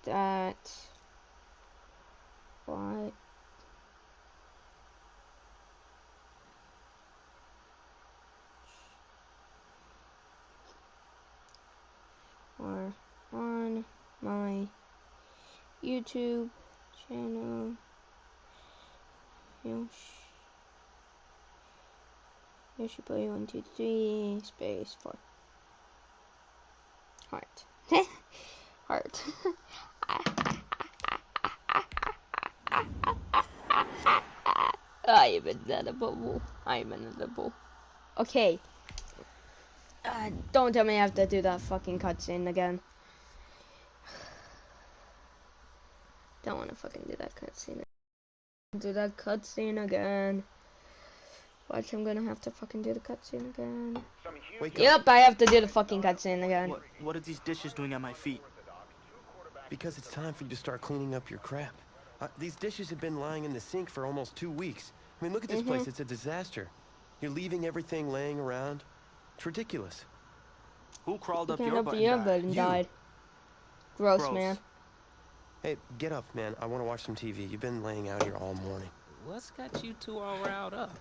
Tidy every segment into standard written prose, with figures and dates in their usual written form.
that. What? Or on my YouTube channel. Yoshi play 1, 2, 3 space 4. Heart. Heart. I am inedible. I am inedible. Okay. Don't tell me I have to do that fucking cutscene again. Don't want to fucking do that cutscene. Do that cutscene again. Watch, I'm gonna have to fucking do the cutscene again. Yep, I have to do the fucking cutscene again. What are these dishes doing at my feet? Because it's time for you to start cleaning up your crap. These dishes have been lying in the sink for almost 2 weeks. I mean, look at this place. It's a disaster. You're leaving everything laying around. It's ridiculous. Who crawled up Can't your help butt your and butt and died. Gross, man. Hey, get up, man. I want to watch some TV. You've been laying out here all morning. What's got you two all riled up?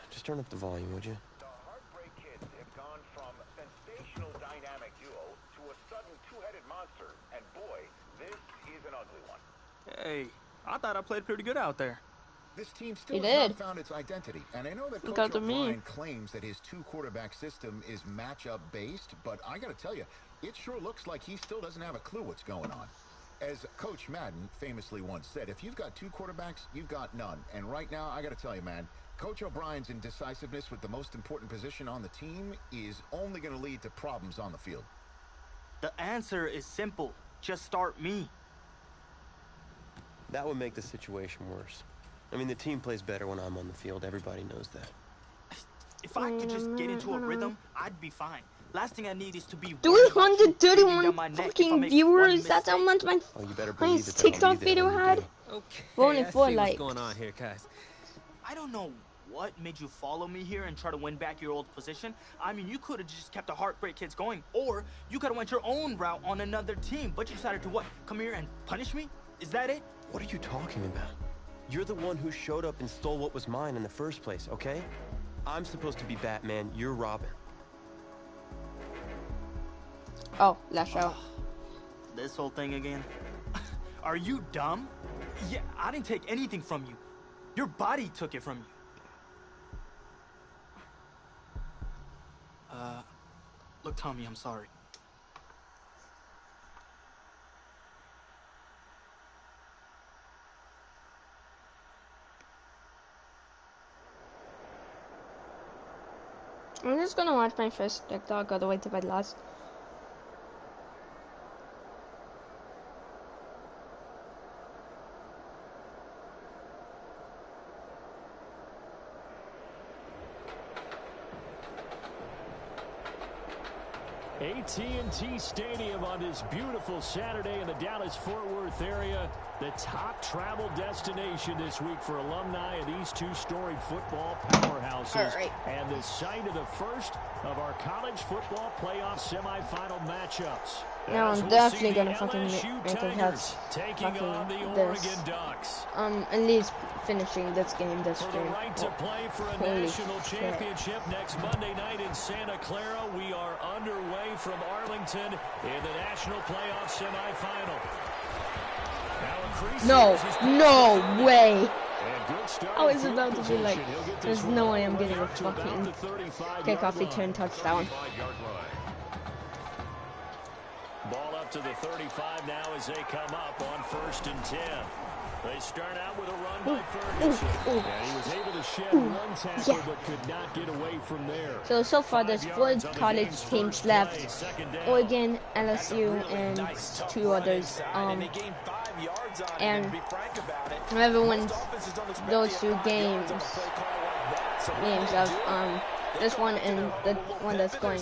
Just turn up the volume, would you? The Heartbreak Kids have gone from sensational dynamic duo to a sudden two-headed monster, and boy, this is an ugly one. Hey, I thought I played pretty good out there. This team still has not found its identity, and I know that Coach O'Brien claims that his two-quarterback system is matchup-based, but I gotta tell you, it sure looks like he still doesn't have a clue what's going on. As Coach Madden famously once said, if you've got two quarterbacks, you've got none. And right now, I gotta tell you, man, Coach O'Brien's indecisiveness with the most important position on the team is only gonna lead to problems on the field. The answer is simple. Just start me. That would make the situation worse. I mean, the team plays better when I'm on the field. Everybody knows that. If I could just get into a rhythm, I'd be fine. Last thing I need is to be 331 fucking viewers. That's how much my TikTok video had. Okay, only I 4 see likes. What's going on here, guys? I don't know what made you follow me here and try to win back your old position. I mean, you could have just kept the Heartbreak Kids going, or you could have went your own route on another team, but you decided to what? Come here and punish me? Is that it? What are you talking about? You're the one who showed up and stole what was mine in the first place, okay? I'm supposed to be Batman, you're Robin. Oh, lash out. This whole thing again? Are you dumb? Yeah, I didn't take anything from you. Your body took it from you. Look, Tommy, I'm sorry. I'm just gonna watch my first TikTok all the way to bed last. AT&T Stadium on this beautiful Saturday in the Dallas-Fort Worth area. The top travel destination this week for alumni of these two storied football powerhouses. And the site of the first of our college football playoff semifinal matchups. Now I'm definitely gonna fucking make a catch. Taking on the Oregon Ducks. At least finishing this game this For the stream. right to play for a national championship next Monday night in Santa Clara. We are underway from Arlington in the national playoff semifinal. No way. I was about to be like, there's no way I'm getting a fucking kickoff return touchdown. Ball up to the 35 now as they come up on 1st and 10. They start out with a run by Ferguson. And he was able to shed one tackle but could not get away from there. So far there's 4 college teams left. Oregon, LSU, and 2 others. And whoever wins those 2 games of this one and the one that's going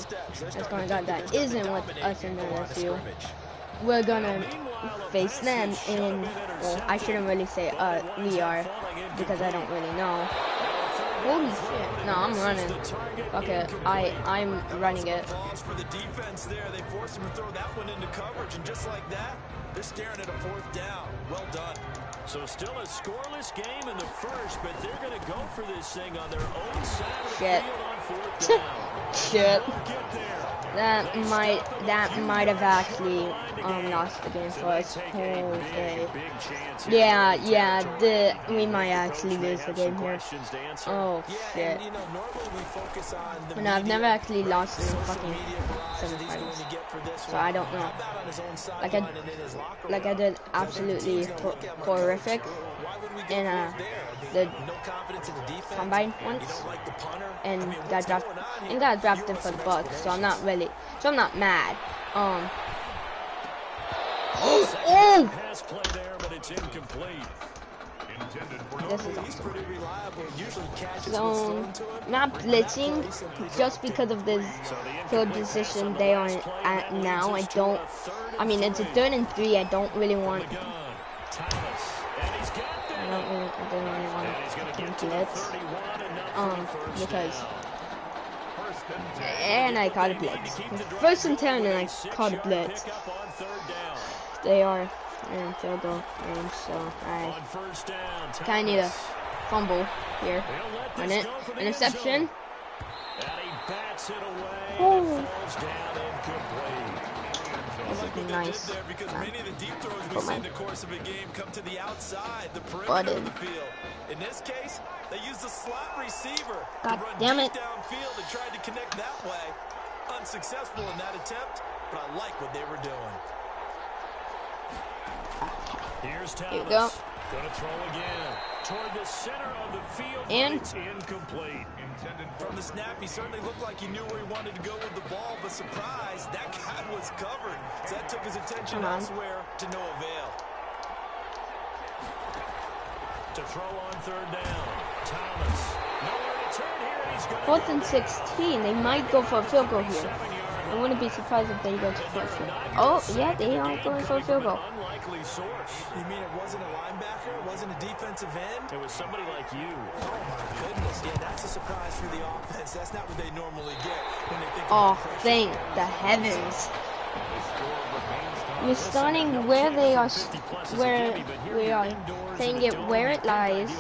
that isn't with us in the LSU, we're gonna face them in, well, I shouldn't really say we are, because I don't really know. Holy shit. No, I'm running. Okay, I'm running it. For the defense there, they forced him to throw that one into coverage, and just like that, they're staring at a 4th down. Well done. So still a scoreless game in the first, but they're going to go for this thing on their own side of the Shit. field on 4th down. Shit. Get there. That might have actually lost the game for us. Okay. Yeah, we might actually lose the game here. Oh shit. And I've never actually lost in fucking semifinals, so I don't know. Like I did absolutely horrific in the combine once, and got drafted for the Bucks. So I'm not mad. This is awesome. So, not blitzing just because of this field position they are at now. I mean, it's a 3rd and 3. I don't really want to blitz. Because. And I caught a blitz. 1st and 10, and I caught a blitz. They are in field goal range, so I kind of need a fumble here. Run it. Interception. Oh. This is nice. Put my butt in. In this case, they used a slot receiver. God damn it. Downfield and tried to connect that way. Unsuccessful in that attempt, but I like what they were doing. Here's Thomas. Here we go. Gonna throw again. Toward the center of the field, and it's incomplete. From the snap, he certainly looked like he knew where he wanted to go with the ball, but surprise, that guy was covered. So that took his attention elsewhere to no avail. To throw on 3rd down. Thomas. Nowhere to turn here, and he's gonna 4th and 16. They might go for a field goal here. I wouldn't be surprised if they go to first. Oh, yeah, they are going for a field goal. Unlikely source. You mean it wasn't a linebacker? It wasn't a defensive end? It was somebody like you. Oh, my goodness. Yeah, that's a surprise for the offense. That's not what they normally get when they think oh, thank the heavens. We're starting where they are, where we are playing it where it lies.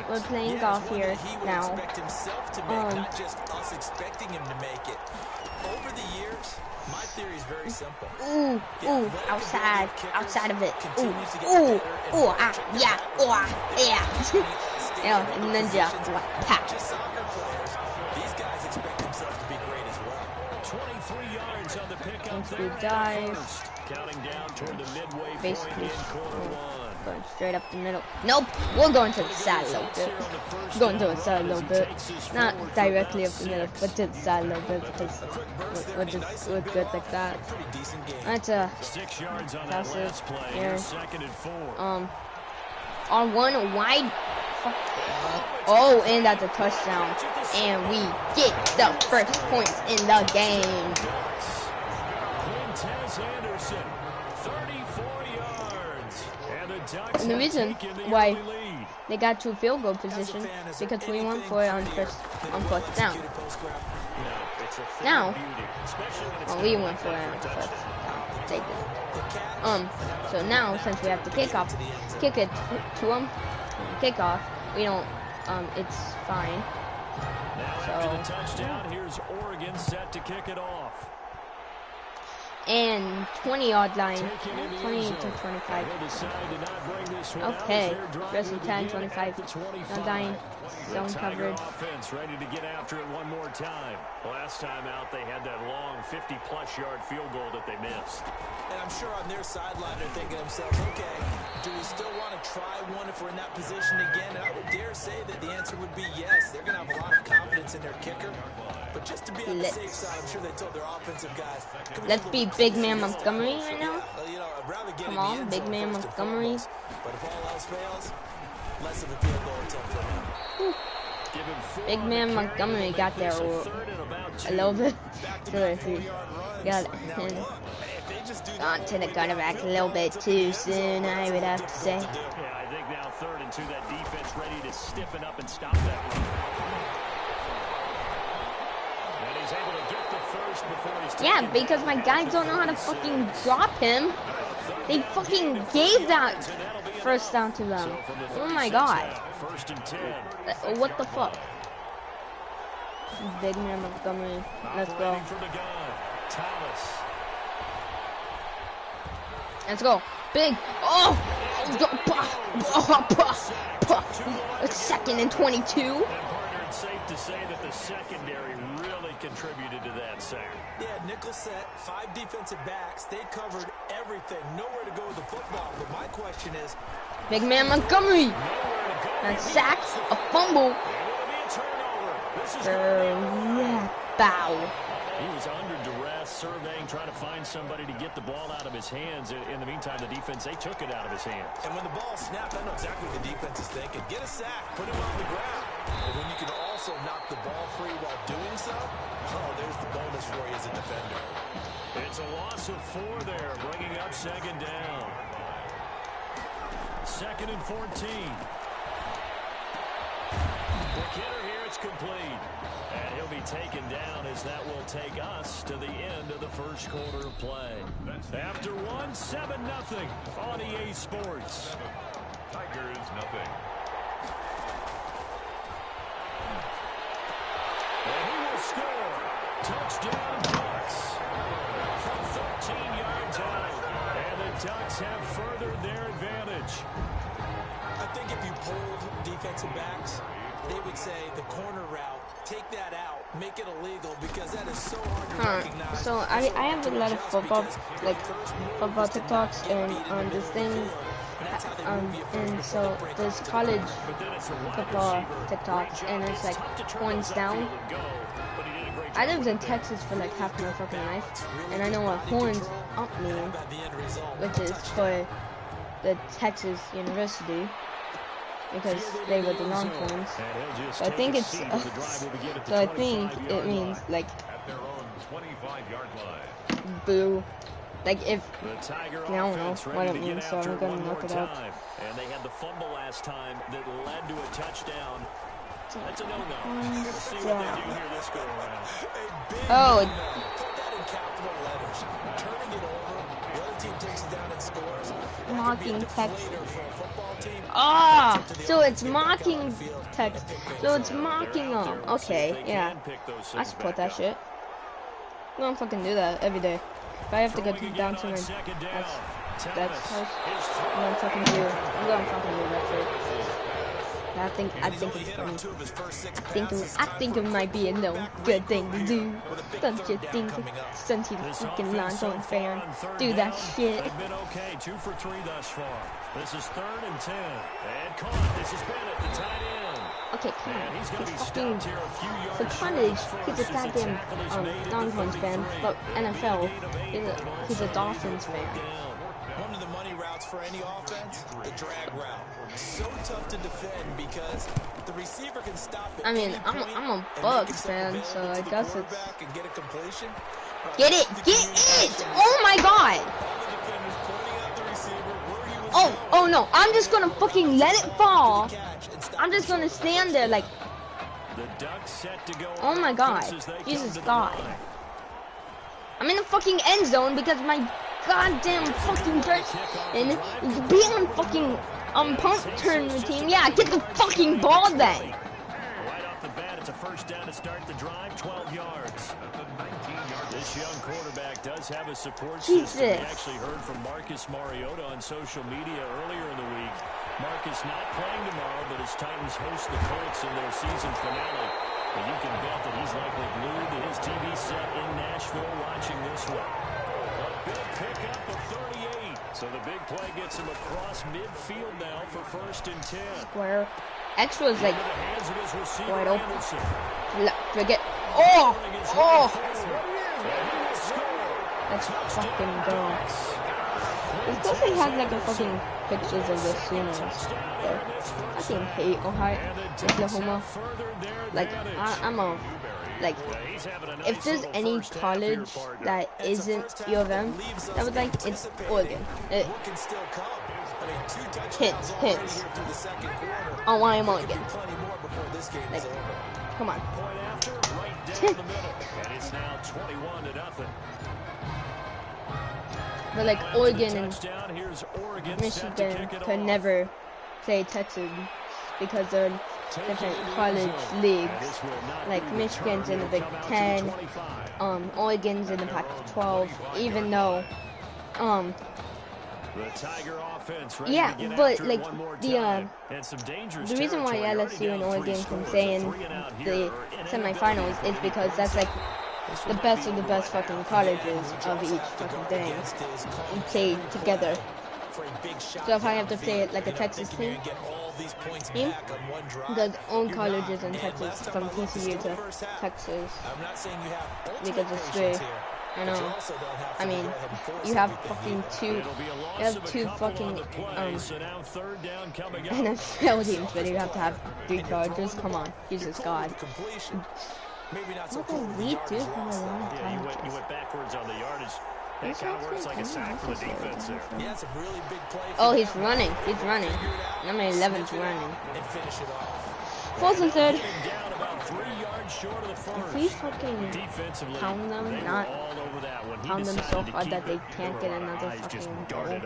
We're playing golf here now. Not just us expecting him to make it. Over the years, my theory is very simple. Ooh, outside of it. Ooh, yeah, yeah, ninja, pat. These guys expect themselves to be great as well. 23 yards on the pickup We dive. Counting down toward the midway Basically, point in quarter 1. Going straight up the middle. Nope, we're going to the side a little bit. Going to the side a little bit. Not directly up the middle, but to the side a little bit because we're good like that. That's a 6 yards on pass that last play. here. 2nd and 4. On one wide. Oh, and that's a touchdown. And we get the first points in the game. Anderson, 34 yards. And the Ducks And the reason why they got to field goal position because we went for it on 4th down. Now, well, we went for it on 1st down. They did. So now since we have to kick it to them, kickoff, we don't. It's fine. Now after the touchdown, here's Oregon set to kick it off. And 20-yard line, 20 to 25. Okay, first and 10, 25. Yard line, zone coverage. Offense ready to get after it one more time. Last time out, they had that long 50-plus yard field goal that they missed. And I'm sure on their sideline they're thinking to themselves, okay, do we still want to try one if we're in that position again? And I would dare say that the answer would be yes. They're going to have a lot of confidence in their kicker. But just to be on the safe side, I'm sure they told their offensive guys. Let's be big man Montgomery right now. Come on, big man Montgomery. But if all else fails, less of a field goal attempt for him. Big man Montgomery got there a little bit. 2 or 3. Got it. Onto the quarterback a little bit too soon, I would have to say. Yeah, I think now 3rd and 2, that defense ready to stiffen up and stop that run. was able to get the first before he's Yeah, because my guys don't know how to fucking drop him. They fucking gave that first down to them. Oh my god. First and 10. What the fuck? Big man Montgomery. Let's go. Let's go. Big. Oh! It's 2nd and 22. It's safe to say that the secondary really contributed to that sack. Yeah, nickel set, 5 defensive backs. They covered everything. Nowhere to go with the football. But my question is, big man Montgomery. And sack, a fumble. Yeah, bow. He was under duress, surveying, trying to find somebody to get the ball out of his hands. In the meantime, the defense, they took it out of his hands. And when the ball snapped, I know exactly what the defense is thinking. Get a sack, put him on the ground. And when you can also knock the ball free while doing so, oh, there's the bonus for you as a defender. It's a loss of 4 there, bringing up 2nd down. 2nd and 14. The hitter here, it's complete. And he'll be taken down as that will take us to the end of the first quarter of play. After 1, 7-0 on EA Sports. Tigers, nothing. And he will score. Touchdown Ducks. From 13 yards out. And the Ducks have furthered their advantage. I think if you pulled defensive backs, they would say the corner route, take that out, make it illegal, because that is so hard to recognize. So I have a lot of football TikToks and this thing, and so there's college football TikToks, and it's like horns down. I lived in Texas for like half my fucking life, and I know what horns up mean, which is for the Texas University. Because they were the Longhorns. So I think it's so I think it means like boo. Like if I don't know what it means, so I'm gonna look it up. And they had the fumble last time that led to a touchdown. That's a no-no. Let's see what they do here this go around. Oh. Put that in capital letters. Turning it over. The other team takes it down and scores. Mocking text. Ah, so it's mocking text. So it's mocking them. Okay, yeah. I support that shit. I'm gonna fucking do that every day. If I have to go down to my that's house, I'm gonna fucking do that shit. I think it's funny. I think it might be a good thing to do. Don't you think? Since he's a freaking Longhorn fan, do that shit. Been okay, 2 for 3 thus far. This is 3rd and 10. And caught. This is Bennett, the tight end. Okay, come on. He's fucking for college. He's a goddamn Longhorns fan, but NFL, he's a Dolphins fan. One of the money routes for any offense, the drag route. So tough to defend because the receiver can stop it. I mean, I'm a Bucks fan, so I guess it's get a completion. Get it! Oh my god! Oh no! I'm just gonna fucking let it fall. I'm just gonna stand there like. Oh my god! Jesus God! I'm in the fucking end zone because my goddamn fucking person being on fucking punt tournament team. Yeah, get the fucking ball then. Right off the bat, it's a first down to start the drive, 12 yards. This young quarterback does have a support system. We actually heard from Marcus Mariota on social media earlier in the week. Marcus not playing tomorrow, but his Titans host the Colts in their season finale. And you can bet that he's likely glued to his TV set in Nashville watching this one. A big pickup of 38. So the big play gets him across midfield now for 1st and 10. Square. X was like wide open. Forget. Oh! Let's fucking go. It's because they had like a fucking pictures of the Sooners. I fucking hate Oklahoma. Like I'm a like if there's any college that isn't U of M, that was like it's Oregon. Hits. Oh, why am Oregon? Like, come on. down the middle, and it's now 21-0. But like Oregon and Oregon Michigan could never play Texas because they're different college leagues. Like Michigan's in the Big Ten, Oregon's in the Pac-12. Even though, yeah, but like the reason why LSU and Oregon can stay in the semifinals is because that's like the best of the best fucking colleges of each fucking thing and play together. So if I have to play it like a Texas team, because own colleges in Texas, from TCU to Texas, because it's great. I know. I mean, you have fucking two fucking NFL teams, but you have to have 3 colleges. Come on, Jesus God. What did we do for a long time? You went backwards on the yardage. That kind of works like a sack for the defense there. Yeah, it's a really big play. Oh, he's running. He's running. Number 11's running. 4th and 3rd. If we fucking pound them, not pound them so hard that they can't get another fucking goal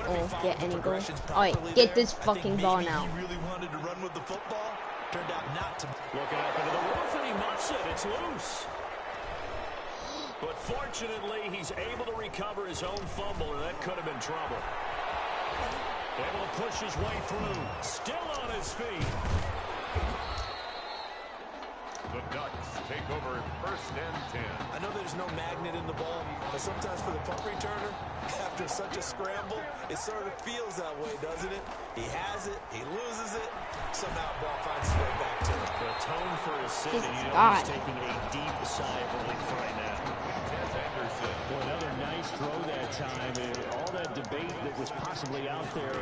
or get any goal. Alright, get this fucking ball now. He really wanted to run with the football. Turned out not to. Looking up into the roof and he muffs it. It's loose. But fortunately, he's able to recover his own fumble, or that could have been trouble. Able to push his way through. Still on his feet. The Ducks take over 1st and 10. I know there's no magnet in the ball, but sometimes for the punt returner, after such a scramble, it sort of feels that way, doesn't it? He has it, he loses it, somehow the ball finds its way back to him. The tone for his city, he's taking a deep sigh of relief right now. Well, another nice throw that time. All that debate that was possibly out there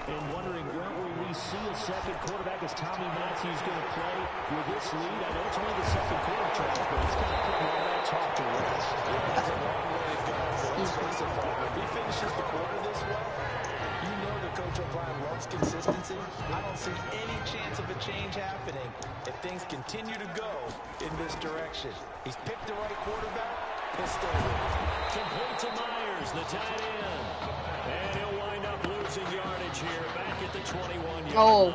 and wondering, well, will we see a second quarterback as Tommy Matthews going to play with this lead? I know it's only the second quarter, Charles, but it's kind of putting all that talk to rest. That's a long way to go. If he finishes the quarter this way, you know that Coach O'Brien loves consistency. I don't see any chance of a change happening if things continue to go in this direction. He's picked the right quarterback. He'll stay with it. Complete to Myers, the tight end. And he'll wind up losing yardage here back at the 21-yard line.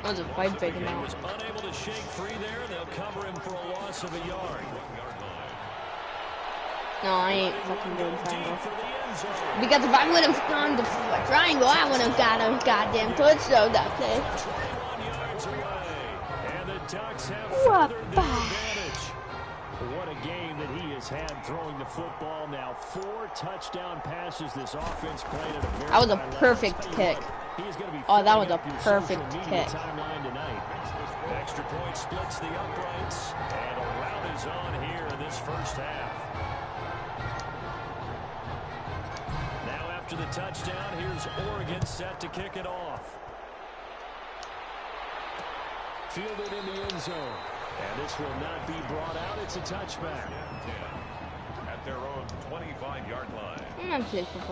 That was a quite big He amount. was unable to shake free there. They'll cover him for a loss of a yard. No, I ain't fucking doing triangle. Because if I would have gone the triangle, I would have got a goddamn touchdown that play. 21 yards away. And the Ducks have furthered their advantage. What a game that he has had throwing the football now. 4 touchdown passes this offense played at a very That was a perfect kick. Oh, that was a perfect kick. Timeline tonight. Extra point splits the uprights, and a rout is on here in this first half. Now after the touchdown, here's Oregon set to kick it off. Fielded in the end zone. And this will not be brought out. It's a touchback. At their own 25-yard line.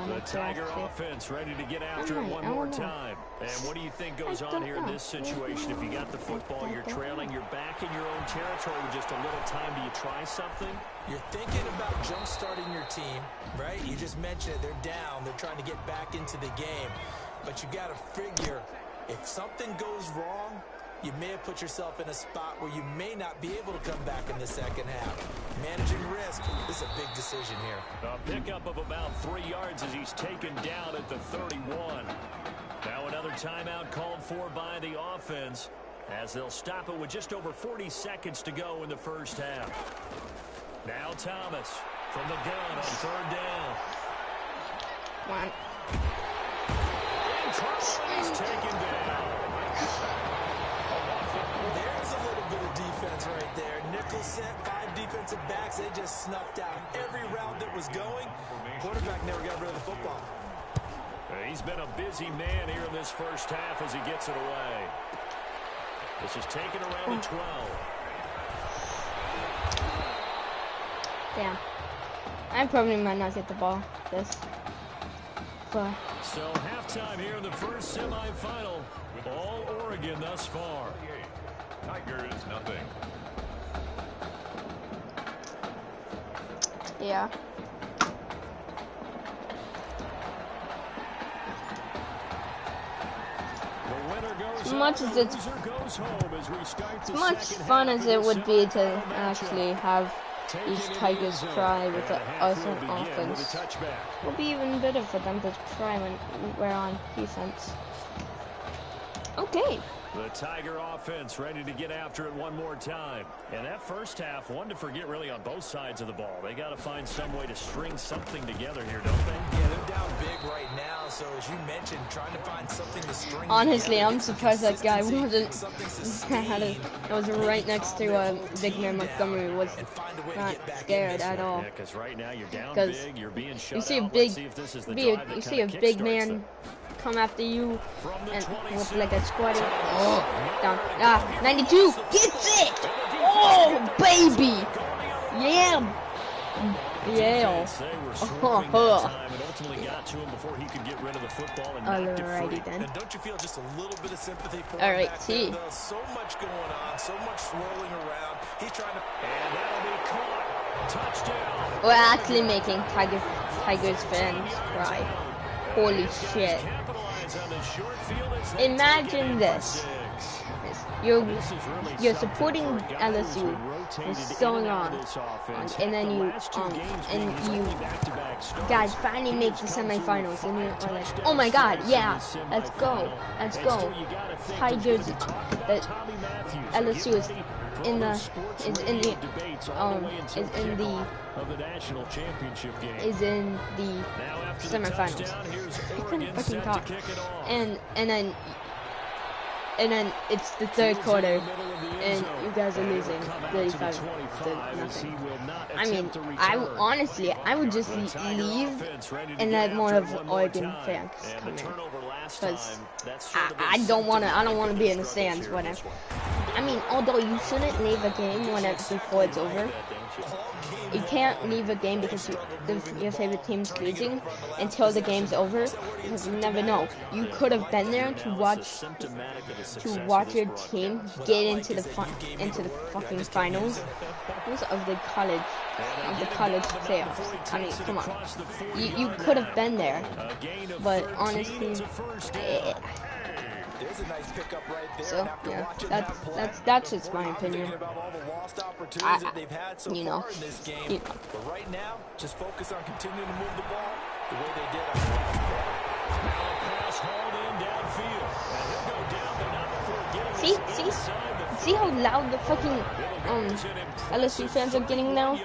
The Tiger offense ready to get after it one more time. And what do you think goes on here in this situation? If you got the football, you're trailing, you're back in your own territory with just a little time. Do you try something? You're thinking about jump-starting your team, right? You just mentioned it. They're down. They're trying to get back into the game. But you got to figure, if something goes wrong, you may have put yourself in a spot where you may not be able to come back in the second half. Managing risk, this is a big decision here. A pickup of about 3 yards as he's taken down at the 31. Now another timeout called for by the offense as they'll stop it with just over 40 seconds to go in the first half. Now Thomas from the gun on 3rd down. One. In trouble, he's taken down. There's a little bit of defense right there. Nickel sent 5 defensive backs. They just snuffed out every route that was going. Quarterback never got rid of the football. He's been a busy man here in this first half as he gets it away. This is taken around the 12. Damn. I probably might not get the ball. But so halftime here in the first semifinal. All Oregon thus far. Tigers, nothing. Yeah. As much as it's as much fun as it would be to actually have these Tigers try with us on offense, it will be even better for them to try when we're on defense. Okay. The Tiger offense ready to get after it one more time. And that first half, one to forget really on both sides of the ball. They got to find some way to string something together here, don't they? Yeah, they're down big right now. So as you mentioned, trying to find something to string Honestly, together. I'm surprised that guy wasn't. That was right next to Big Man Montgomery was not scared at all. Yeah, because right now you're down big, you're being shut you see a out. big, Let's see if this is the drive that you see a kinda big kickstarts man them. come after you and with like a squatty. Oh, down. 92 gets it. Oh, baby. Yeah. Yeah. Alrighty then. And don't you feel just a little bit of sympathy for Alright, see. So much going on, so much swirling around. He's trying to. And that'll be caught. Touchdown. We're actually making Tigers fans cry. Holy shit. Imagine this. You're supporting LSU for so long, and then you guys finally make the semifinals, and you're like, oh my god, yeah, let's go. Tigers, that LSU is in the semifinals. I couldn't fucking talk. And then it's the third quarter, and you guys are losing 35 to nothing. I mean, I would just leave and let more of the Oregon fans come in, because I don't wanna be in the stands whenever. I mean, although you shouldn't leave a game before it's over. You can't leave a game because your favorite team's losing until the game's over, because you never know. You could have been there to watch your team get into the fucking finals of the college playoffs. I mean, come on, you could have been there, but honestly. There's a nice pickup right there. So yeah, that's just my opinion. You know. But right now, just focus on continuing to move the ball the way they did. See how loud the fucking LSU fans are getting now?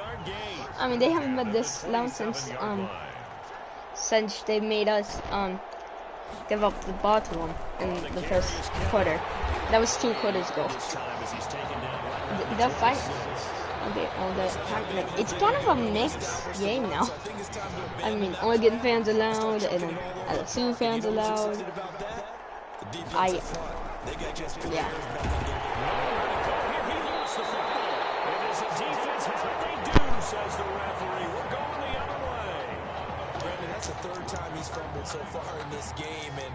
I mean, they haven't been this loud since they made us give up the ball to them in the first quarter. That was 2 quarters ago. The fight. It's kind of a mixed game now. I mean, Oregon fans are loud, and then LSU fans are loud. Yeah. That's the 3rd time he's fumbled so far in this game, and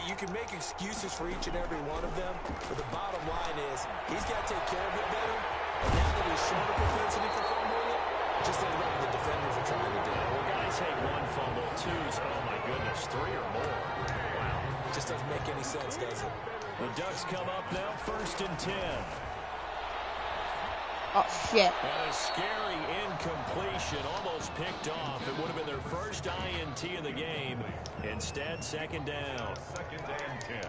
you can make excuses for each and every one of them, but the bottom line is he's got to take care of it better. And now that he's shown a propensity for fumbling it, just think about what the defenders are trying to do. Well, guys hate 1 fumble, 2's, oh my goodness, 3 or more. Wow. Just doesn't make any sense, does it? The Ducks come up now, 1st and 10. Oh, shit. And a scary incompletion, almost picked off. It would have been their first INT in the game. Instead, 2nd down. 2nd and 10.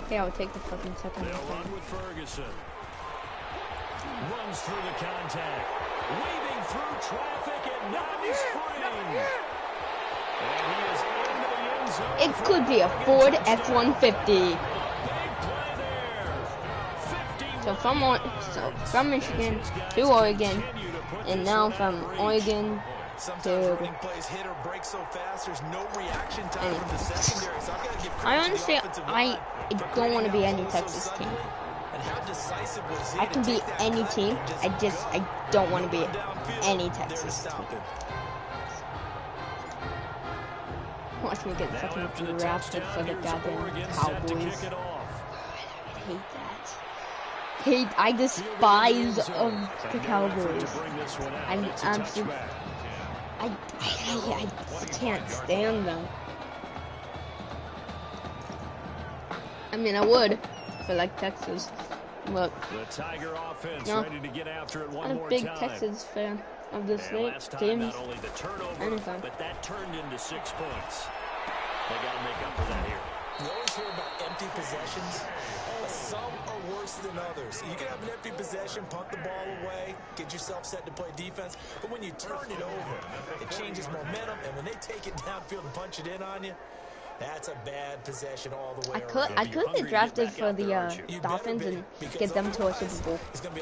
Okay, I'll take the fucking 2nd They'll run with Ferguson. Runs through the contact. Weaving through traffic, and now he's free. And he is into the end zone. It could be a Ford F-150. So from Michigan to Oregon, and now from Oregon to. I honestly, I don't want to be any Texas team. I can be any team. I don't want to be any Texas team. Watch me get fucking drafted for the goddamn Cowboys. God, I hate that. hate, I despise the Cowboys. I'm absolutely, I can't stand them. I mean, I would if I like Texas, but the Tiger offense no, ready to get after it one I'm a more big time. Texas fan of this Last time, teams. not only the turnover, but that turned into 6 points. They got to make up for that here. You always hear about empty possessions. Some are worse than others. You can have an empty possession, punt the ball away, get yourself set to play defense. But when you turn it over, it changes momentum. And when they take it downfield and punch it in on you, that's a bad possession all the way around. I could get drafted for the Dolphins and get them to a Super Bowl.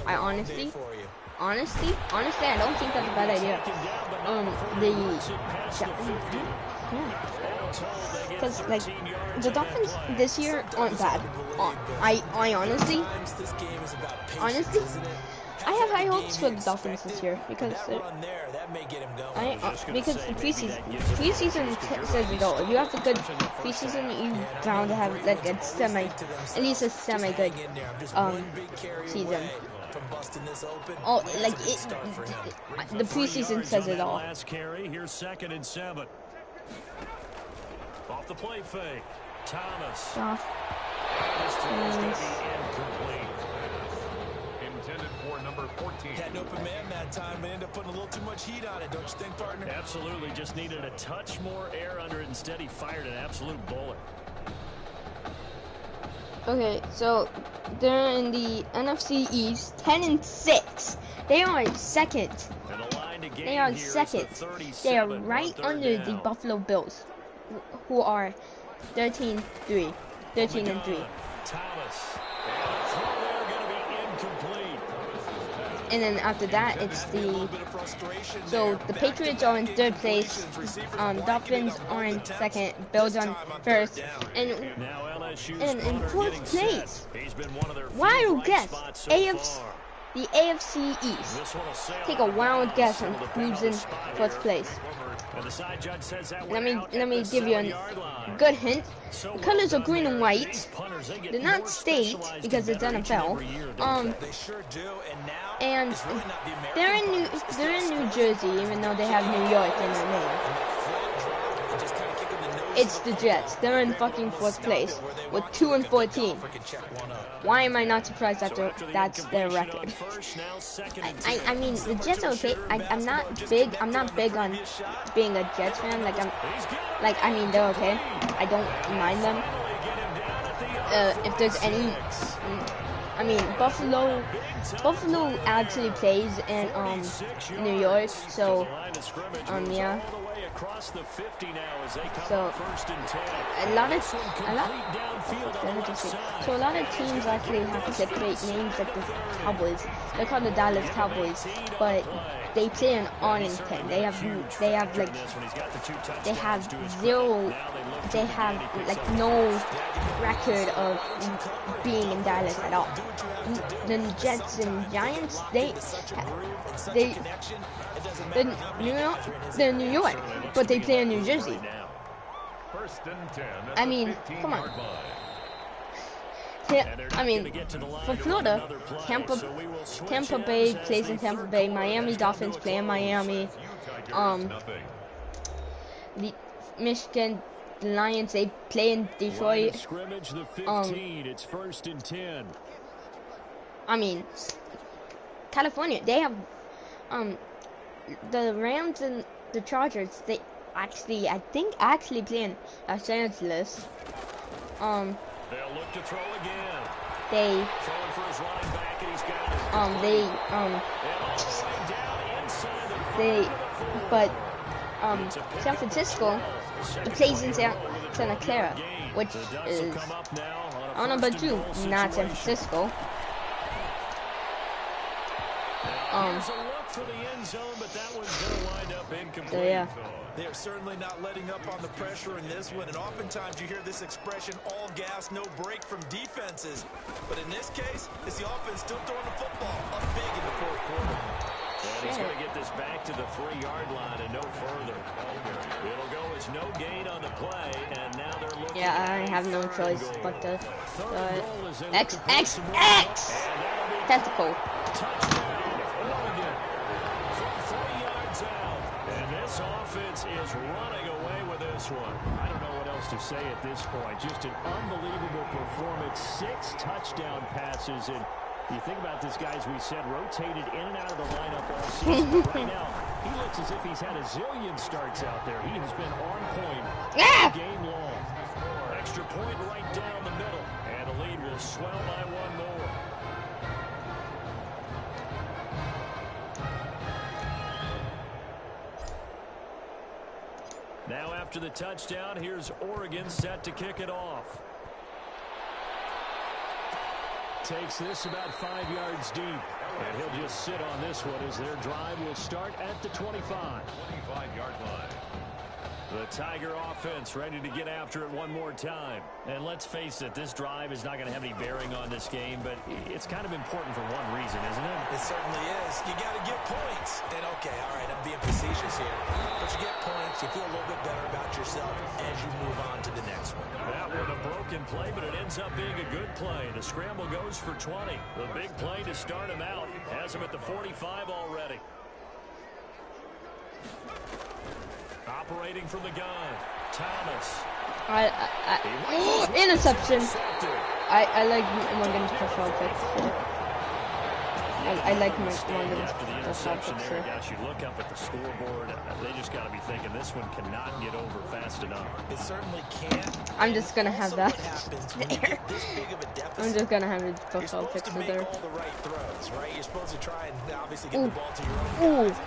I honestly, I don't think that's a bad idea. Because like the Dolphins this year aren't bad. I honestly, I have high hopes for the Dolphins this year because because the preseason says it all. If you have a good preseason, you bound to have like a at least a semi good season. Oh, like the preseason says it all. Last carry, here's 2nd and 7. Off the play fake, Thomas. This throw is going to be incomplete. Intended for number 14. Had an open man that time, but ended up putting a little too much heat on it, don't you think, partner? Absolutely, just needed a touch more air under it. Instead, he fired an absolute bullet. Okay, so they're in the NFC East, 10-6. They are second. They are second. They are right under the Buffalo Bills, who are 13-3. 13-3. And then after that, it's the Patriots are in 3rd place, Dolphins are in 2nd, Bills on 1st, and in 4th place, wild guess, the AFC East. Take a wild guess on who's in 4th place. Let me give you a good hint. The colors are green and white. They're not state because it's NFL. And they're in New Jersey, even though they have New York in their name. It's the Jets. They're in fucking 4th place with 2-14. Why am I not surprised after that's their record? I mean, the Jets are okay. I'm not big on being a Jets fan. I mean, they're okay. I don't mind them. If there's any, I mean, Buffalo actually plays in New York, so yeah. So a lot of teams actually have to create names like the Cowboys. They're called the Dallas Cowboys, but they play in Arlington. They have no record of being in Dallas at all. The Jets and Giants, they're New York, but they play in New Jersey. I mean, come on. I mean, for Florida, Tampa Bay plays in Tampa Bay. Miami Dolphins play in Miami. The Michigan Lions, they play in Detroit. It's 1st and 10. I mean, California, they have the Rams and the Chargers. They actually, I think, play in Los Angeles. They'll look to throw again. They throwing for his running back, and he's got it. San Francisco plays in Santa Clara, which is number 2, not San Francisco. So yeah. They are certainly not letting up on the pressure in this one, and oftentimes you hear this expression, all gas, no break from defenses. But in this case, it's the offense still throwing the football up big in the 4th quarter. And he's going to get this back to the 3-yard line and no further. It'll go as no gain on the play, and now they're looking. Yeah, I have no choice but to X. And that'll be Tentacle. Touchdown, Oregon. From 3 yards out. And this offense is running away with this one. I don't know what else to say at this point. Just an unbelievable performance. 6 touchdown passes. And you think about this guy, as we said, rotated in and out of the lineup all season. But right now, he looks as if he's had a zillion starts out there. He has been on point all game long. Extra point right down the middle. And the lead will swell by 1 more. Now after the touchdown, here's Oregon set to kick it off. Takes this about 5 yards deep. And he'll just sit on this one as their drive will start at the 25. 25-yard line. The Tiger offense ready to get after it one more time. And let's face it, this drive is not going to have any bearing on this game, but it's kind of important for one reason, isn't it? It certainly is. You got to get points. And okay, all right, I'm being facetious here. But you get points, you feel a little bit better about yourself as you move on to the next one. That was a broken play, but it ends up being a good play. The scramble goes for 20. The big play to start him out. Has him at the 45 already. Operating from the gun, Thomas. Interception. I like Morgan's push-out picks. I like Morgan's push-out picks here. Gosh, you look up at the scoreboard, they just got to be thinking this one cannot get over fast enough. It certainly can't. I'm just going to have that there. I'm just going to have his push-out picks there. You're supposed to make all the right throws, right? You're supposed to try and obviously get the ball to your own guys.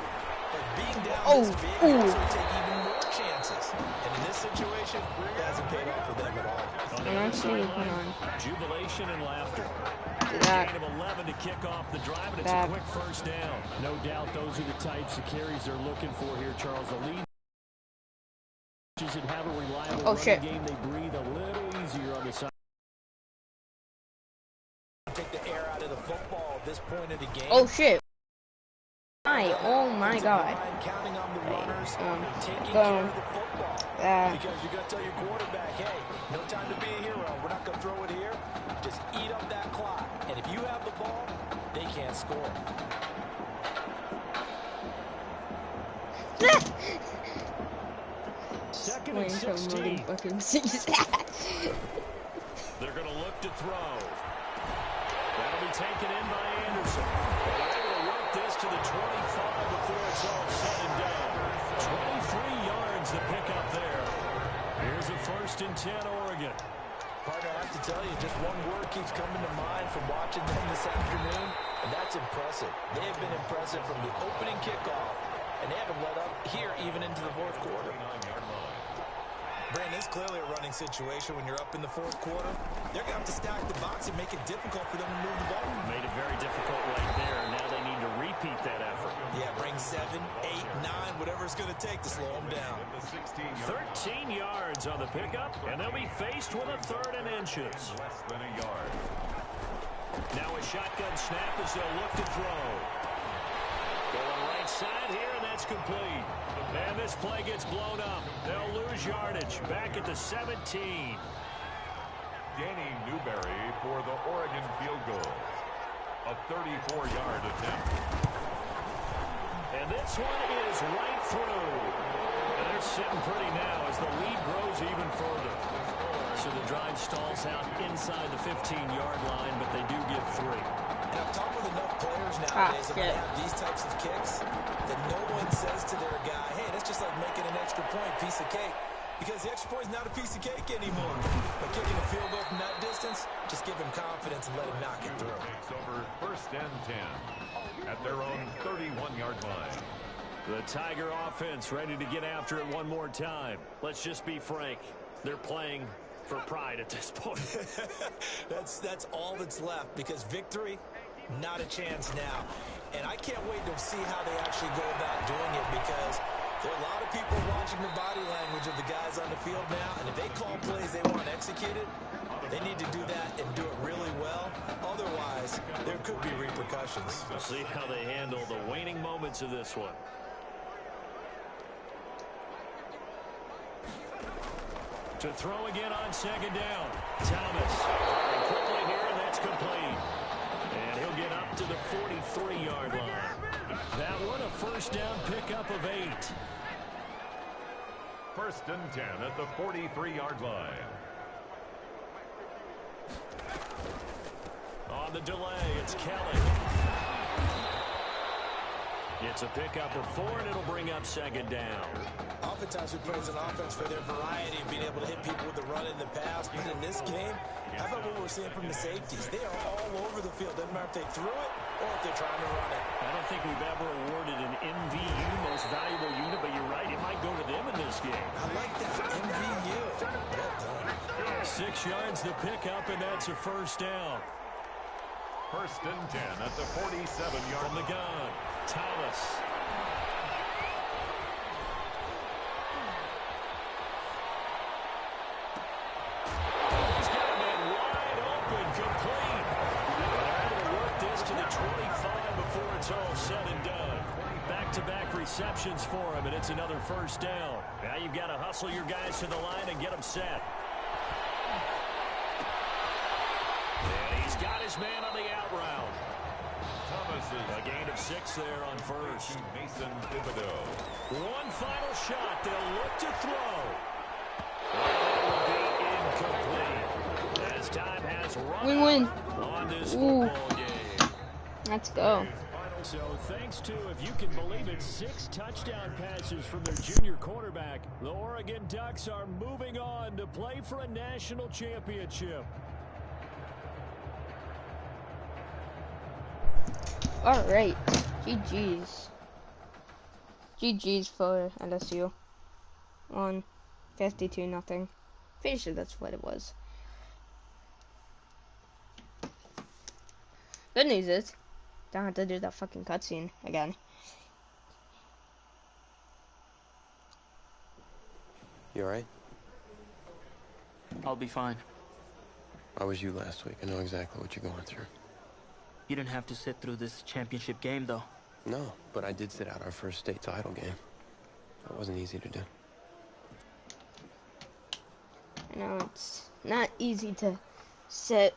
But being down this big, you also take even more chances. And in this situation, it hasn't paid off for them at all. I'm actually Jubilation and laughter. Gain of 11 to kick off the drive, and it's a quick first down. No doubt those are the types of carries they're looking for here, Charles. The lead and have a reliable running game. They breathe a little easier on the side. Take the air out of the football at this point of the game. Oh shit. Oh my god. Counting on the runners, taking care of the football. Because you got to tell your quarterback, hey, no time to be a hero. We're not going to throw it here. Just eat up that clock. And if you have the ball, they can't score. Second and 16. They're going to look to throw. That'll be taken in by Anderson. They're able to work this to the 25 before it's all said and done. 23 yards to pick up there. Here's a 1st and 10 Oregon. Partner, I have to tell you, just one word keeps coming to mind from watching them this afternoon, and that's impressive. They have been impressive from the opening kickoff, and they haven't let up here even into the 4th quarter. Brandon, it's clearly a running situation when you're up in the 4th quarter. They're going to have to stack the box and make it difficult for them to move the ball. Made it very difficult right there, and now they need to repeat that effort. Yeah, bring 7, 8, 9, whatever it's going to take to slow them down. 13 yards on the pickup, and they'll be faced with a 3rd and inches. Less than a yard. Now a shotgun snap as they'll look to throw. Going right side here, and that's complete. And this play gets blown up. They'll lose yardage. Back at the 17. Danny Newberry for the Oregon field goal. A 34-yard attempt. And this one is right through. And they're sitting pretty now as the lead grows even further. So the drive stalls out inside the 15-yard line, but they do get 3. And I've talked with enough players nowadays that have these types of kicks that no one says to their guy, hey, that's just like making an extra point, piece of cake. Because the extra point is not a piece of cake anymore. But kicking a field goal from that distance, just give him confidence and let him knock it through. Takes over 1st and 10 at their own 31-yard line. The Tiger offense ready to get after it one more time. Let's just be frank. They're playing for pride at this point. That's all that's left, because victory, not a chance now. And I can't wait to see how they actually go about doing it, because there are a lot of people watching the body language of the guys on the field now, and if they call plays they want executed, they need to do that and do it really well. Otherwise, there could be repercussions. We'll see how they handle the waning moments of this one. To throw again on 2nd down. Thomas quickly here, and that's complete. And he'll get up to the 43-yard line. That one a first down pickup of 8. First and 10 at the 43-yard line. On the delay, it's Kelly. It's a pickup of 4, and it'll bring up second down. Oftentimes we praise an offense for their variety of being able to hit people with the run in the pass. But in this game, how about what we're seeing from the safeties? They are all over the field. Doesn't matter if they threw it or if they're trying to run it. I don't think we've ever awarded an MVU, most valuable unit, but you're right, it might go to them in this game. I like that. MVU. Well done. 6 yards the pickup, and that's a first down. First and 10 at the 47-yard from the gun. Thomas. He's got a man wide open, complete. They're able to work this to the 25 before it's all said and done. Back-to-back receptions for him, and it's another first down. Now you've got to hustle your guys to the line and get them set. And he's got his man on the out route. A gain of 6 there on first. Mason Thibodeau. One final shot. They'll look to throw. That will be incomplete. As time has run win. On this football game. Let's go. So thanks to, if you can believe it, 6 touchdown passes from their junior quarterback, the Oregon Ducks are moving on to play for a national championship. Alright, GG's. GG's for LSU. On 52-0. Pretty sure that's what it was. Good news is, don't have to do that fucking cutscene again. You alright? I'll be fine. I was you last week. I know exactly what you're going through. You didn't have to sit through this championship game, though. No, but I did sit out our first state title game. That wasn't easy to do. I know it's not easy to sit.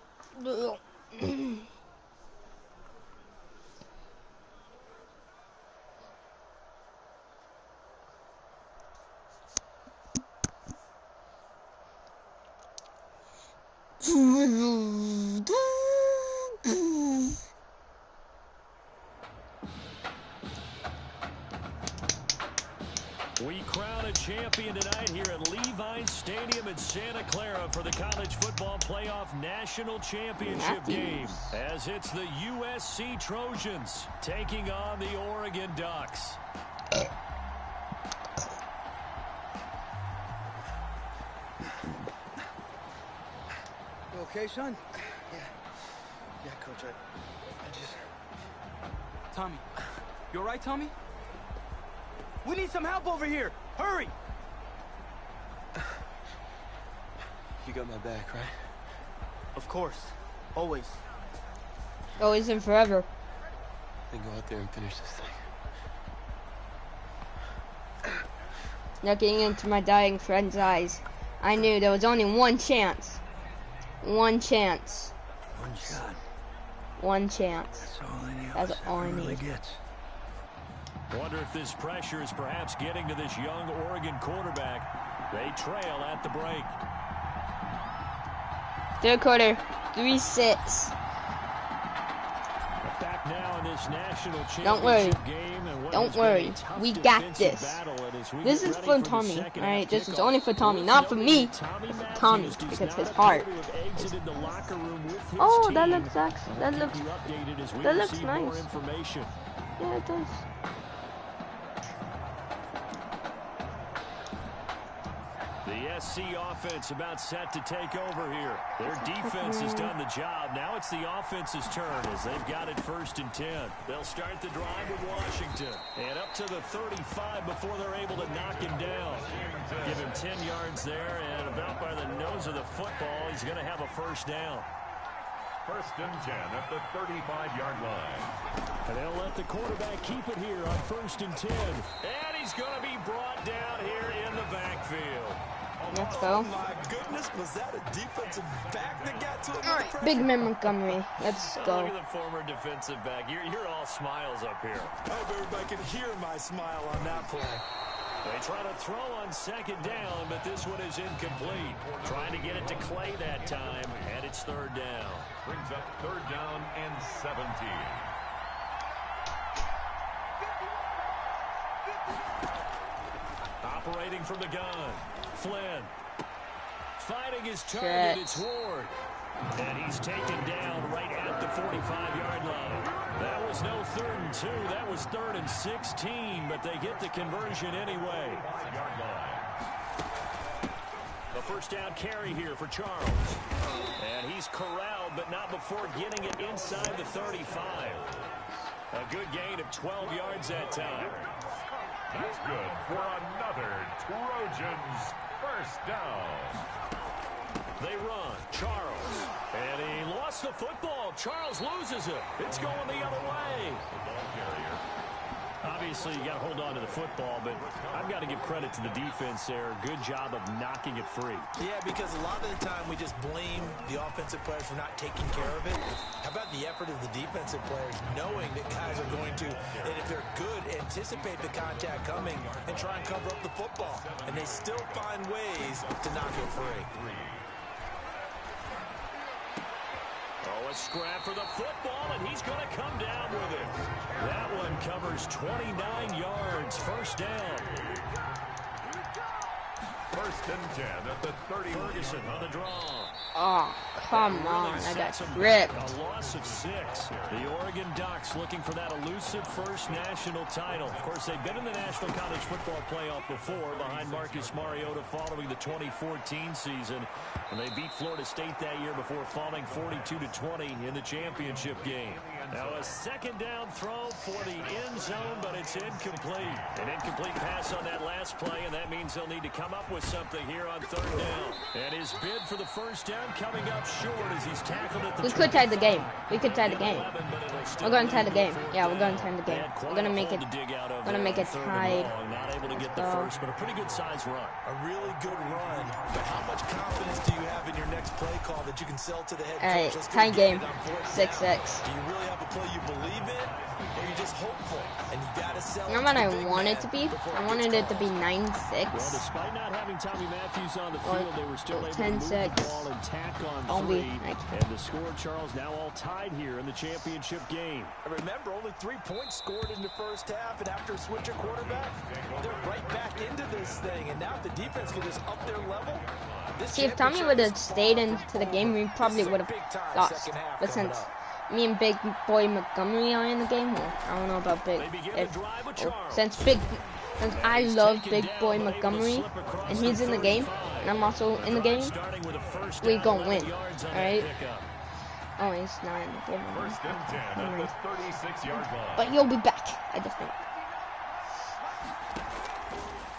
We crown a champion tonight here at Levi's Stadium in Santa Clara for the College Football Playoff National Championship game, as it's the USC Trojans taking on the Oregon Ducks. You okay, son? Yeah, Coach, I just... Tommy. You all right, Tommy? We need some help over here. Hurry! You got my back, right? Of course. Always. Always and forever. Then go out there and finish this thing. Looking into my dying friend's eyes, I knew there was only one chance. One chance. One shot. One chance. That's all I need. Wonder if this pressure is perhaps getting to this young Oregon quarterback. They trail at the break. Third quarter, 3-6. Back now in this national championship Don't worry. game, and Don't worry. We got this. This is for Tommy, alright? This is only for Tommy, not for me. For Tommy, because his heart. Oh, that looks nice. Yeah, it does. The SC offense about set to take over here. Their defense has done the job. Now it's the offense's turn as they've got it 1st and 10. They'll start the drive with Washington. And up to the 35 before they're able to knock him down. Give him 10 yards there, and about by the nose of the football, he's going to have a first down. 1st and 10 at the 35-yard line. And they'll let the quarterback keep it here on 1st and 10. And he's going to be brought down here in the backfield. Let's go. My goodness, was that a defensive back that got to him? All right, Big Man Montgomery. Let's go. Look at the former defensive back. You're all smiles up here. I hope everybody can hear my smile on that play. They try to throw on second down, but this one is incomplete. Trying to get it to Clay that time, and it's third down. Brings up third down and 17. Operating from the gun, Flynn. Fighting his target, it's Ward. And he's taken down right at the 45-yard line. That was no 3rd and 2. That was 3rd and 16, but they get the conversion anyway. The first down carry here for Charles. And he's corralled, but not before getting it inside the 35. A good gain of 12 yards that time. That's good for another Trojans first down. They run. Charles. And he lost the football. Charles loses it. It's going the other way. The ball carrier. Obviously, you got to hold on to the football, but I've got to give credit to the defense there. Good job of knocking it free. Yeah, because a lot of the time we just blame the offensive players for not taking care of it. How about the effort of the defensive players knowing that guys are going to, and if they're good, anticipate the contact coming and try and cover up the football. And they still find ways to knock it free. Oh, a scrap for the football, and he's going to come down with it. That one covers 29 yards. First down. First and 10 at the 30. Ferguson on the draw. Oh, come on. I got ripped. A loss of 6. The Oregon Ducks looking for that elusive first national title. Of course, they've been in the National College Football Playoff before behind Marcus Mariota following the 2014 season. And they beat Florida State that year before falling 42-20 in the championship game. Now a second down throw for the end zone, but it's incomplete. An incomplete pass on that last play, and that means they'll need to come up with something here on third down. And his bid for the first down coming up short as he's tackled at the We could tie the game. We could tie the game. We're going to tie the game. Yeah, we're going to tie the game. We're going to make it. We're going to make it tied. Not able to get the first, but a pretty good size run. A really good run. But how much confidence do you have in your next play call that you can sell to the head coach? Tie game. 6-6. Do you really have a play you believe in, or are you just hopeful? And you got to sell. You know what I want it to be? I wanted it to be 9-6. Well, despite not having Tommy Matthews on the field, they were still able to move the ball and tack on 3. And the score, Charles, now all tied here in the championship game. And remember, only 3 points scored in the first half, and after a switch at quarterback, they're right back into this thing. And now if the defense can just up their level. See, if Tommy would have stayed into the game, we probably would have lost. But since me and Big Boy Montgomery are in the game, well, I don't know about Big. Since I love Big Boy Montgomery, and he's in the game, and I'm also in the game, we gonna win. All right. Oh, he's not in the game. First and 10 at the 36-yard line. But he'll be back, I just think.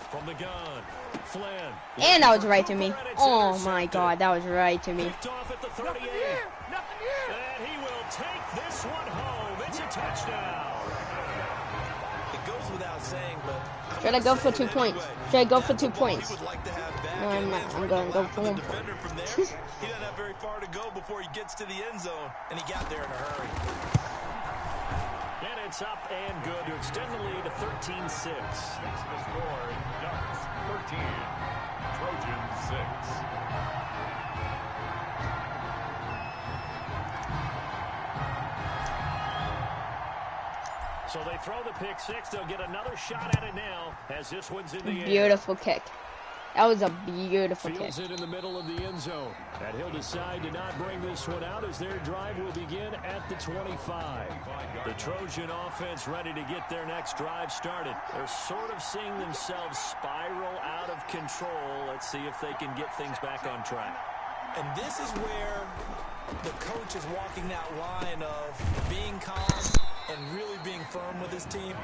From the gun, Flynn. And that was right to me. Oh my God, that was right to me. Off at the 38. And he will take this one home. It's a touchdown. It goes without saying, but should I go for 2 points? Should I go for 2 points? No, I'm not. I'm going to go for 1 point. He doesn't have very far to go before he gets to the end zone, and he got there in a hurry. And it's up and good to extend the lead to 13-6. The score, Ducks 13, Trojans 6. So they throw the pick 6. They'll get another shot at it now as this one's in the air. Beautiful kick. That was a beautiful kick. Fields it in the middle of the end zone. And he'll decide to not bring this one out as their drive will begin at the 25. The Trojan offense ready to get their next drive started. They're sort of seeing themselves spiral out of control. Let's see if they can get things back on track. And this is where the coach is walking that line of being calm and really being firm with his team.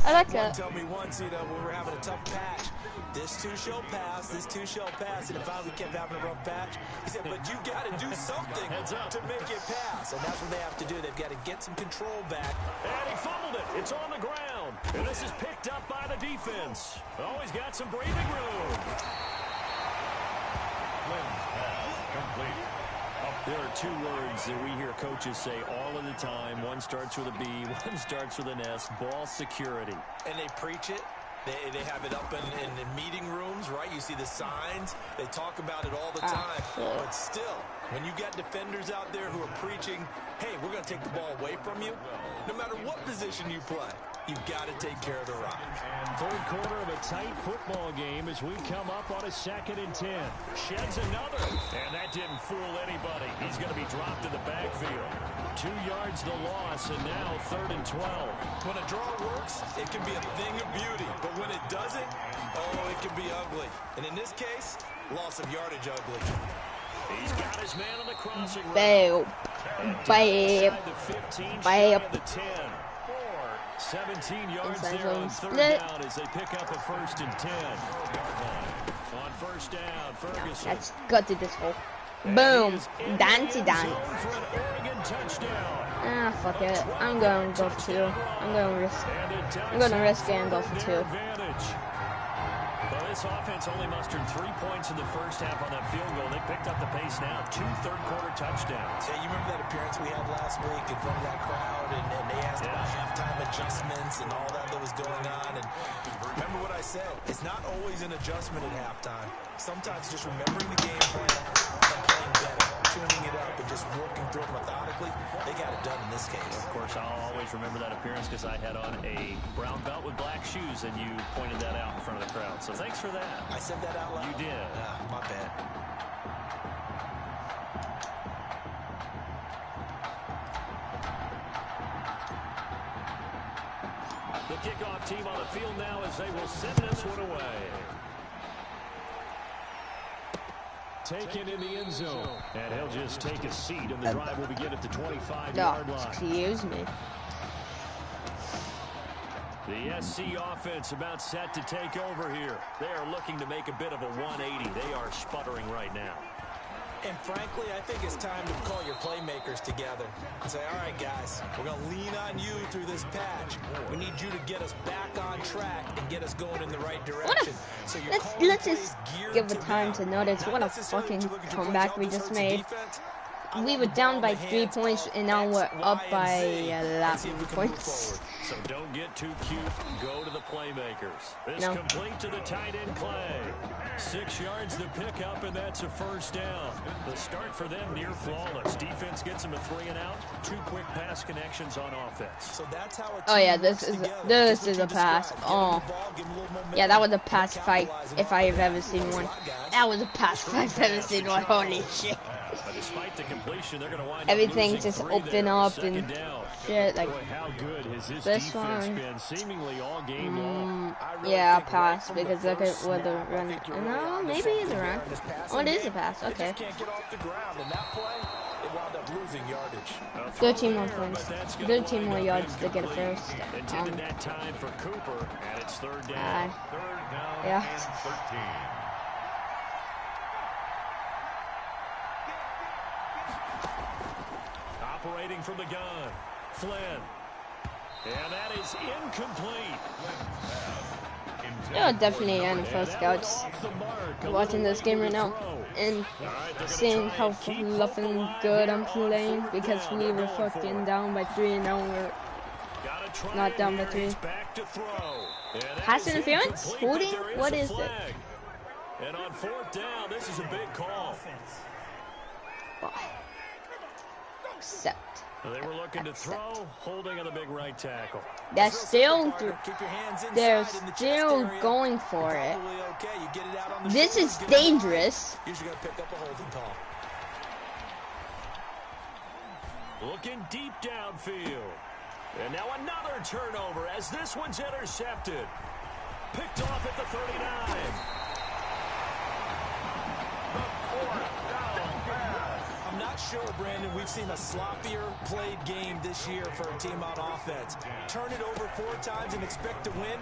I like that. Tell me once, when we were having a tough patch, this too shall pass, this too shall pass, and if we kept having a rough patch, he said, but you got to do something to make it pass, and that's what they have to do. They've got to get some control back. And he fumbled it. It's on the ground, and this is picked up by the defense. Always got some breathing room. There are two words that we hear coaches say all of the time. One starts with a B, one starts with an S. Ball security. And they preach it. They have it up in meeting rooms, right? You see the signs. They talk about it all the time. But still, when you got defenders out there who are preaching, hey, we're going to take the ball away from you, no matter what position you play, you've got to take care of the rock. Third quarter of a tight football game as we come up on a 2nd and 10. Sheds another, and that didn't fool anybody. He's going to be dropped in the backfield. 2 yards the loss, and now 3rd and 12. When a draw works, it can be a thing of beauty. But when it doesn't, oh, it can be ugly. And in this case, loss of yardage ugly. He's got his man on the crossing route. Babe. 17 yards there on 3rd down as they pick up a 1st and 10. On 1st down, Ferguson. Let's go to this hole. Boom. Dancey dance. Ah, fuck it. I'm going to go for 2. I'm going to risk it and go for 2. Well, this offense only mustered 3 points in the first half on that field goal. They picked up the pace now. 2 third-quarter touchdowns. Yeah, you remember that appearance we had last week in front of that crowd, and they asked about halftime adjustments and all that was going on. And remember what I said. It's not always an adjustment at halftime. Sometimes just remembering the game plan and playing better, tuning it up, and just working through it methodically. They got it done in this case. Of course, I'll always remember that appearance because I had on a brown belt with black shoes, and you pointed that out in front of the crowd. So thanks for that. I said that out loud? You did. My bad. The kickoff team on the field now as they will send this one away. Taken in the end zone. And he'll just take a seat, and the drive will begin at the 25-yard line. Excuse me. The SC offense about set to take over here. They are looking to make a bit of a 180. They are sputtering right now. And frankly, I think it's time to call your playmakers together and say, all right, guys, we're going to lean on you through this patch. We need you to get us back on track and get us going in the right direction. So let's just give it time to notice what a fucking comeback we just made. We were down by 3 points, and now we're up by 11 points. So don't get too cute. Go to the playmakers. This complete to the tight end Clay. 6 yards to pick up, and that's a 1st down. The start for them near flawless. Defense gets them a 3 and out. 2 quick pass connections on offense. So that's how oh yeah, this is a pass. Oh yeah, that was a pass fight if I have ever seen one. That was a pass fight if I've ever seen one. Holy shit. Despite the completion, they're going to wind everything just open up and shit. Like boy, how good has this one. Been seemingly all game long. Yeah, I'll pass because look at what the run. No, maybe it's a run. Oh, it is a pass. Okay. 13 more points. 13 more yards to get a first. Intended that time for Cooper, and it's 3rd down. Yeah. 13. Operating from the gun, Flynn. And that is incomplete. Yeah, definitely NFL scouts watching this game right now and seeing how fluffing good I'm playing because we were fucking down by 3 and now we're not down by 3. Pass interference? Holding? What is it? And on 4th down, this is a big call. Accept. They were looking to throw, holding on the big right tackle. They're still going for it. This is dangerous. Looking deep downfield. And now another turnover as this one's intercepted. Picked off at the 39. I'm not sure, Brandon, we've seen a sloppier played game this year for a team on offense. Turn it over 4 times and expect to win?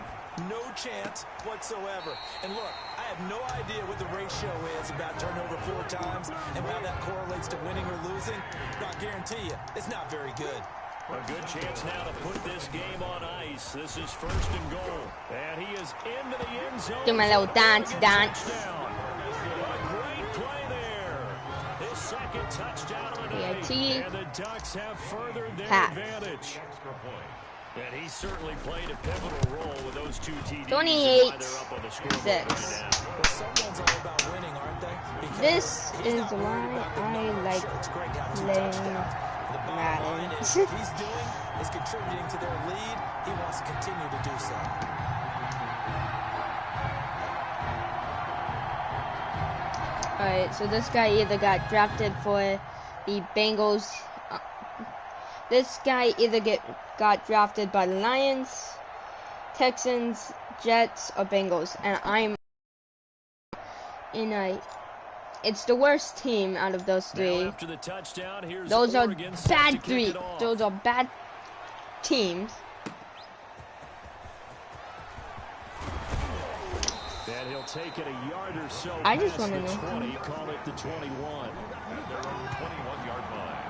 No chance whatsoever. And look, I have no idea what the ratio is about turnover 4 times and how that correlates to winning or losing. But I guarantee you, it's not very good. A good chance now to put this game on ice. This is 1st and goal. And he is into the end zone. Do my little dance. A great play there. His second touchdown of the PIT. day. And the Ducks have furthered their advantage. And he certainly played a pivotal role with those two TDs. 28-6. Well, someone's all about winning, aren't they? Because This is why I like playing Madden. What he's doing is contributing to their lead. He wants to continue to do so. Alright, so this guy either got drafted for the Bengals. This guy either got drafted by the Lions, Texans, Jets, or Bengals. And I'm in a... It's the worst team out of those three. After the touchdown, here's Those are Oregon bad three. Those are bad teams. And he'll take it a yard or so. I just want to know. 20, call it the 21. Their own 21-yard line.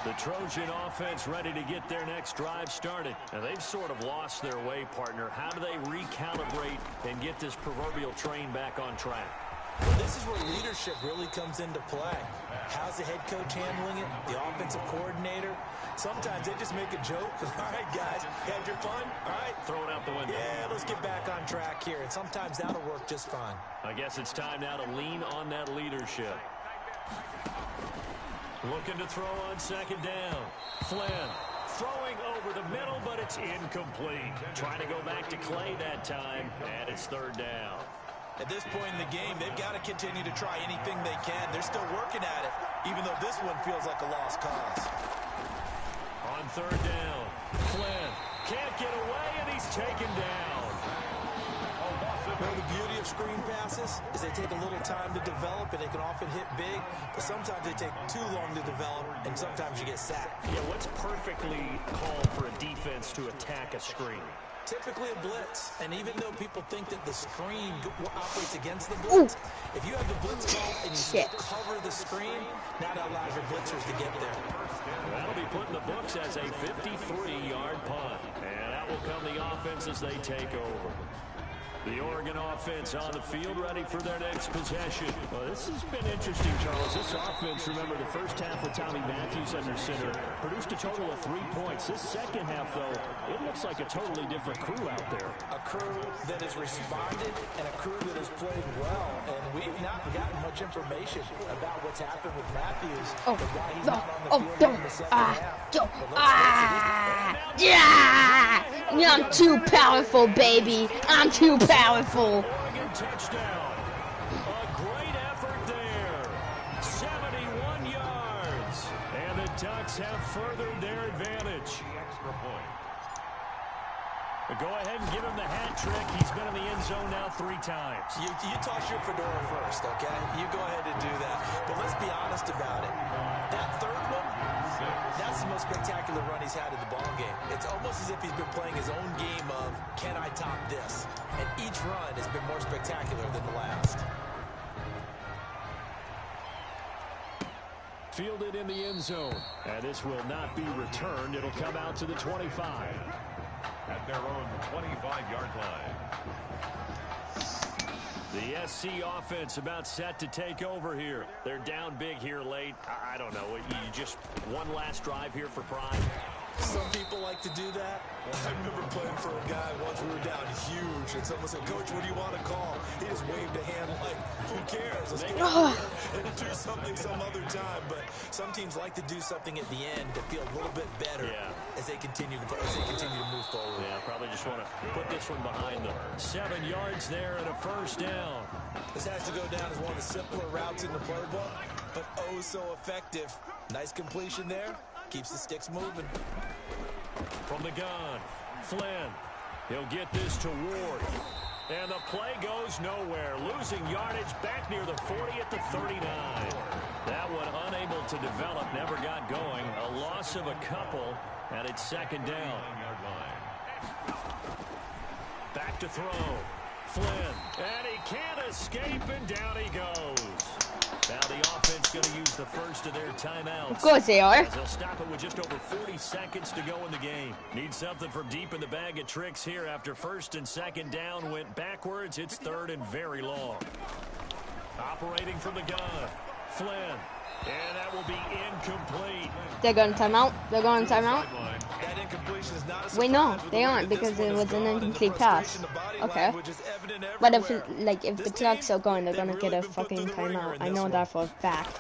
The Trojan offense ready to get their next drive started. And they've sort of lost their way, partner. How do they recalibrate and get this proverbial train back on track? Well, this is where leadership really comes into play. How's the head coach handling it? The offensive coordinator? Sometimes they just make a joke. All right, guys, had your fun? All right. Throw it out the window. Yeah, let's get back on track here. And sometimes that'll work just fine. I guess it's time now to lean on that leadership. Looking to throw on second down. Flynn throwing over the middle, but it's incomplete. Trying to go back to Clay that time, and it's third down. At this point in the game, they've got to continue to try anything they can. They're still working at it, even though this one feels like a lost cause. On third down, Flynn can't get away, and he's taken down. Well, the beauty of screen passes is they take a little time to develop, and they can often hit big, but sometimes they take too long to develop, and sometimes you get sacked. Yeah, what's perfectly called for a defense to attack a screen? Typically a blitz, and even though people think that the screen operates against the blitz, if you have the blitz called and you still cover the screen, now that allows your blitzers to get there. That'll be put in the books as a 53-yard punt, and that will come the offense as they take over. The Oregon offense on the field ready for their next possession. Well, this has been interesting, Charles. This offense, remember, the first half with Tommy Matthews under center, produced a total of 3 points. This second half, though, it looks like a totally different crew out there. A crew that has responded and a crew that has played well. And we've not gotten much information about what's happened with Matthews and why he's not on the field in the second half. Yeah! I'm too powerful, baby. I'm too powerful. Oregon touchdown. A great effort there. 71 yards. And the Ducks have furthered their advantage. Extra point. Go ahead and give him the hat trick. He's been in the end zone now 3 times. You toss your fedora first, okay? You go ahead and do that. But let's be honest about it. That third one, that's the most spectacular run he's had in the ballgame. It's almost as if he's been playing his own game of, can I top this? And each run has been more spectacular than the last. Fielded in the end zone. And this will not be returned. It'll come out to the 25. At their own 25-yard line. The SC offense about set to take over here. They're down big here late. I don't know. You just one last drive here for pride. Some people like to do that. I remember playing for a guy once we were down huge, and someone said, "Coach, what do you want to call?" He just waved a hand like, "Who cares? Let's get out and do something some other time." But some teams like to do something at the end to feel a little bit better as they continue to move forward. Yeah, probably just want to put this one behind them. 7 yards there and a first down. This has to go down as one of the simpler routes in the playbook, but oh so effective. Nice completion there. Keeps the sticks moving. From the gun, Flynn. He'll get this to Ward. And the play goes nowhere. Losing yardage back near the 40 at the 39. That one unable to develop, never got going. A loss of a couple, and it's second down. Back to throw. Flynn. And he can't escape, and down he goes. Now the offense going to use the first of their timeouts. Of course they are. They'll stop it with just over 40 seconds to go in the game. Need something from deep in the bag of tricks here after first and second down went backwards. It's third and very long. Operating from the gun. Flynn. And that will be incomplete. They're going timeout. They're going timeout. Wait, no, they aren't because it was an incomplete pass. Okay. But if the clock's still going, they're gonna get a fucking timeout. I know that for a fact.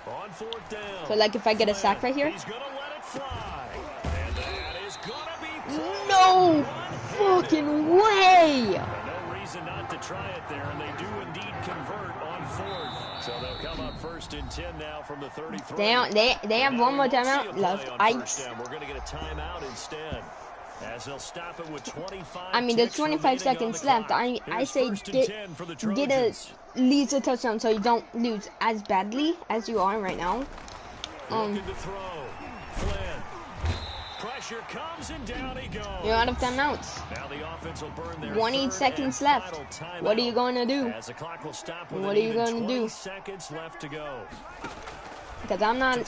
On fourth down. So like if I get a sack right here. He's gonna let it fly. And that is gonna be no fucking way. No reason not to try it there, and they do indeed convert on fourth. So they'll come up first and 10 now from the 33. They have one more timeout left. We're gonna get a timeout instead. As they'll stop it with 25. I mean, there's 25 seconds left. I say get at least a touchdown so you don't lose as badly as you are right now. Looking to throw. Flynn. Pressure comes and down he goes. You're out of timeouts. Now the offense will burn their 20 seconds left. What are you going to do? As the clock will stop with what are you going to do? Seconds left to go. Because I'm not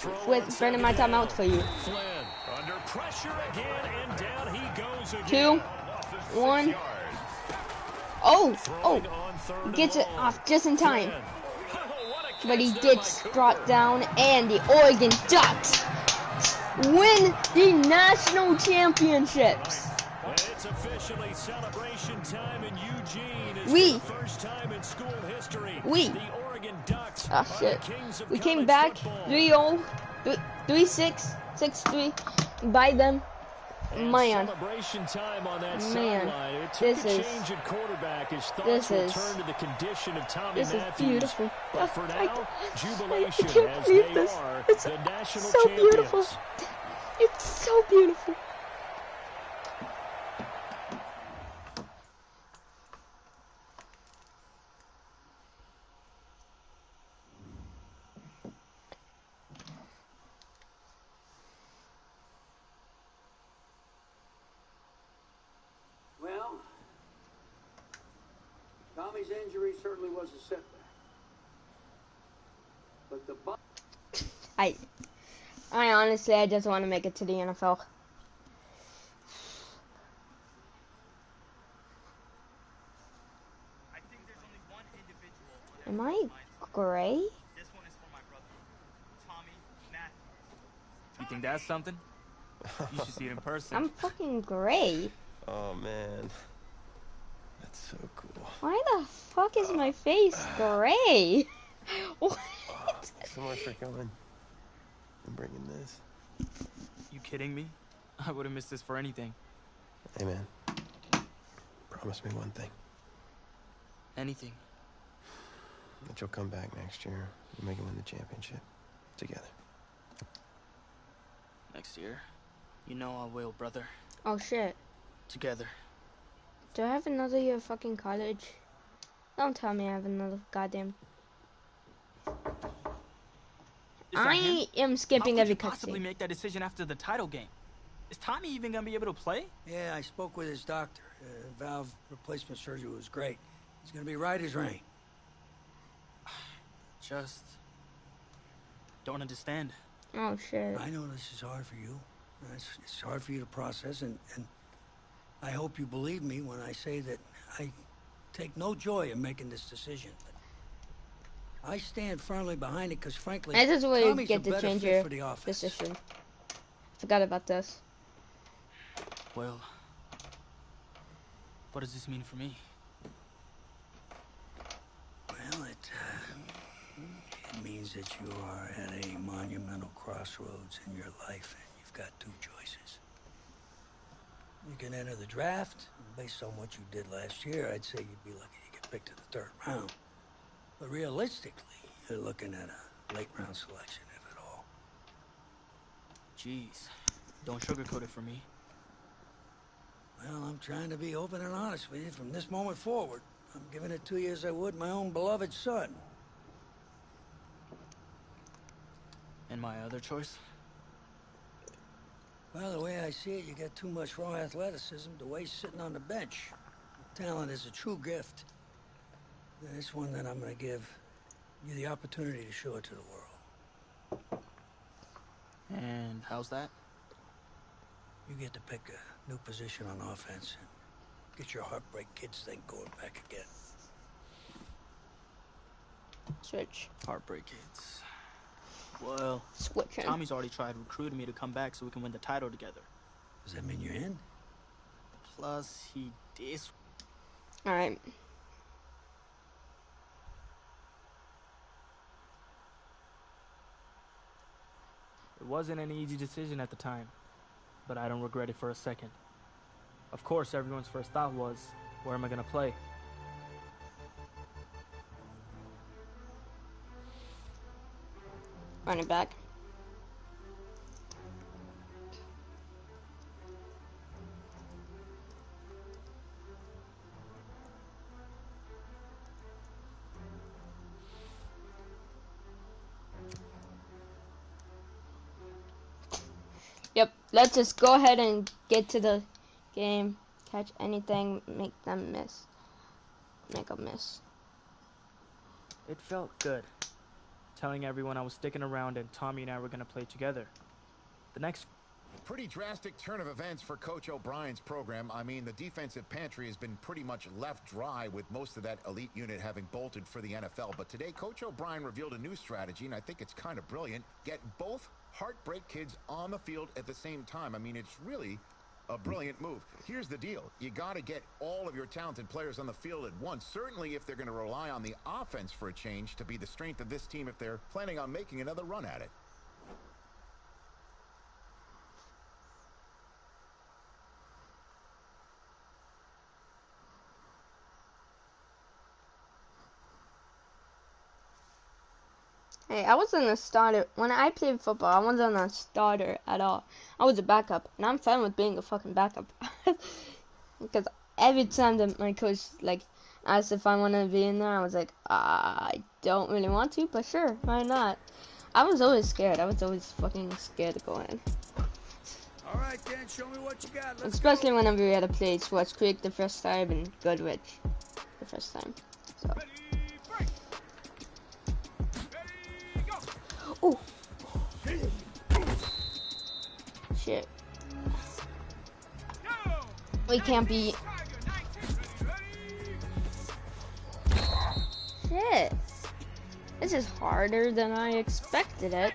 spending my time out for you. Flynn under pressure again, and down he goes again. 2, 1. Oh, gets it off just in time. But he gets brought down, and the Oregon Ducks win the national championships. It's officially celebration time in Eugene. We. First time in school history. We. The Oregon Ducks. Oh shit. We came back 3-0, 3-6, 6-3 by them. Man, celebration time on that man, this is change at quarterback as thoughts return to the condition of Tommy Matthews. Beautiful. But for now, jubilation I can't as believe they this. are It's the national so champions. Beautiful. It's so beautiful. Well, Tommy's injury certainly was a setback. But the I honestly, I just want to make it to the NFL. I think there's only one individual. Am I gray? This one is for my brother, Tommy Matthews. You think that's something? You should see it in person. I'm fucking gray. Oh man, that's so cool. Why the fuck is my face gray? What? So much for coming and bringing this. You kidding me? I wouldn't miss this for anything. Hey man, promise me one thing. Anything. That you'll come back next year and make it win the championship together. Next year, you know I will, brother. Oh shit. Together. Do I have another year of fucking college? Don't tell me I have another goddamn. I am skipping every cutscene. How could you possibly make that decision after the title game? Is Tommy even gonna be able to play? Yeah, I spoke with his doctor. Valve replacement surgery was great. He's gonna be right as rain. Just don't understand. Oh shit. I know this is hard for you. It's hard for you to process, and I hope you believe me when I say that I take no joy in making this decision. But I stand firmly behind it because, frankly, this is where you get Tommy's to change fit your for the offense. decision. Forgot about this. Well, what does this mean for me? Well, it means that you are at a monumental crossroads in your life, and you've got two choices. You can enter the draft, and based on what you did last year, I'd say you'd be lucky to get picked in the 3rd round. But realistically, you're looking at a late round selection, if at all. Jeez, don't sugarcoat it for me. Well, I'm trying to be open and honest with you from this moment forward. I'm giving it to you as I would my own beloved son. And my other choice? Well, the way I see it, you got too much raw athleticism to waste sitting on the bench. Talent is a true gift. And it's one that I'm going to give you the opportunity to show it to the world. And how's that? You get to pick a new position on offense and get your heartbreak kids thing going back again. Switch. Heartbreak Kids. Well, Switching. Tommy's already tried recruiting me to come back so we can win the title together. Does that mean you're in? Plus, he did. Alright. It wasn't an easy decision at the time, but I don't regret it for a second. Of course, everyone's first thought was, where am I going to play? Running back. Yep, let's just go ahead and get to the game. Catch anything, make them miss. Make them miss. It felt good, telling everyone I was sticking around and Tommy and I were going to play together. The next... Pretty drastic turn of events for Coach O'Brien's program. I mean, the defensive pantry has been pretty much left dry with most of that elite unit having bolted for the NFL. But today, Coach O'Brien revealed a new strategy, and I think it's kind of brilliant. Get both Heartbreak Kids on the field at the same time. I mean, it's really a brilliant move. Here's the deal. You got to get all of your talented players on the field at once. Certainly if they're going to rely on the offense for a change to be the strength of this team if they're planning on making another run at it. Hey, I wasn't a starter. When I played football, I wasn't a starter at all. I was a backup, and I'm fine with being a fucking backup. Because every time that my coach, like, asked if I wanted to be in there, I was like, I don't really want to, but sure, why not? I was always scared. I was always fucking scared to go in. All right, then, show me what you got. Let's Especially go. whenever we had to play Swartz Creek the first time and Goodrich the first time. So. Oh. Shit. We can't be. Shit. This is harder than I expected it.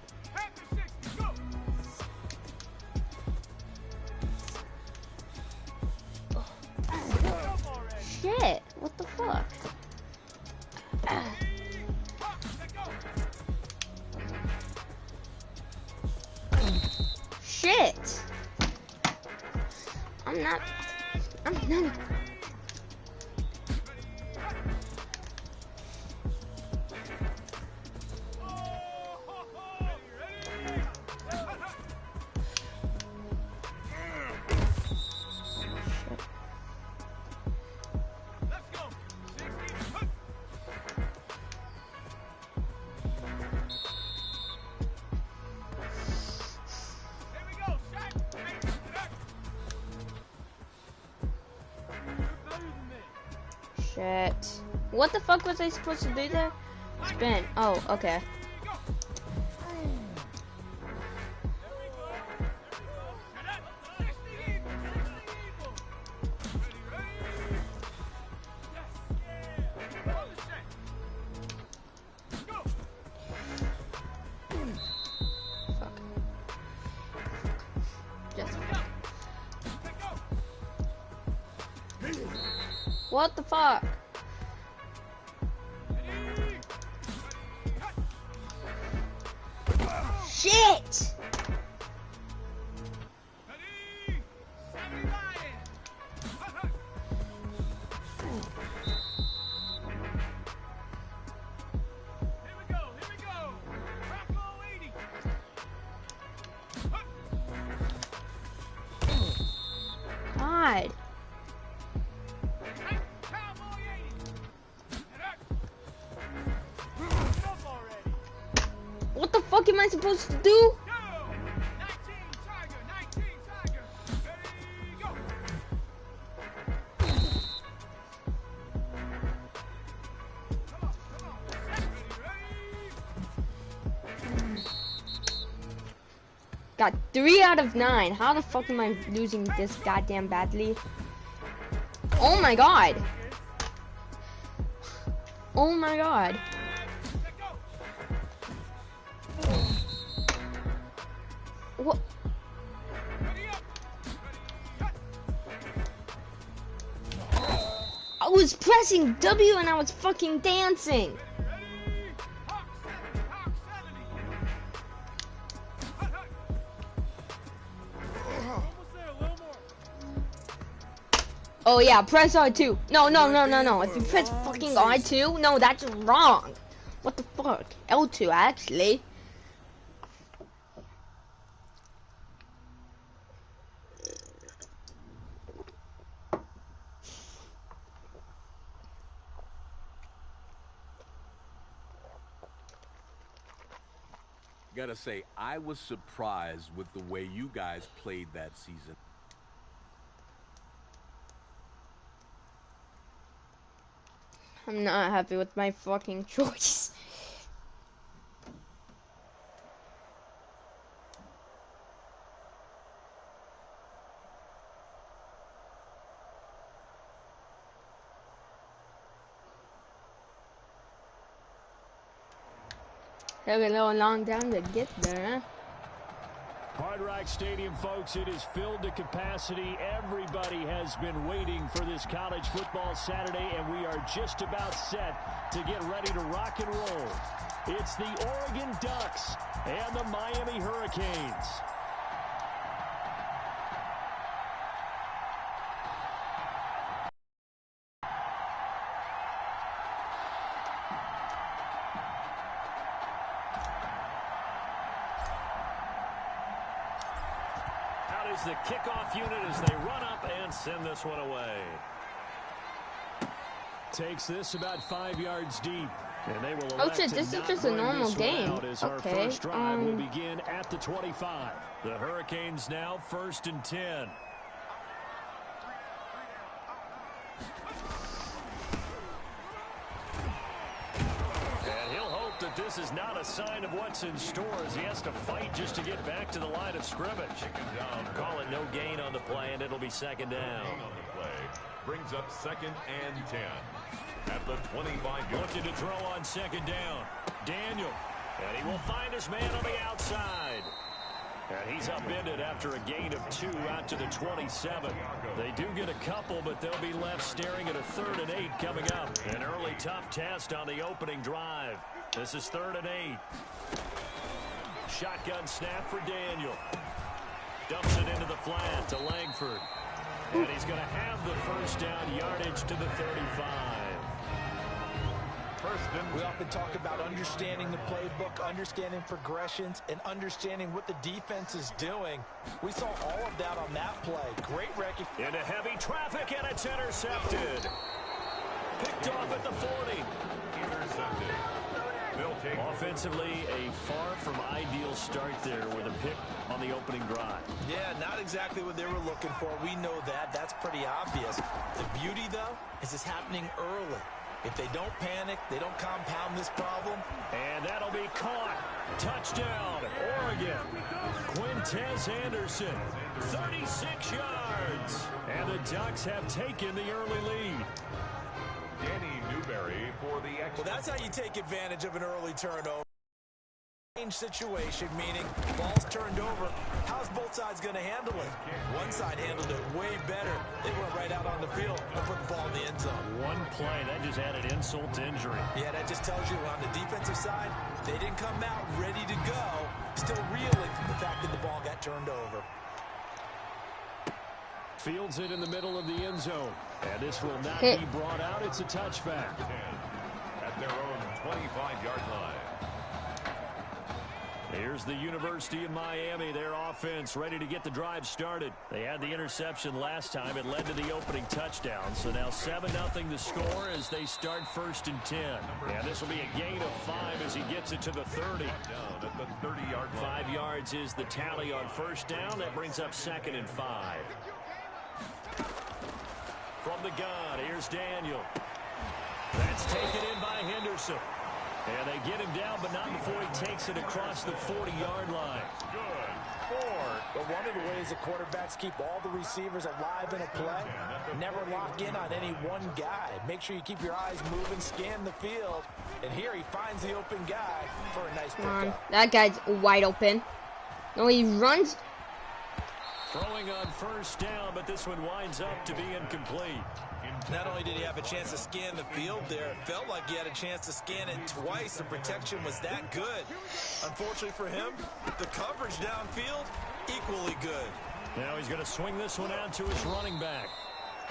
Shit. What the fuck? Shit. I'm not. Shit. What the fuck was I supposed to do there? Spin. Oh, okay. Fuck. Just. What the fuck? Shit! God. What the fuck am I supposed to do? Got 3 out of 9. How the fuck am I losing this goddamn badly? Oh my god. Oh my god. What? I was pressing W and I was fucking dancing. Oh yeah, press R2. No. If you press fucking R2, no, that's wrong. What the fuck? L2 actually. Gotta say, I was surprised with the way you guys played that season. I'm not happy with my fucking choice. Took a little long time to get there, huh? Hard Rock Stadium, folks, it is filled to capacity. Everybody has been waiting for this college football Saturday, and we are just about set to get ready to rock and roll. It's the Oregon Ducks and the Miami Hurricanes. The kickoff unit as they run up and send this one away. Takes this about 5 yards deep, and they will elect shit, this is just a normal game. As our first drive will begin at the 25. The Hurricanes now 1st and 10. That this is not a sign of what's in store as he has to fight just to get back to the line of scrimmage. Call it no gain on the play, and it'll be 2nd down. On the play brings up 2nd and 10 at the 25-yard. Looking to throw on 2nd down. Daniel, and he will find his man on the outside. And he's upended after a gain of 2 out to the 27. They do get a couple, but they'll be left staring at a 3rd and 8 coming up. An early tough test on the opening drive. This is 3rd and 8. Shotgun snap for Daniel. Dumps it into the flat to Langford. And he's going to have the 1st down yardage to the 35. We often talk about understanding the playbook, understanding progressions, and understanding what the defense is doing. We saw all of that on that play. Great recognition. Into heavy traffic, and it's intercepted. Picked off at the 40. Intercepted. Offensively, a far from ideal start there with a pick on the opening drive. Yeah, not exactly what they were looking for. We know that. That's pretty obvious. The beauty, though, is it's happening early. If they don't panic, they don't compound this problem. And that'll be caught. Touchdown, Oregon. Quintez Anderson, 36 yards. And the Ducks have taken the early lead. Danny Newberry for the extra. Well, that's how you take advantage of an early turnover. Situation, meaning ball's turned over. How's both sides going to handle it? One side handled it way better. They went right out on the field and put the ball in the end zone. One play, that just added insult to injury. Yeah, that just tells you on the defensive side, they didn't come out ready to go, still reeling from the fact that the ball got turned over. Fields it in the middle of the end zone. And this will not be brought out. It's a touchback. At their own 25-yard line. Here's the University of Miami, their offense ready to get the drive started. They had the interception last time. It led to the opening touchdown. So now 7-0 the score as they start 1st and 10. And this will be a gain of 5 as he gets it to the 30. Down at the 30-yard line. 5 yards is the tally on 1st down. That brings up 2nd and 5. From the gun, here's Daniel. That's taken in by Henderson. And they get him down, but not before he takes it across the 40-yard line. Good. 4. But one of the ways the quarterbacks keep all the receivers alive in a play, never lock in on any one guy. Make sure you keep your eyes moving, scan the field. And here he finds the open guy for a nice pickup. That guy's wide open. No, he runs. Throwing on first down, but this one winds up to be incomplete. Not only did he have a chance to scan the field there, it felt like he had a chance to scan it twice. The protection was that good. Unfortunately for him, the coverage downfield, equally good. Now he's going to swing this one out to his running back.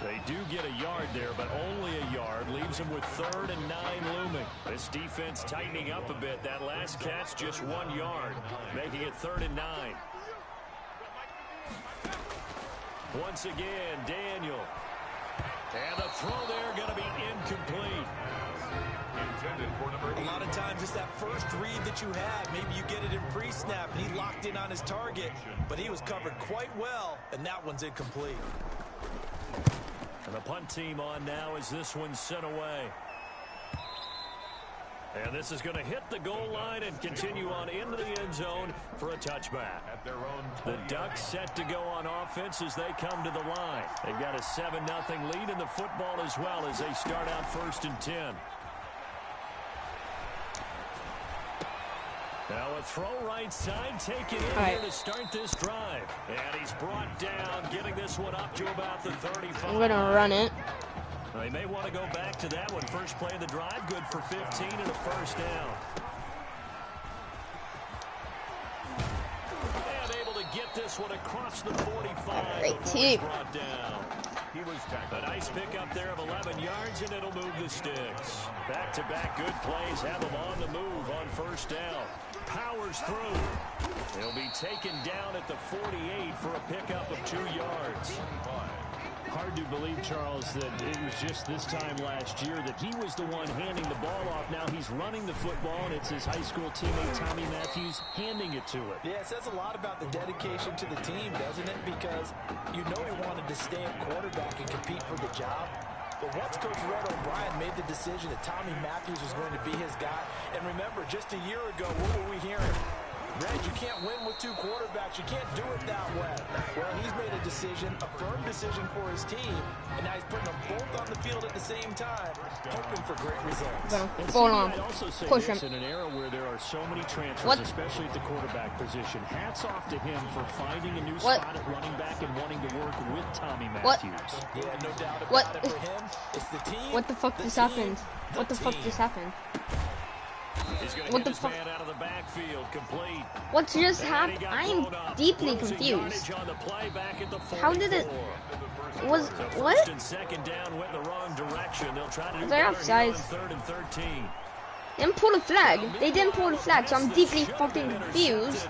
They do get a yard there, but only a yard. Leaves him with 3rd and 9 looming. This defense tightening up a bit. That last catch, just 1 yard, making it 3rd and 9. Once again, Daniel. And the throw there going to be incomplete. A lot of times it's that first read that you had. Maybe you get it in pre-snap, and he locked in on his target, but he was covered quite well, and that one's incomplete. And the punt team on now as this one's sent away. And this is going to hit the goal line and continue on into the end zone for a touchback. The Ducks set to go on offense as they come to the line. They've got a 7-0 lead in the football as well as they start out 1st and 10. Now a throw right side, taken in here to start this drive. And he's brought down, getting this one up to about the 35. I'm going to run it. They may want to go back to that one. First play of the drive, good for 15 and a first down. And able to get this one across the 45. Great team. Brought down. A nice pickup there of 11 yards, and it'll move the sticks. Back-to-back good plays have them on the move on first down. Powers through. They'll be taken down at the 48 for a pickup of 2 yards. Hard to believe, Charles, that it was just this time last year that he was the one handing the ball off. Now he's running the football, and it's his high school teammate Tommy Matthews handing it to him. Yeah, it says a lot about the dedication to the team, doesn't it? Because you know he wanted to stay at quarterback and compete for the job. But once Coach Red O'Brien made the decision that Tommy Matthews was going to be his guy, and remember, just a year ago, what were we hearing? Red, you can't win with 2 quarterbacks. You can't do it that way. Well, he's made a decision, a firm decision for his team, and now he's putting them both on the field at the same time, hoping for great results. Hold on. I'd also say Push this him. in an era where there are so many transfers, especially at the quarterback position. Hats off to him for finding a new spot at running back and wanting to work with Tommy Matthews. Yeah, no doubt about it for him. It's the team. What the fuck just happened? What the fuck just happened? What the fuck? Out of the backfield, complete. What just happened? I'm deeply confused. How did it? Was what? First and second down went the wrong direction. They'll try to do They're offside. 3rd and 13. They didn't pull the flag. They didn't pull the flag, so I'm deeply fucking confused.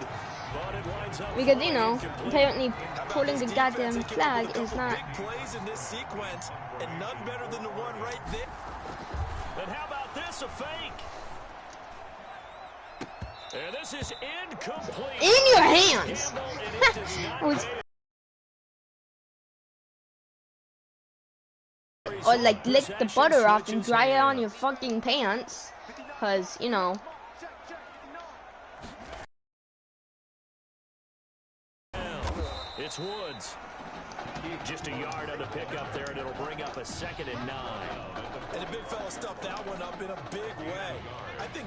Because you know, apparently pulling the goddamn flag is not. Big plays in this sequence, and none better than the one right there. And how about this? A fake. And this is incomplete. In your hands. Or like lick the butter off and dry it on your fucking pants. Cause, you know. It's Woods. Just a yard on the pickup there, and it'll bring up a 2nd and 9. And the big fella stuffed that one up in a big way. I think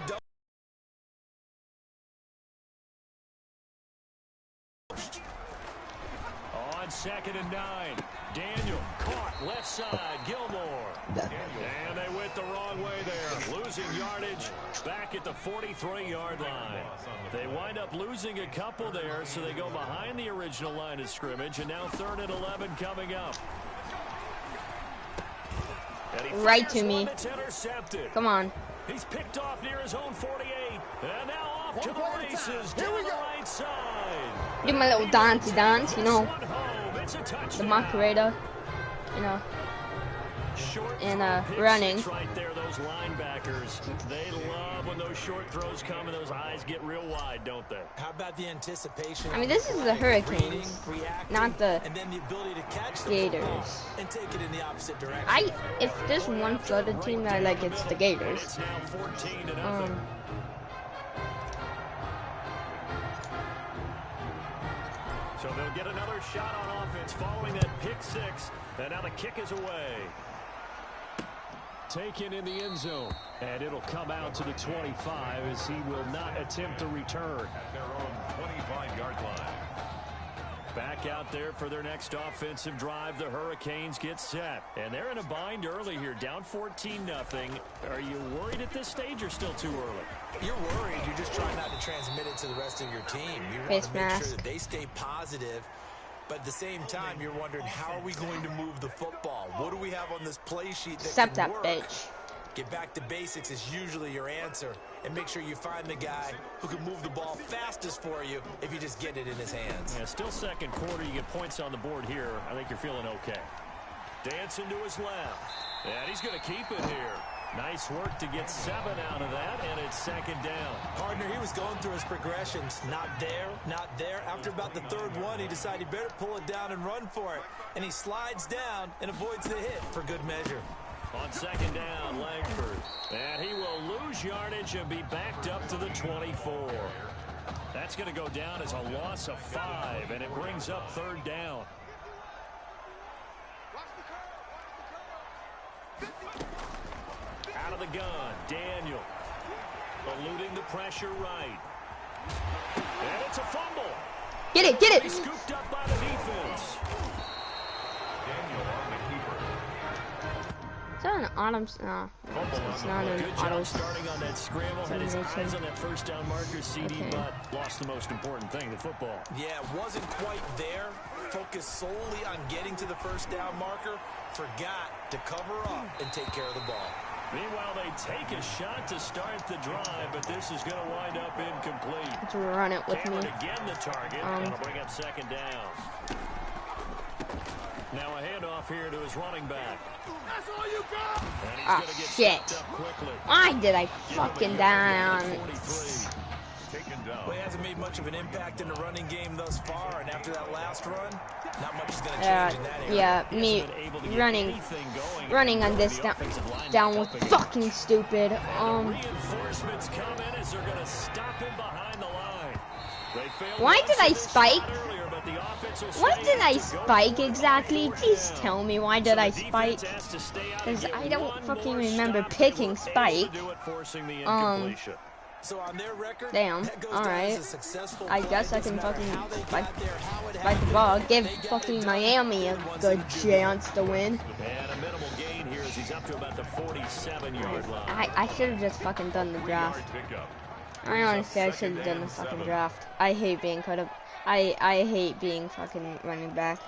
on 2nd and 9, Daniel caught left side, Gilmore. And they went the wrong way there, losing yardage back at the 43-yard line. They wind up losing a couple there, so they go behind the original line of scrimmage, and now 3rd and 11 coming up. Right to me. Come on. He's picked off near his own 48, and now off to the races down the right side. Do my little dancey dance, you know, the Macarena, you know, and running. Right there, those linebackers, they love when those short throws come and those eyes get real wide, don't they? How about the anticipation? I mean, this is the Hurricanes, not the and then the ability to catch the Gators. And take it in the opposite direction. If there's one Florida team that I like, it's the Gators. It's now 14-0. So they'll get another shot on offense following that pick 6, and now the kick is away. Taken in the end zone. And it'll come out to the 25 as he will not attempt to return. At their own 25-yard line. Back out there for their next offensive drive. The Hurricanes get set. And they're in a bind early here, down 14-0. Are you worried at this stage or still too early? You're worried. You're just trying not to transmit it to the rest of your team. You want to make sure that they stay positive. But at the same time, you're wondering, how are we going to move the football? What do we have on this play sheet that can work? Bitch. Get back to basics is usually your answer. And make sure you find the guy who can move the ball fastest for you if you just get it in his hands. Yeah, still second quarter. You get points on the board here. I think you're feeling okay. Dancing to his left. And he's going to keep it here. Nice work to get 7 out of that, and it's second down. Partner, he was going through his progressions. Not there, not there. After about the third one, he decided he better pull it down and run for it. And he slides down and avoids the hit for good measure. On second down, Langford. And he will lose yardage and be backed up to the 24. That's going to go down as a loss of 5, and it brings up third down. Out of the gun, Daniel. Eluding the pressure right. And it's a fumble. Get it, get it. He's scooped up by the defense. Daniel on the keeper. Is that an autumn? No, it's not an auto. Starting on that scramble, had his eyes on that first down marker, CD, but lost the most important thing, the football. Yeah, wasn't quite there. Focused solely on getting to the first down marker. Forgot to cover up and take care of the ball. Meanwhile, they take a shot to start the drive, but this is going to wind up incomplete. Let's run it with Cameron me. Again, the target. That'll bring up second down. Now a handoff here to his running back. That's all you got. And he's Oh, going to get shit. up quickly. Why did I fucking down? Well, he hasn't made much of an impact in the running game thus far, and after that last run, not much is going to change in that area. Yeah, me running on this down was fucking stupid. Reinforcements come in as they're going to stop him behind the line. Why did I spike? Why did I spike exactly? Please tell me, why did I spike? Because I don't fucking remember picking spike. So on their record, damn, alright. I guess I can fucking fight the ball. Give fucking Miami a good chance to win. And a minimal gain here as he's up to about the 47-yard line. I should have just fucking done the draft. I honestly, I should have done the fucking draft. I hate being cut up. I hate being fucking running back.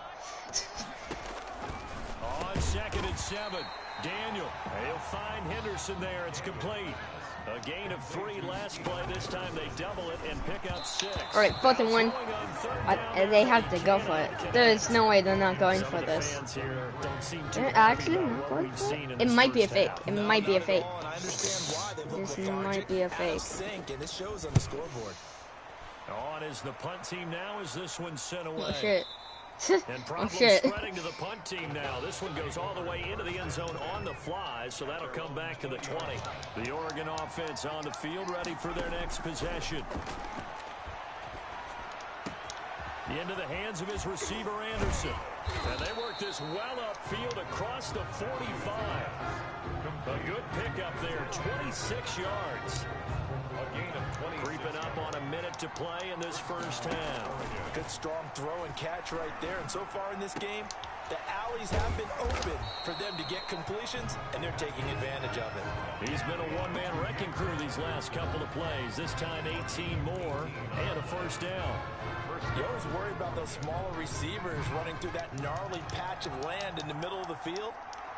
On 2nd and 7, Daniel. He'll find Henderson there. It's complete. A gain of 3 last play. This time they double it and pick up 6. All right, 4th and 1. They have to go for it. There's no way they're not going for this. They're actually not going for it? It might be a fake. It might be a fake. This might be a fake. On is the punt team now as this one's sent away. Oh, shit. And problems spreading to the punt team now. This one goes all the way into the end zone on the fly, so that'll come back to the 20. The Oregon offense on the field, ready for their next possession. Into the hands of his receiver, Anderson. And they work this well upfield across the 45. A good pickup there, 26 yards. Creeping up on a minute to play in this first half. Good strong throw and catch right there. And so far in this game, the alleys have been open for them to get completions, and they're taking advantage of it. He's been a one-man wrecking crew these last couple of plays. This time 18 more and a first down. You always worry about those smaller receivers running through that gnarly patch of land in the middle of the field.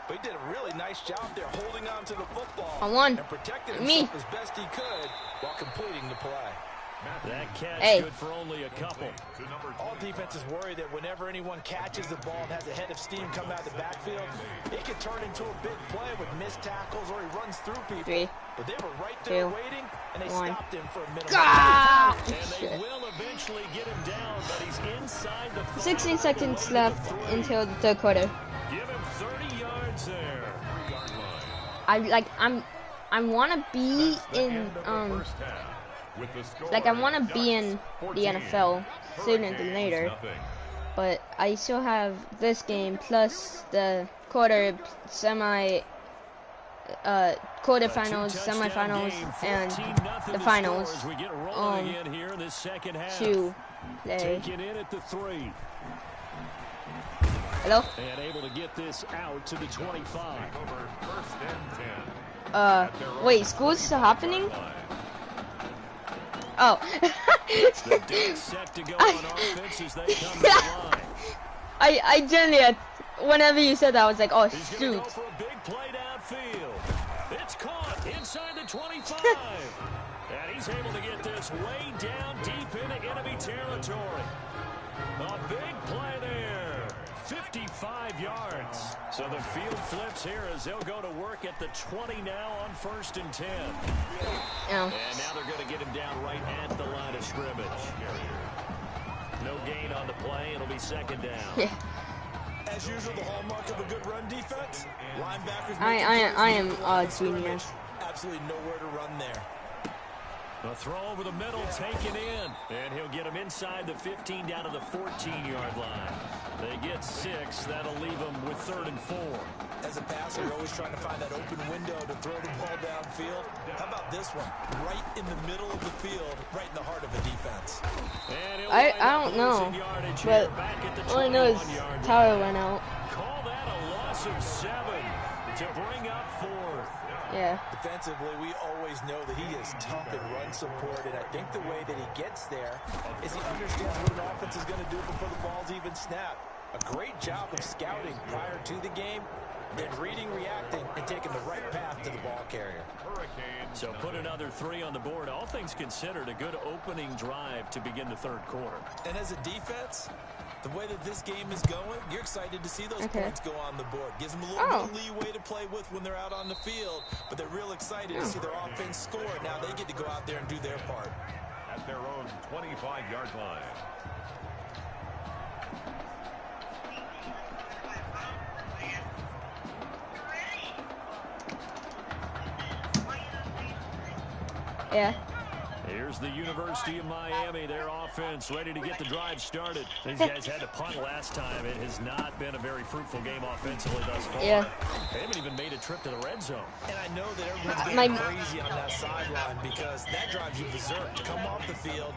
But he did a really nice job there holding on to the football and protecting himself as best he could while completing the play. That catch good for only a couple. All defenses worry that whenever anyone catches the ball and has a head of steam come out of the backfield, it can turn into a big play with missed tackles or he runs through people. 3, but they were right there 2, waiting, and they 1. stopped him for a minute. And they will eventually get him down, but he's inside the 16 seconds left until the third quarter. Give him 30 yards there. I want to be in I want to be in the NFL sooner than later, but I still have this game plus the quarter semi quarterfinals, semifinals, and the finals to play. Taken in at the 3. Hello? And able to get this out to the 25. Wait, school's still happening? Oh. The deck set to go on offense as they come to the line. I generally, whenever you said that, I was like, oh, He's shoot. go for a big play downfield. It's caught inside the 25. And he's able to get this way down deep into enemy territory. A big play there. 55 yards. So the field flips here as they'll go to work at the 20 now on 1st and 10. Oh. And now they're going to get him down right at the line of scrimmage. No gain on the play. It'll be 2nd down. Yeah. As usual, the hallmark of a good run defense. Linebackers. I am genius. Absolutely nowhere to run there. A throw over the middle, taken in. And he'll get him inside the 15 down to the 14-yard line. They get 6. That'll leave them with 3rd and 4. As a passer, you're always trying to find that open window to throw the ball downfield. How about this one? Right in the middle of the field, right in the heart of the defense. I don't know, but all I know is Tower went out. Call that a loss of 7 to bring up 4th. Yeah. Defensively, we always know that he is tough in run support, and I think the way that he gets there is he understands what an offense is going to do before the ball's even snapped. A great job of scouting prior to the game, then reading, reacting, and taking the right path to the ball carrier. So put another 3 on the board. All things considered, a good opening drive to begin the 3rd quarter. And as a defense, the way that this game is going, you're excited to see those points go on the board. Gives them a little bit of leeway to play with when they're out on the field, but they're real excited to see their offense score. Now they get to go out there and do their part. At their own 25-yard line. Yeah. Here's the University of Miami, their offense ready to get the drive started. These guys had to punt last time. It has not been a very fruitful game offensively thus far. Yeah. They haven't even made a trip to the red zone. And I know that everyone's getting crazy on that sideline because that drives you berserk to come off the field.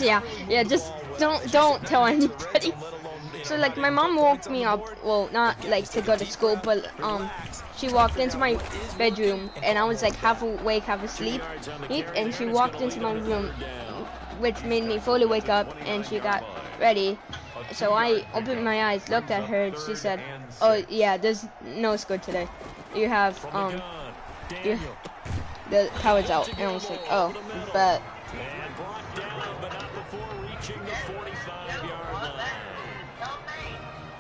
Yeah, just don't tell anybody. So like my mom woke me up, well, not like to go to school, but she walked into my bedroom and I was like half awake, half asleep, and she walked into my room, which made me fully wake up, and she got ready. So I opened my eyes, looked at her, and she said, "Oh yeah, there's no school today. You have the power's out." And I was like, "Oh, but."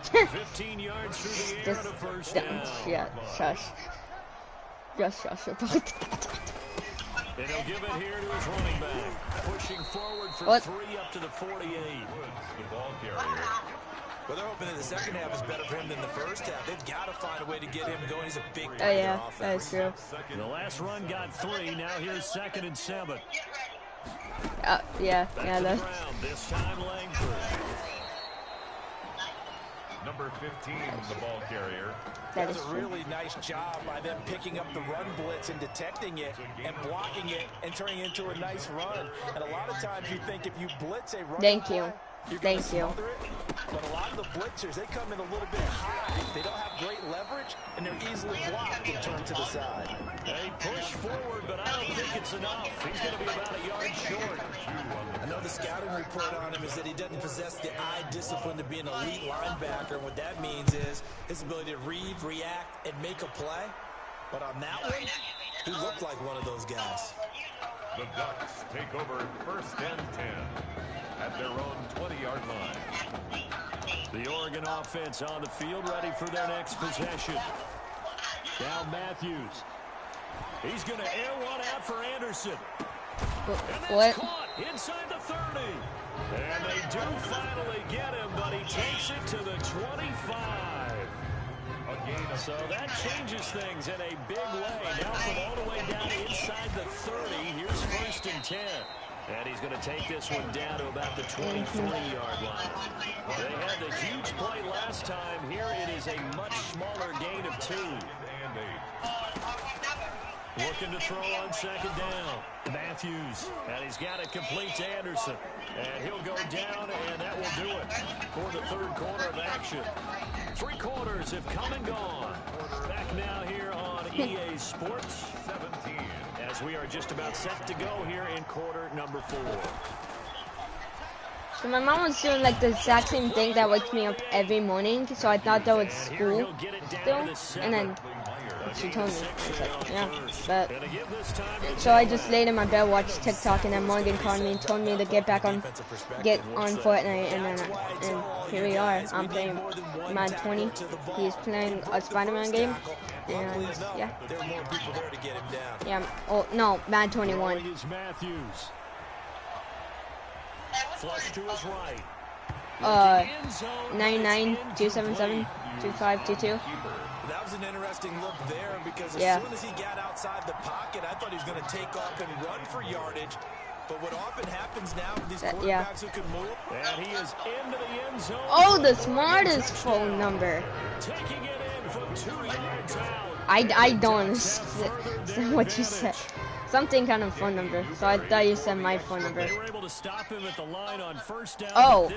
15 yards through the air to 1st down. Yeah, shush. Just shush about that. And he'll give it here to his running back. Pushing forward for 3 up to the 48. The ball carrier. Well, they're hoping that the second half is better for him than the first half. They've got to find a way to get him going. He's a big part of their offense. That is true. The last run got 3. Now here's 2nd and 7. Yeah. This time Langford. Number 15, the ball carrier. That's a really nice job by them picking up the run blitz and detecting it and blocking it and turning it into a nice run. And a lot of times you think if you blitz a run, Thank you. But a lot of the blitzers, they come in a little bit high. They don't have great leverage, and they're easily blocked and turned to the side. They push forward, but I don't think it's enough. He's going to be about a yard short. I know the scouting report on him is that he doesn't possess the eye discipline to be an elite linebacker. And what that means is his ability to read, react, and make a play. But on that one, he looked like one of those guys. The Ducks take over 1st and 10 at their own 20-yard line. The Oregon offense on the field, ready for their next possession. Now Matthews. He's going to air one out for Anderson. And that's caught inside the 30. And they do finally get him, but he takes it to the 25. So that changes things in a big way. Now from all the way down inside the 30, here's 1st and 10. And he's going to take this one down to about the 23-yard line. They had the huge play last time. Here it is a much smaller gain of 2. Looking to throw on second down. Matthews, and he's got it complete to Anderson. And he'll go down, and that will do it for the third quarter of action. 3 quarters have come and gone. Back now here on EA Sports 17, as we are just about set to go here in quarter number 4. So my mom was doing like the exact same thing that wakes me up every morning, so I thought that was school still, and then she told me, she's like, yeah, but, so I just laid in my bed, watched TikTok, and then Morgan called me and told me to get on Fortnite, and here we are. I'm playing Madden 20, he's playing a Spider-Man game, and yeah. Yeah, oh, no, Madden 21. Flush to his right. 99-277-2522. That was an interesting look there because as soon as he got outside the pocket, I thought he was going to take off and run for yardage. But what often happens now with these quarterbacks who can move, and he is into the end zone. Oh, the smartest phone number. Taking it in from 2 yards out. I don't understand what you said. Something kind of phone number. So I thought you said my phone number. They were able to stop him at the line on first down. Oh,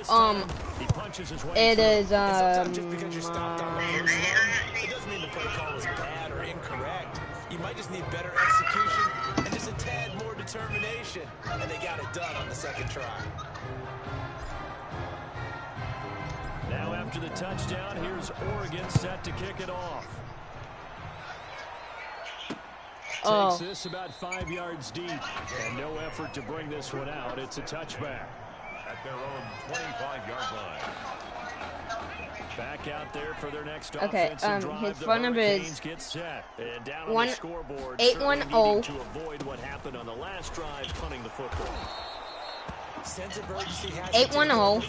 he punches his way it is just because you're stopped on the first down, it doesn't mean the play call is bad or incorrect. You might just need better execution and just a tad more determination. And they got it done on the second try. Now after the touchdown, here's Oregon set to kick it off. Takes this about 5 yards deep, and no effort to bring this one out. It's a touchback. At their own 25-yard line. Back out there for their next offensive drive. His phone number is 810 to avoid what happened on the last drive, punting the football. 810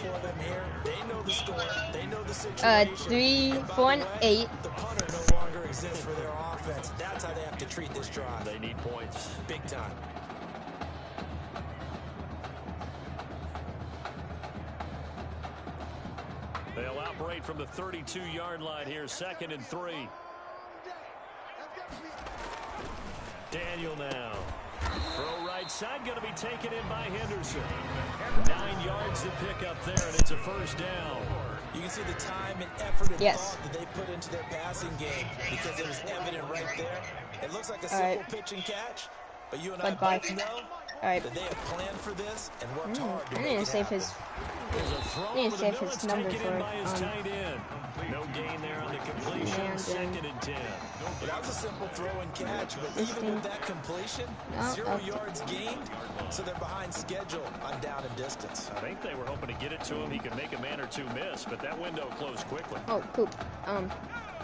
348. The punter no longer exists for their offense. That's how they have to treat this drive. They need points. Big time. They'll operate from the 32-yard line here, 2nd and 3. Daniel now. Throw right side, going to be taken in by Henderson. 9 yards to pick up there, and it's a first down. You can see the time and effort and thought that they put into their passing game because it was evident right there. It looks like a simple pitch and catch, but you and I both know that they have planned for this and worked hard to make it happen. I need to save his number for No gain there on the completion. 2nd and 10. Well, that was a simple throw and catch, but even with that completion, 0 yards gained, so they're behind schedule on down and distance. I think they were hoping to get it to him. He could make a man or two miss, but that window closed quickly. Oh, poop.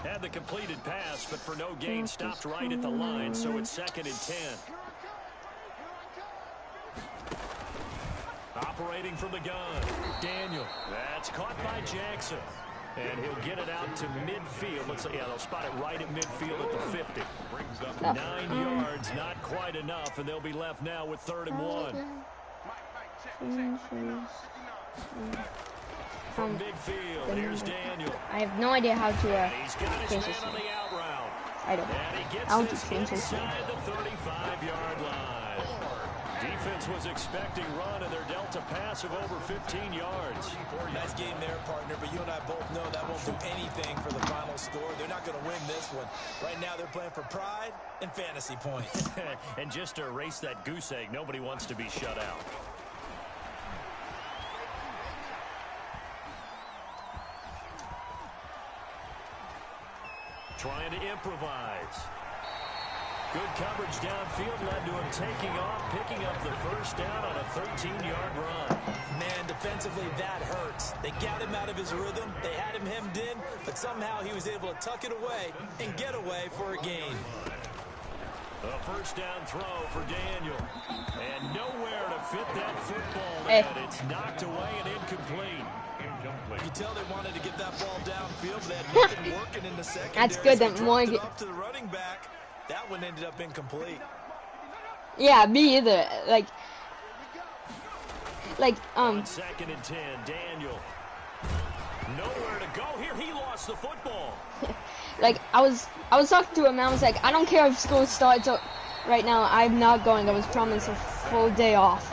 Had the completed pass, but for no gain, stopped right at the line, so it's 2nd and 10. Operating from the gun, Daniel. That's caught by Jackson. And he'll get it out to midfield. Let's see, they'll spot it right at midfield at the 50. Brings up 9 yards, not quite enough, and they'll be left now with 3rd and 1. From midfield, here's Daniel. I have no idea how to he's got his man on the out route. I don't. And he gets I'll this just change his inside the 35-yard line. Defense was expecting run, and they're dealt a pass of over 15 yards. Nice game there, partner, but you and I both know that won't do anything for the final score. They're not going to win this one. Right now, they're playing for pride and fantasy points. And just to erase that goose egg, nobody wants to be shut out. Trying to improvise. Good coverage downfield led to him taking off, picking up the first down on a 13-yard run. Man, defensively, that hurts. They got him out of his rhythm. They had him hemmed in, but somehow he was able to tuck it away and get away for a gain. A first down throw for Daniel. And nowhere to fit that football in. It's knocked away and incomplete. You can tell they wanted to get that ball downfield, but they had nothing working in the secondary. That's good that Morgan. Off to the running back. That one ended up incomplete. Yeah, me either. Like, On 2nd and 10, Daniel. Nowhere to go here. He lost the football. like I was talking to him and I was like, I don't care if school starts right now I'm not going. I was promised a full day off,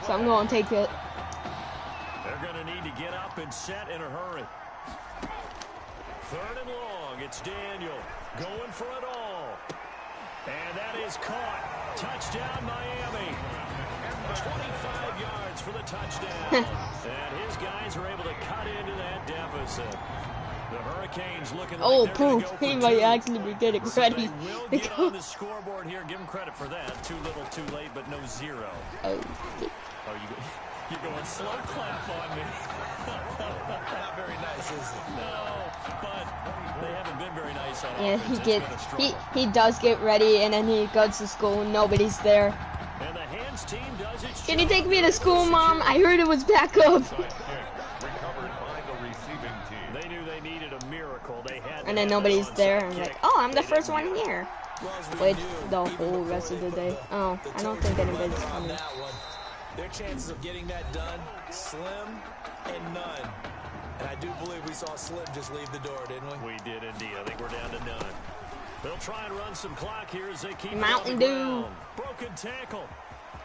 so I'm going to take it. They're going to need to get up and set in a hurry. 3rd and long. It's Daniel going for it all. And that is caught. Touchdown, Miami. 25 yards for the touchdown. And his guys are able to cut into that deficit. The Hurricanes looking like they're going to go for he might 2. actually be getting ready. They will get on the scoreboard here. Give them credit for that. Too little, too late, but no 0. Oh, you're going slow clap on me. Not very nice, is it? No, but they haven't been very nice on yeah, he does get ready, and then he goes to school. Nobody's there. And the hands team does its Can you take me to school, Mom? I heard it was back up. They knew they needed a miracle. They had. And then nobody's there. I'm like, oh, I'm the first one here. Wait the whole rest of the day. Oh, I don't think anybody's coming. Their chances of getting that done, slim and none. And I do believe we saw Slim just leave the door, didn't we? We did indeed. I think we're down to none. They'll try and run some clock here as they keep Mountain Dew. Broken tackle.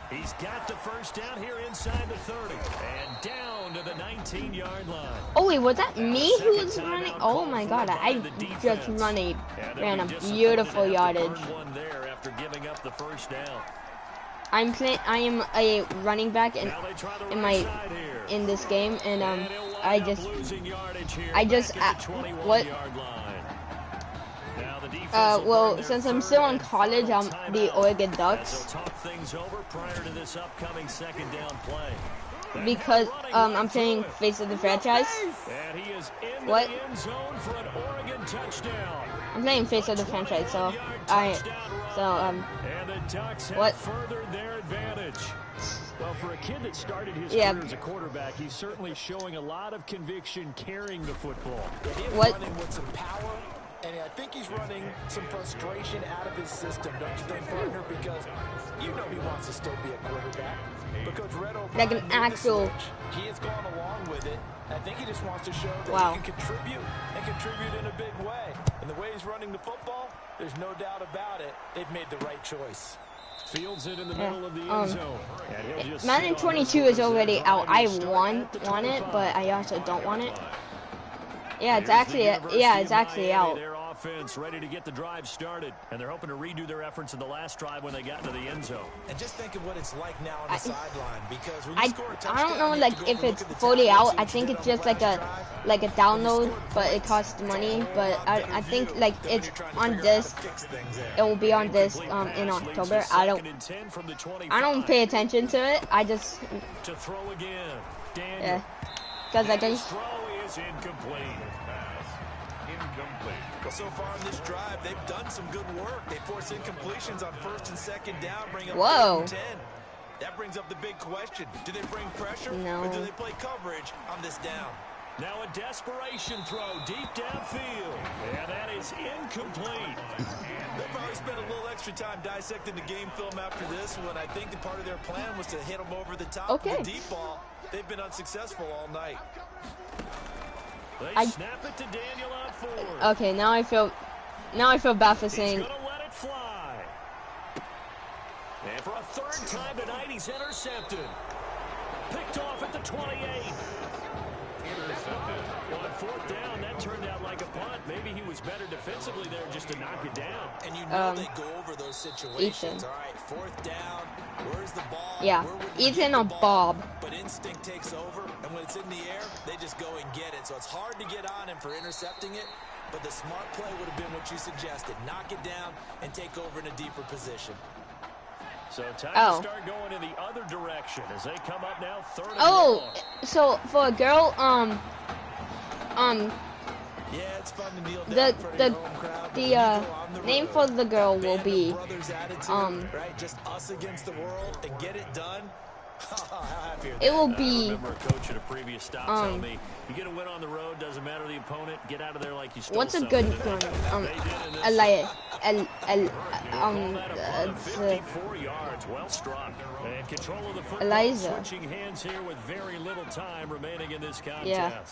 He's got the first down here inside the 30 and down to the 19-yard line. Oh wait, was that me who was running? Oh my God, I just ran a beautiful yardage. One there after giving up the first down. I am a running back in this game, and I just what? Well, since I'm still in college, I'm the Oregon Ducks. Because I'm playing Face of the Franchise. What? I'm playing Face of the Franchise, so what? Well, for a kid that started his career as a quarterback, he's certainly showing a lot of conviction carrying the football. What? Running with some power, and I think he's running some frustration out of his system, don't you think, partner? Because you know he wants to still be a quarterback. But Coach Red O'Brien, like an actual. He has gone along with it. I think he just wants to show that he can contribute and contribute in a big way. And the way he's running the football, there's no doubt about it. They've made the right choice. Fields it in the middle of the end zone. Madden 22 is already out. I want it, but I also don't want it. Yeah, it's actually out. Their offense ready to get the drive started, and they're hoping to redo their efforts in the last drive when they got into the end zone. And just think of what it's like now on the sideline, because when you score a touchdown, I don't know like if it's fully out. I think it's just like a download, but it costs money. But I think like it's on disc. It will be on disc in October. I don't pay attention to it. I just to throw again. Yeah, because I just. Incomplete. Well, so far in this drive, they've done some good work. They force incompletions on 1st and 2nd down, bring up 3rd and 10. That brings up the big question. Do they bring pressure or do they play coverage on this down? Now a desperation throw deep downfield. And that is incomplete. They'll probably spend a little extra time dissecting the game film after this one. I think the part of their plan was to hit them over the top with the deep ball. They've been unsuccessful all night. They snap it to Daniel on 4. Okay, now I feel bad for saying. He's gonna let it fly. And for a 3rd time tonight, he's intercepted. Picked off at the 28. Intercepted. Well, on 4th down, that turned out like a punt. Maybe he was better defensively there just to knock it down. And you know they go over those situations. All right, 4th down. Where's the ball? Yeah, Ethan or Bob. But instinct takes over, and when it's in the air, they just go and get it. So it's hard to get on him for intercepting it, but the smart play would have been what you suggested. Knock it down and take over in a deeper position. So time to start going in the other direction as they come up now 3rd and long. So for a girl, yeah, it's fun to kneel down for your home crowd. The name for the girl will be right, just us against the world and get it done. It will be. I remember a coach at a previous stop telling me, "You get a win on the road, doesn't matter the opponent. Get out of there like you stole What's a something." good gun? 54 yards, well struck, and control of the football. Eliza. Switching hands here with very little time remaining in this contest. Yeah.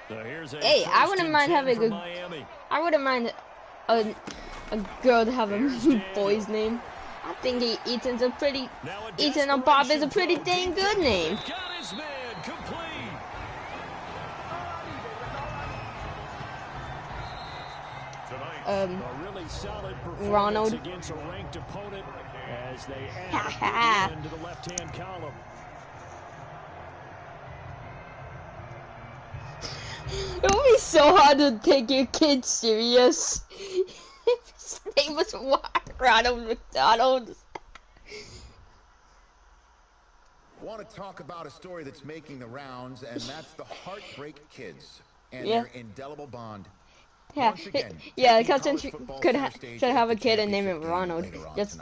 So here's a hey, I wouldn't mind having a. Miami. I wouldn't mind a girl to have a boy's name. I think Ethan or Bob is a pretty dang good name. Got his man complete. A really solid performance Ronald against a ranked opponent as they add into the left-hand column. It would be so hard to take your kid serious. His name was Ronald McDonald. Want to talk about a story that's making the rounds, and that's the Heartbreak Kids and their indelible bond. Yeah, the captain should have a kid and name it Ronald. Just,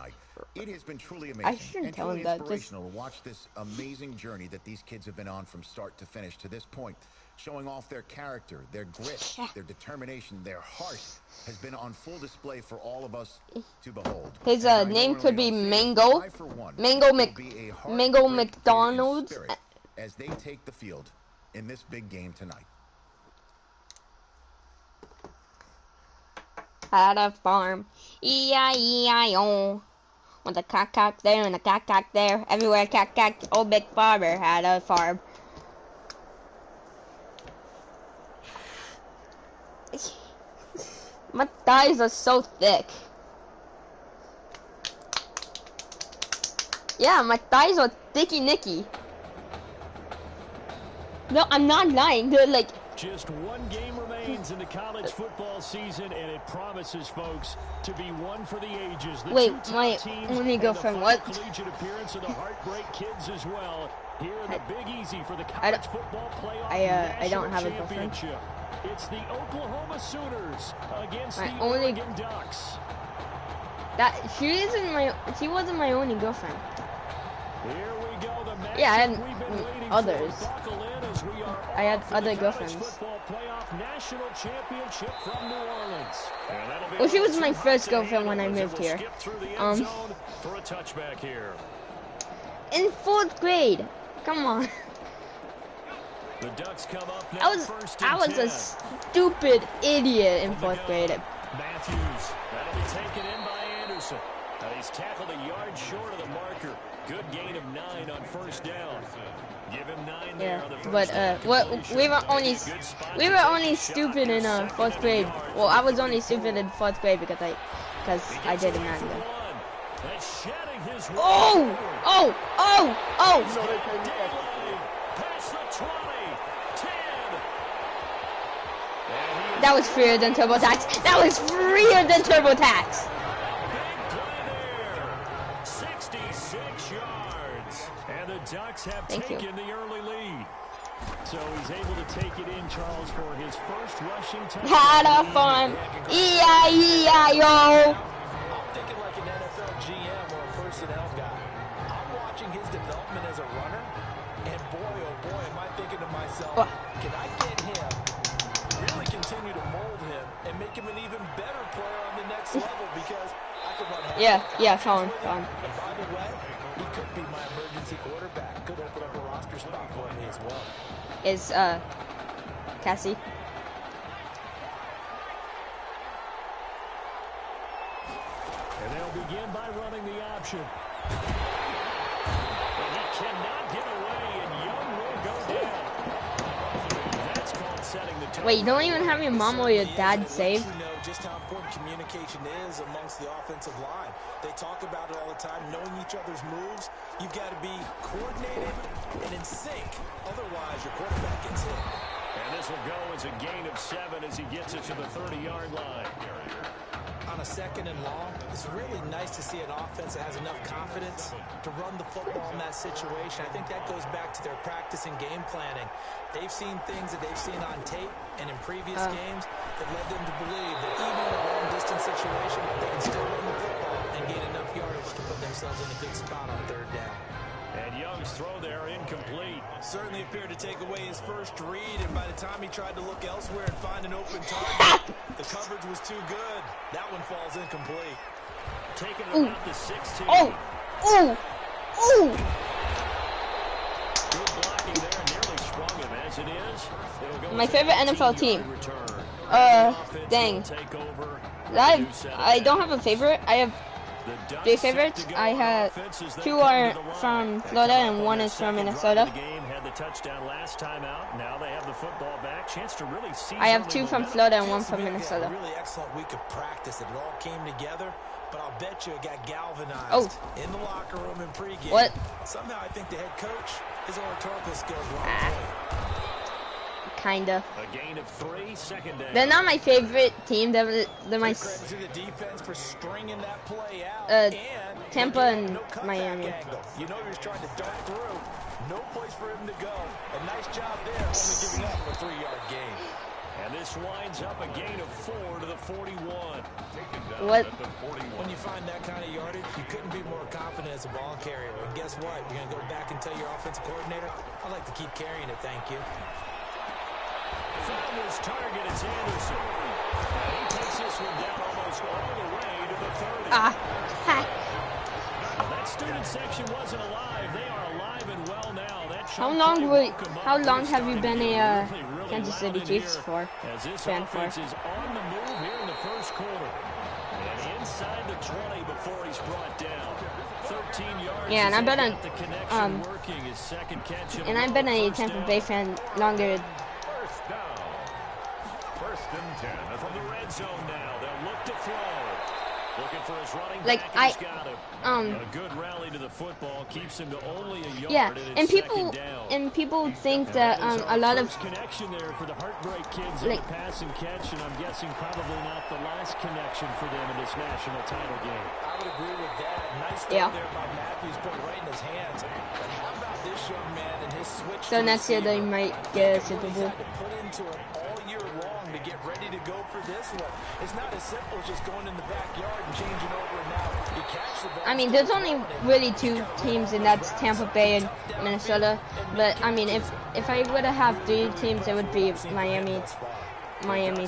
it has been truly amazing. I shouldn't tell him that. Just inspirational to watch this amazing journey that these kids have been on from start to finish to this point, showing off their character, their grit, their determination, their heart has been on full display for all of us to behold. His name could be Mango McDonald. As they take the field in this big game tonight. At a farm, E-I-E-I-O. With a cock there and a cock there, everywhere cock. Old big farmer had a farm. My thighs are so thick. Yeah, my thighs are thicky nicky. No, I'm not lying. They're like. Just one game remains in the college football season, and it promises, folks, to be one for the ages. The wait, my only girlfriend. What? Collegiate appearance of the Heartbreak Kids as well. Here in the Big Easy for the college football playoff. I don't have a girlfriend. It's the Oklahoma Sooners against my the only Oregon Ducks. She wasn't my only girlfriend. Here we go. The matchup yeah, I had others. I had other girlfriends. National championship from New Orleans. Well, she was my first girlfriend when I moved here. For a touchback here. In 4th grade. Come on. The Ducks come up I was a stupid idiot in 4th grade. Matthews. That'll be taken in by Anderson. He's tackled a yard short of the marker. Good gain of 9 on 1st down. Give him 9 there on the first we were only stupid in 4th grade. Well, I was only stupid in 4th grade because I did in Madden. Oh! That was freer than TurboTax. That was freer than TurboTax. 66 yards. And the Ducks have taken the early lead. So he's able to take it in, Charles, for his first rushing touchdown. Had a fun. E-I-E-I-O. I'm thinking like an NFL GM or a personnel guy. I'm watching his development as a runner, and boy, oh boy, am I thinking to myself, can I get him, really continue to mold him, and make him an even better player on the next level, because I could run half. Yeah, Sean. And by the way, he could be my emergency quarterback. Could open up a roster spot for me as well. Is Cassie. And they'll begin by running the option. And he cannot get away, and Young will go down. That's called setting the tone. Wait, you don't even have your mom or your dad saved? You know just how important communication is amongst the offensive line. They talk about it all the time, knowing each other's moves. You've got to be coordinated and in sync. Otherwise, your quarterback gets hit. And this will go as a gain of 7 as he gets it to the 30-yard line. On a 2nd and long, it's really nice to see an offense that has enough confidence to run the football in that situation. I think that goes back to their practice and game planning. They've seen things that they've seen on tape and in previous games that led them to believe that even in a long-distance situation, they can still run the football and gain enough yardage to put themselves in a good spot on 3rd down. And Young's throw there incomplete. Certainly appeared to take away his first read, and by the time he tried to look elsewhere and find an open target, the coverage was too good. That one falls incomplete. Taking it about the 16. Good blocking there, nearly sprung him as it is. My favorite NFL team. Dang. Take over I don't have a favorite. I have 3 favorites. I had 2 are from Florida and 1 is from Minnesota. I have 2 from Florida and 1 from Minnesota. A really excellent week of practice. It all came together, but I'll bet you it got galvanized in the locker room and pregame. What? Somehow I think the head coach, his oratorical skills were on point. Kinda. A gain of 3, second down. They're not my favorite team. They're my credit to the defense for stringing that play out. Tampa and Miami. You know you're trying to dart through. No place for him to go. A nice job there, only giving up a 3-yard gain. And this winds up a gain of 4 to the 41. What? When you find that kind of yardage, you couldn't be more confident as a ball carrier. And guess what? You're going to go back and tell your offensive coordinator, I'd like to keep carrying it, thank you. Found his target, it's Anderson. And he takes this one down almost all the way to the 30. That student section wasn't alive. They are alive and well now. How long have you been a Kansas City Chiefs for? As this fan offense is on the move here in the first quarter. And inside the 20 before he's brought down. 13 yards. Yeah, and I've been a Tampa Bay fan longer. First and 10 from the red zone now. They'll look to throw. Looking for his running like back. A good rally to the football keeps him to only a yard. Yeah, and people think that a lot of connection there for the Heartbreak Kids like, in the pass and catch, and I'm guessing probably not the last connection for them in this national title game. I would agree with that. Nice throw there by Matthews, put it right in his hands. But how about this young man and his switch? So next year they might get a Super Bowl. Put into it all year long to get ready to go for this one. It's not as simple as just going in the backyard and changing over and now. You catch the ball. I mean, there's only really 2 teams, and that's Tampa Bay and Minnesota. But I mean, if I were to have 3 teams, it would be Miami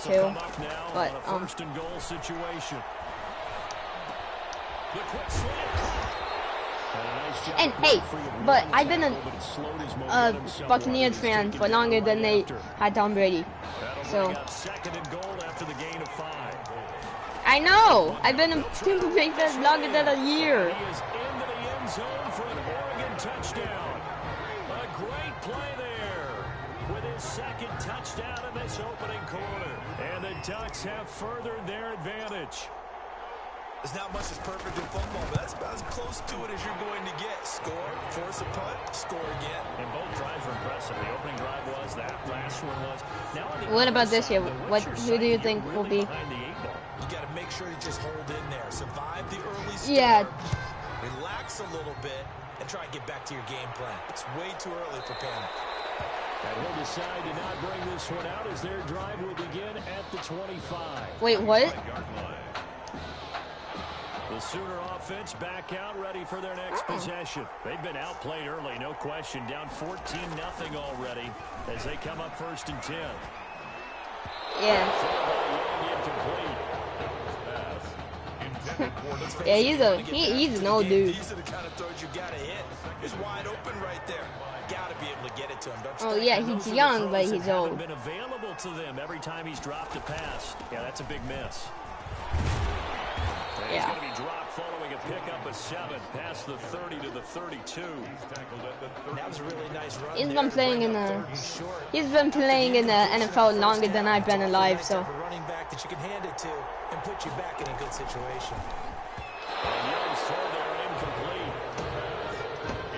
too. But first and goal situation. The quick slant. And hey, but I've been a Buccaneers fan for longer than they had Tom Brady. So second and goal after the gain of 5. I know. I've been a Tampa Bay fan longer than a year. He is into the end zone for an Oregon touchdown. A great play there with his second touchdown in this opening quarter. And the Ducks have furthered their advantage. There's not much that's perfect in football, but that's about as close to it as you're going to get. Score, force a punt, score again. And both drives were impressive. The opening drive was, that last one was. Now what about this year? Who do you think will be? You got to make sure you just hold in there. Survive the early start. Yeah. Relax a little bit and try and get back to your game plan. It's way too early for panic. And he'll decide to not bring this one out as their drive will begin at the 25. Wait, what? The Sooner offense back out, ready for their next possession. They've been outplayed early, no question. Down 14-0 already as they come up first and 10. Yeah. Yeah, he's an old dude. These are the kind of throws you gotta hit. It's wide open right there. Gotta be able to get it to him. Oh yeah, he's young, but he's old. Been available to them every time he's dropped a pass. Yeah, that's a big miss. He's going to be dropped following a pickup of 7 past the 30 to the 32. That was a really nice run. He's been playing in the NFL longer than I've been alive, so. A running back that you can hand it to and put you back in a good situation. And Young's throw there incomplete.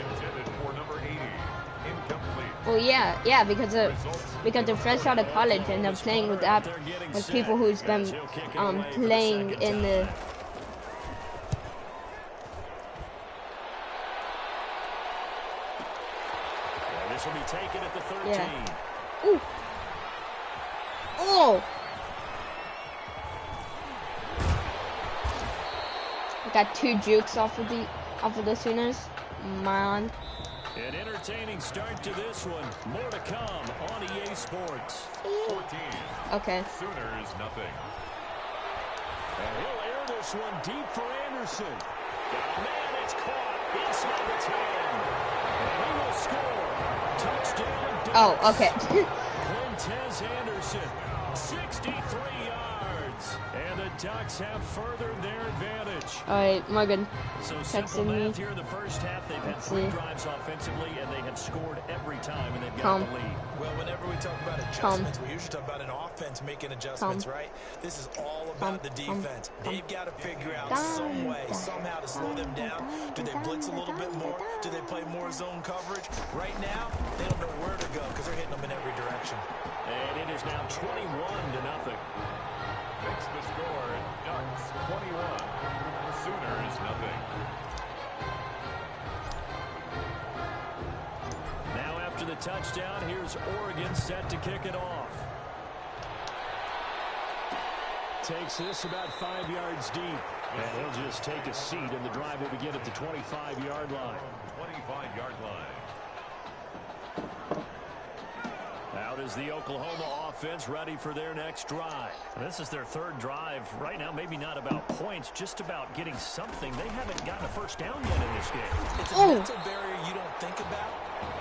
Intended for number 80. Incomplete. Well, yeah, because they're fresh out of college and they're playing with people who's been playing in the. This will be taken at the 13. Yeah. Ooh. Oh. Got 2 jukes off of the Sooners. Man. An entertaining start to this one. More to come on EA Sports. 14. Okay. Sooners nothing. And he'll air this one deep for Anderson. Man, it's caught inside the 10. And he will score. Touchdown. Oh, okay. Quintez Anderson, 63 yards. And the Ducks have furthered their advantage. Alright, Morgan. So simple math here in the first half. They've had 3 drives offensively, and they have scored every time, and they've got the lead. Well, whenever we talk about adjustments, we usually talk about an offense making adjustments, right? This is all about the defense. They've got to figure out some way, somehow to slow them down. Do they blitz a little bit more? Do they play more zone coverage? Right now, they don't know where to go because they're hitting them in every direction. And it is now 21-0. Makes the score, Ducks 21, Sooners nothing. Now after the touchdown, here's Oregon set to kick it off. Takes this about 5 yards deep. And he'll just take a seat, and the drive will begin at the 25-yard line. 25-yard line. Out is the Oklahoma offense ready for their next drive. This is their 3rd drive. Right now, maybe not about points, just about getting something. They haven't gotten a first down yet in this game. It's a mental barrier you don't think about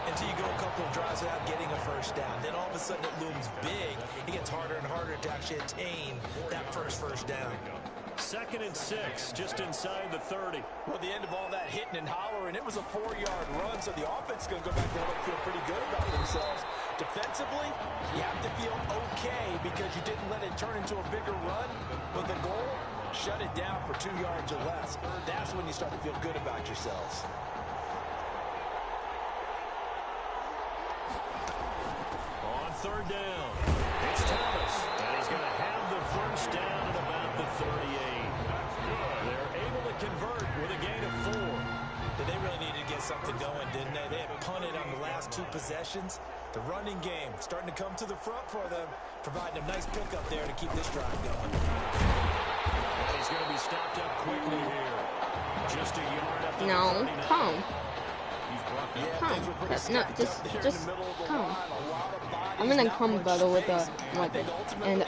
until you go a couple of drives without getting a first down. Then all of a sudden it looms big. It gets harder and harder to actually attain that first down. 2nd and 6, just inside the 30. Well, the end of all that hitting and hollering, it was a 4-yard run, so the offense is going to go back there and feel pretty good about themselves. Defensively, you have to feel okay because you didn't let it turn into a bigger run, but the goal, shut it down for 2 yards or less. That's when you start to feel good about yourselves. On 3rd down, it's Thomas, and he's going to have the first down at about the 38. They're able to convert with a gain of 4. They really needed to get something going, didn't they? They had punted on the last 2 possessions. The running game starting to come to the front for them, providing a nice pickup there to keep this drive going. And he's going to be stopped up quickly here. Just a yard up the 39. Come. No, just come. I'm in a come battle with Morgan, and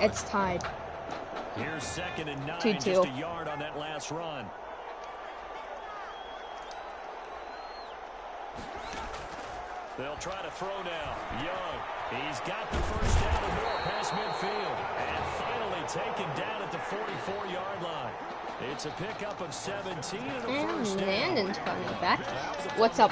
it's tied. Here's 2nd and 9, 2-2. just a yard on that last run. They'll try to throw now. Young, he's got the first down and more past midfield. And finally taken down at the 44-yard line. It's a pickup of 17 and a first down. Landon's coming back. What's up?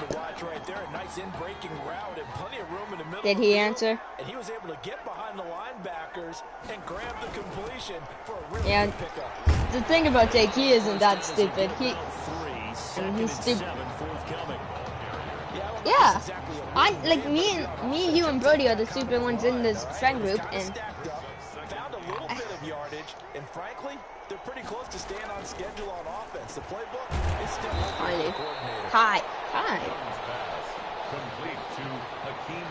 Did he answer? And he was able to get behind the linebackers and grab the completion for a really good pickup. The thing about Jake, he isn't that stupid. He's stupid. Yeah, me, you, and Brody are the stupid ones in this friend group, and found a little bit of yardage, and frankly, they're pretty close to staying on schedule on offense. The playbook is still coordinated. Hi. Complete to Hakeem.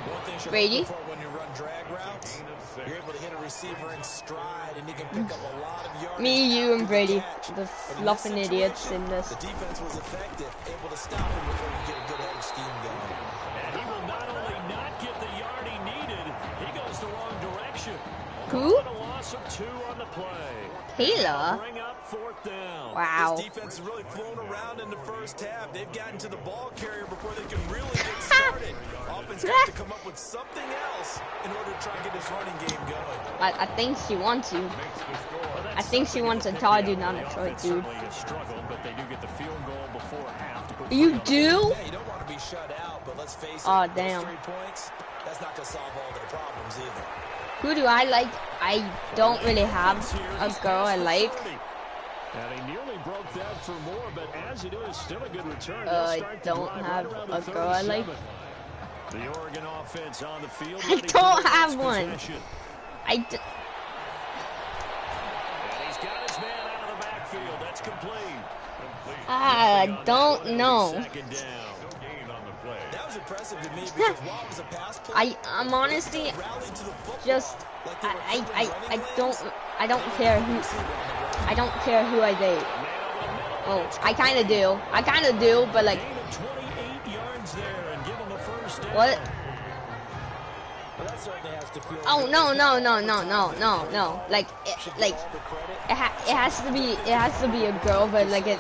Brady. When you run drag routes, you're able to hit a receiver in stride, and you can pick up a lot of yards. Me, you, and Brady, the fluffing idiots in this. The defense was effective, able to stop him before you get a good head of steam going. And he will not only not get the yard he needed, he goes the wrong direction. Who? A loss of 2 on the play. Taylor. Bring up 4th down. Wow. This defense has really flown around in the first half. They've gotten to the ball carrier before they can really get started. Offense has to come up with something else in order to try and get this running game going. I think she wants you. I think she wants a Todd, not a Troy, dude. Struggled, but they do get the field goal before half. You do? Yeah, you don't want to be shut out, but let's face it. Oh, damn. 3 points, that's not going to solve all their problems either. Who do I like? I don't really have a girl I like. And he nearly broke that for more, but as it is, still a good return. I don't have a girl I like. The Oregon offense on the field. I don't have one. And he's got his man out of the backfield. That's complete. I don't know. That was impressive to me because while it was a pass play, I'm honestly just I don't care who I date. Oh, I kind of do, but like, what? Oh no. Like it has to be a girl, but like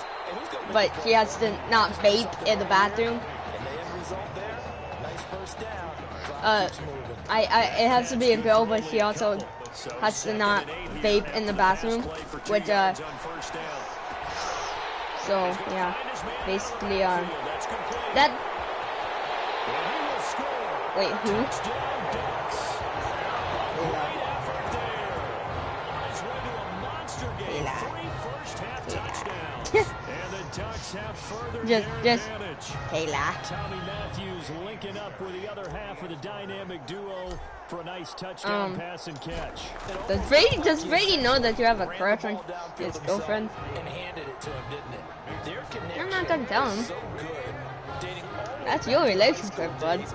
but she has to not vape in the bathroom. It has to be a girl, but she also has to not vape in the bathroom, which so yeah, basically that. Wait, who? just Kayla. Tommy Matthews linking up with the other half of the dynamic duo for a nice touchdown pass and catch. Does Brady know that you have a crush on his girlfriend? I'm not gonna tell him. That's your relationship, bud.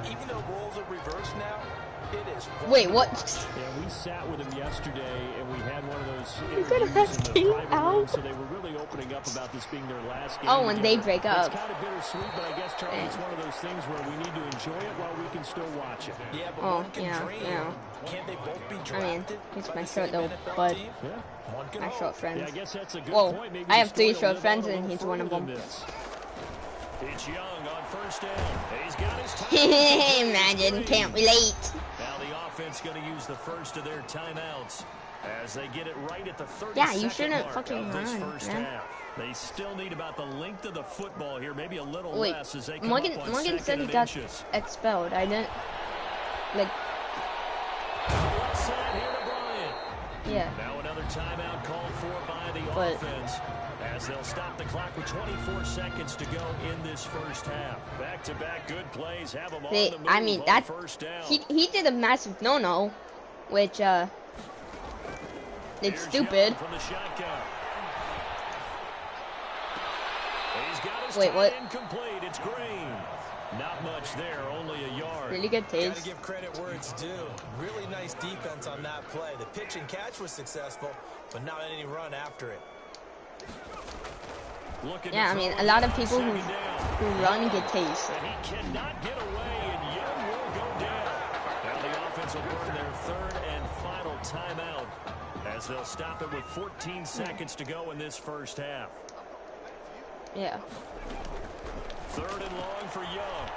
Wait, what? Yeah, we sat with him yesterday, and we had one of those interviews in the private room, so they were really opening up about this being their last game. Oh, when they break up. It's kind of bittersweet, but I guess, Charlie, it's one of those things where we need to enjoy it while we can still watch it. Yeah, but yeah. Can't they both be drafted? I mean, he's my short though, but my short friends. Yeah, I guess that's a good point. Maybe I have 3 short friends, and he's one of them. It's Young on first down. He's got his Imagine, can't relate. Now the offense going to use the first of their timeouts as they get it right at the 30 Yeah, you shouldn't fucking run, man. They still need about the length of the football here, maybe a little Wait, less as they come Morgan up on said he got expelled. I didn't like. Yeah. Now another timeout called for by the offense as they'll stop the clock with 24 seconds to go in this first half. Back-to-back good plays have them on the move. I mean, that he did a massive no-no, which it's stupid. From the shotgun. He's got his Wait, what? Incomplete. It's Green. Not much there, only a yard. Really good taste. Gotta give credit where it's due. Really nice defense on that play. The pitch and catch was successful, but not any run after it. Yeah, I mean, a lot of people who run get taste. And he cannot get away, and Young will go down. Now the offense will burn their third and final timeout as they'll stop it with 14 seconds to go in this first half. Yeah. Third and long for Young.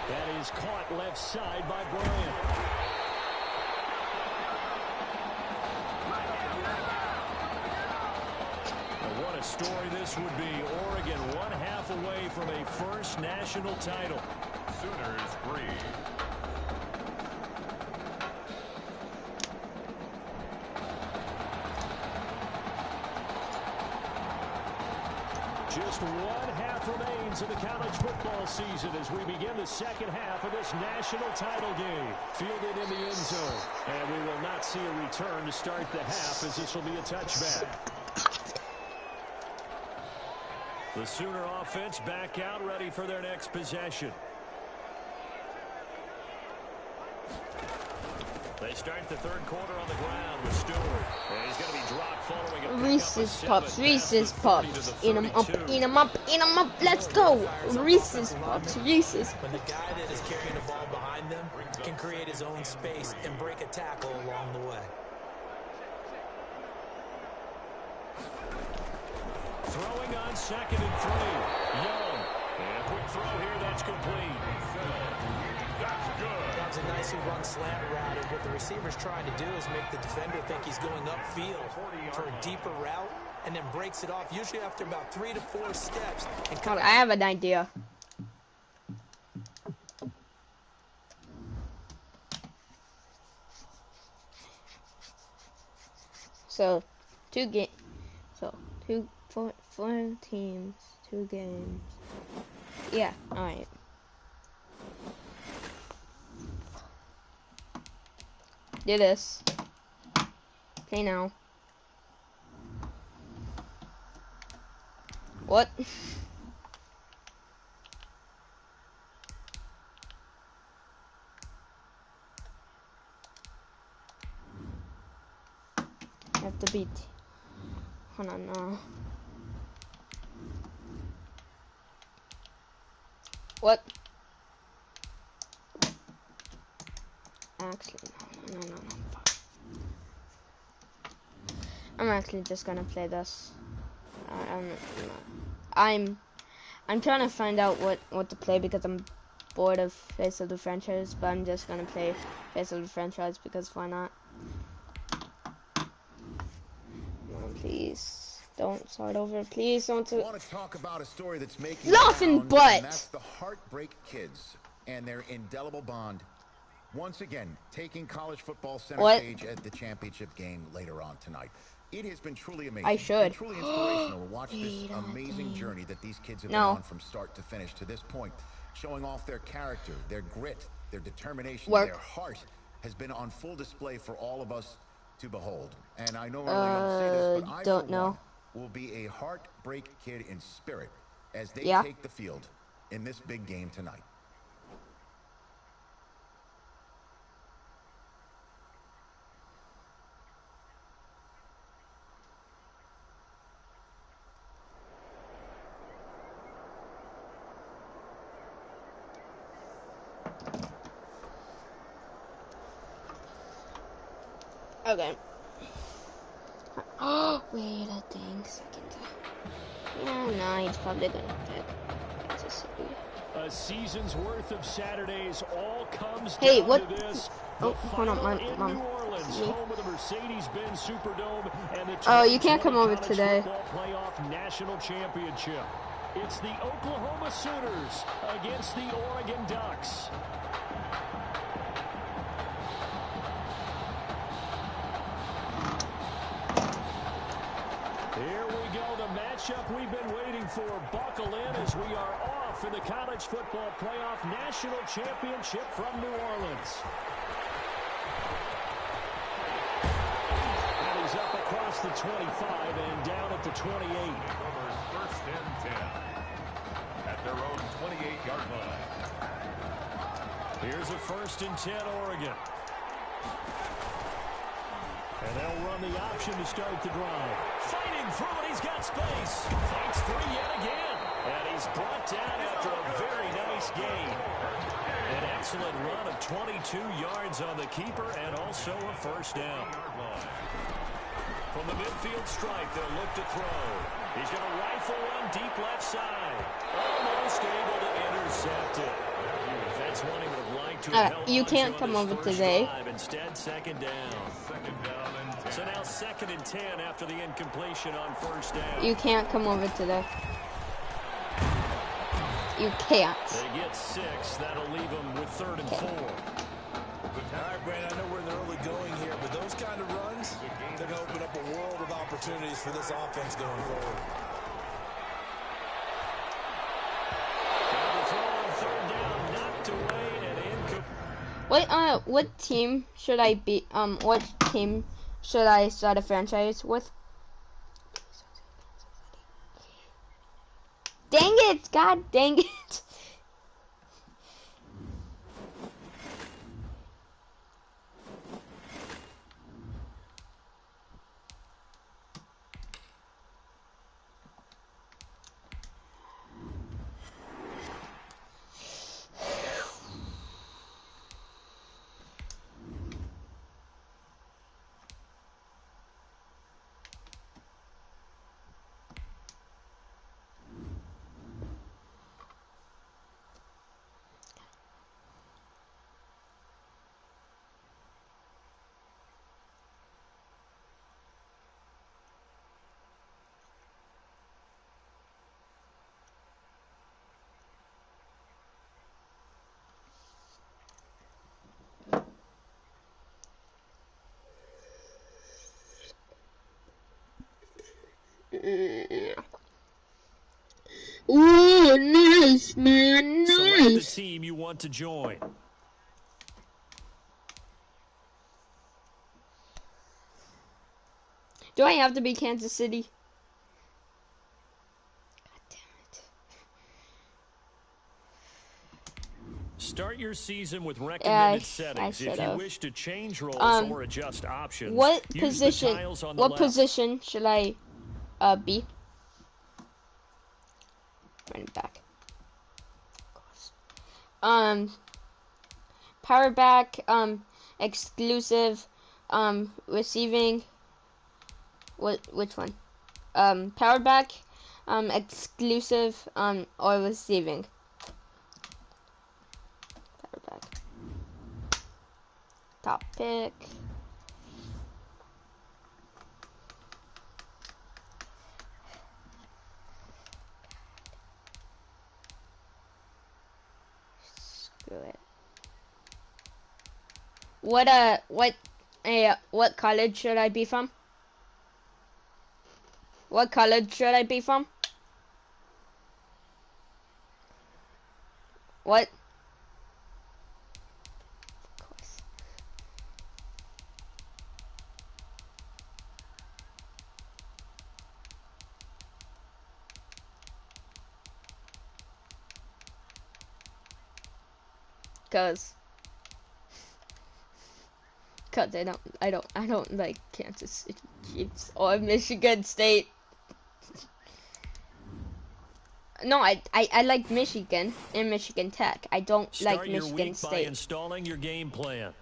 That is caught left side by Bryant. What a story this would be. Oregon 1/2 away from a first national title. Sooners 3. Just 1/2 remains of the college football season as we begin the second half of this national title game. Fielded in the end zone. And we will not see a return to start the half as this will be a touchback. The Sooner offense back out, ready for their next possession. They start the third quarter on the ground with Stewart. And he's going to be dropped following a Reese's Puffs, Reese's Puffs. Eat 'em up, eat 'em up, eat 'em up. Let's go. Reese's Puffs, Reese's. When the guy that is carrying the ball behind them can create his own space and break a tackle along the way. Throwing on 2nd and 3. Young. And a quick throw here, that's complete. That's good. That was a nicely run slant route, and what the receiver's trying to do is make the defender think he's going upfield for a deeper route, and then breaks it off, usually after about 3 to 4 steps. And I have an idea. So, 4 teams, 2 games. Yeah, alright. Do this. Play now. What? I have to beat. Hold on now. What? Actually, no. Fuck. I'm actually just gonna play this. I'm trying to find out what to play because I'm bored of Face of the Franchise, but I'm just gonna play Face of the Franchise because why not? Come on, please. Don't start over. Please don't. I want to talk about a story that's making Laughing rounds, butt. and that's the Heartbreak Kids and their indelible bond. Once again, taking college football center stage at the championship game later on tonight. It has been truly amazing. I should. Truly inspirational to watch this amazing journey that these kids have been on from start to finish to this point, showing off their character, their grit, their determination, their heart has been on full display for all of us to behold. And I normally don't say this, but I don't know. Will be a Heartbreak Kid in spirit as they take the field in this big game tonight. Okay. Oh, wait a dang second. Yeah, no, he's probably gonna pick Kansas City. A season's worth of Saturdays all comes down to this. Oh, hold on, Mom. New Orleans, home of the Mercedes-Benz Superdome and the oh, you can't come over today. Playoff National Championship. It's the Oklahoma Sooners against the Oregon Ducks. Here we go, the matchup we've been waiting for. Buckle in as we are off in the College Football Playoff National Championship from New Orleans. And he's up across the 25 and down at the 28. First and 10 at their own 28-yard line. Here's a 1st and 10 Oregon. And they'll run the option to start the drive. Fighting through it, he's got space. Fights through yet again. And he's brought down after a very nice gain. An excellent run of 22 yards on the keeper and also a 1st down. From the midfield stripe, they'll look to throw. He's going to rifle one deep left side. Almost able to intercept it. That's one he would have liked to have held you can't come over today. Instead, 2nd down. So now 2nd and 10 after the incompletion on 1st down. You can't come over today. You can't. They get 6. That'll leave them with 3rd and 4. All right, Brandon, I know we're in the early going here, but those kind of runs, they're going to open up a world of opportunities for this offense going forward. What team should I be? What team should I start a franchise with? Dang it! God dang it! Ooh, nice, man, nice. Select the team you want to join. Do I have to be Kansas City? God damn it. Start your season with recommended settings. If you wish to change roles or adjust options, what position position should I be? Running back. Power back, exclusive, receiving. Which one? Power back, exclusive, or receiving. Top pick. Screw it. What college should I be from? What college should I be from? What? Of course. Cause I don't like Kansas City Chiefs or Michigan State. No, I like Michigan and Michigan Tech. I don't like Michigan Start your week State. by installing your game plan.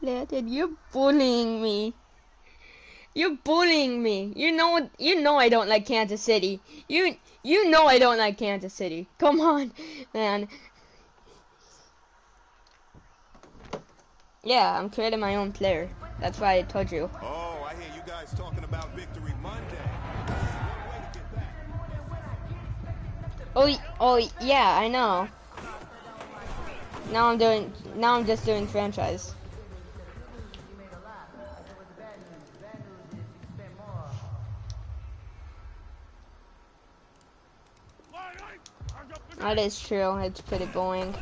Landon, you're bullying me. You're bullying me. You know I don't like Kansas City. You know I don't like Kansas City. Come on, man. Yeah, I'm creating my own player. That's why I told you. Oh, I hear you guys talking about Victory Monday. Oh yeah, I know. Now I'm just doing franchise. That is true. It's pretty boring.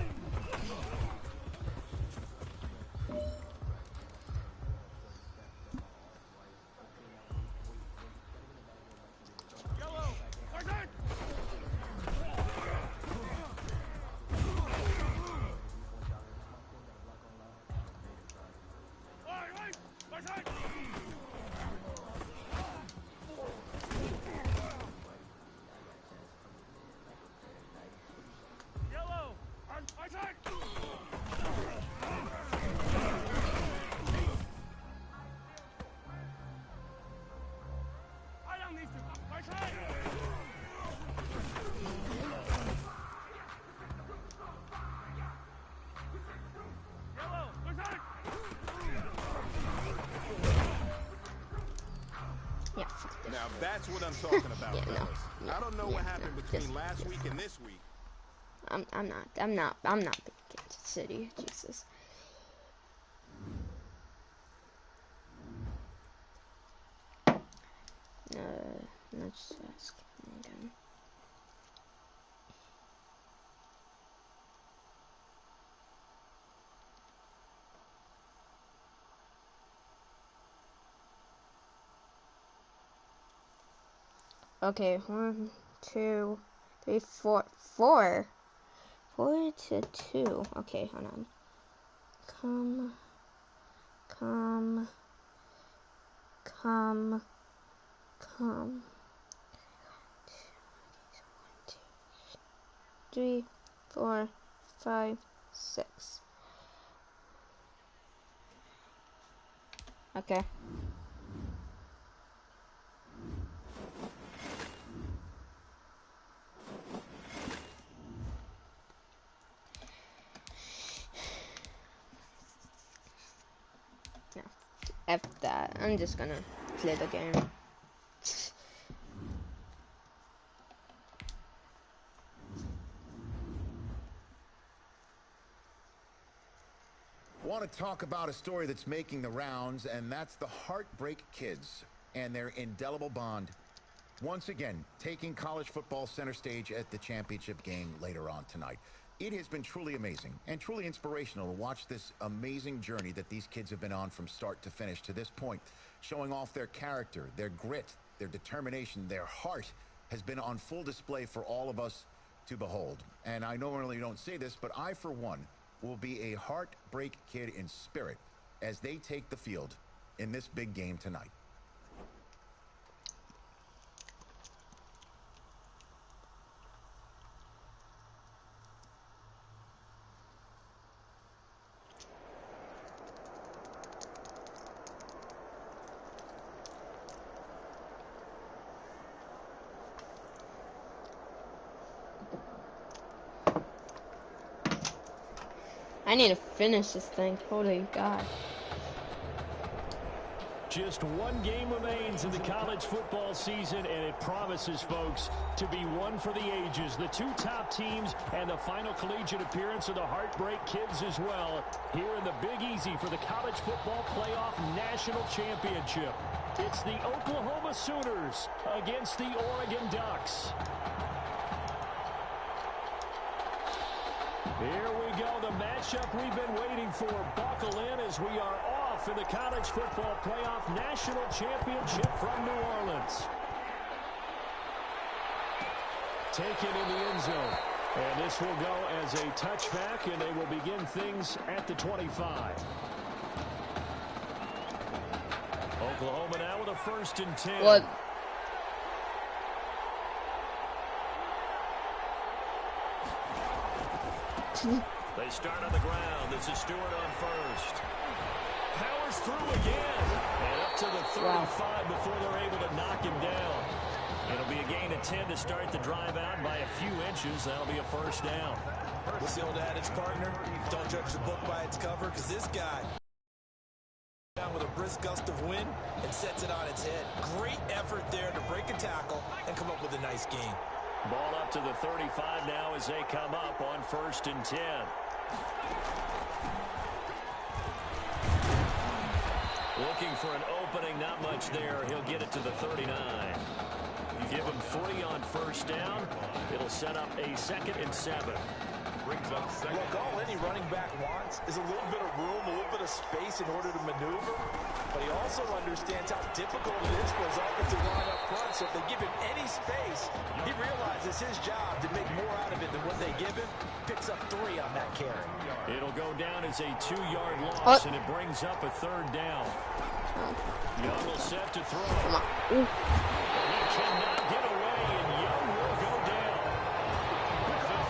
Yeah, now that's what I'm talking about, yeah, fellas. no, I don't know what happened between last week and this week. I'm not Kansas City. Jesus. Let's ask him again. Okay, 1, 2, 3, 4, 4. 4 to 2. Okay, hold on. Come. 3, 4, 5, 6. Okay. No, F that. I'm just gonna play the game. Want to talk about a story that's making the rounds, and that's the Heartbreak Kids and their indelible bond. Once again, taking college football center stage at the championship game later on tonight. It has been truly amazing and truly inspirational to watch this amazing journey that these kids have been on from start to finish to this point, showing off their character, their grit, their determination, their heart has been on full display for all of us to behold. And I normally don't say this, but I, for one, will be a Heartbreak Kid in spirit as they take the field in this big game tonight. I need to finish this thing. Holy God. Just one game remains in the college football season, and it promises, folks, to be one for the ages. The two top teams and the final collegiate appearance of the Heartbreak Kids as well, here in the Big Easy for the College Football Playoff National Championship. It's the Oklahoma Sooners against the Oregon Ducks. Here we go, the matchup we've been waiting for. Buckle in as we are off in the College Football Playoff National Championship from New Orleans. Taken in the end zone. And this will go as a touchback, and they will begin things at the 25. Oklahoma now with a 1st and 10. What? They start on the ground. This is Stewart on first. Powers through again. And up to the 35 before they're able to knock him down. It'll be a gain of 10 to start the drive out by a few inches. That'll be a 1st down. What's the old adage, partner? Don't judge the book by its cover, because this guy down with a brisk gust of wind and sets it on its head. Great effort there to break a tackle and come up with a nice gain. Ball up to the 35 now as they come up on 1st and 10. Looking for an opening, not much there. He'll get it to the 39. Give him 40 on 1st down. It'll set up a 2nd and 7. Brings up second. Look, all any running back wants is a little bit of room, a little bit of space in order to maneuver. But he also understands how difficult it is for his offensive line up front. So if they give him any space, he realizes his job to make more out of it than what they give him. Picks up 3 on that carry. It'll go down as a 2-yard loss, and it brings up a 3rd down. Young will set to throw. He cannot get away, and Young will go down.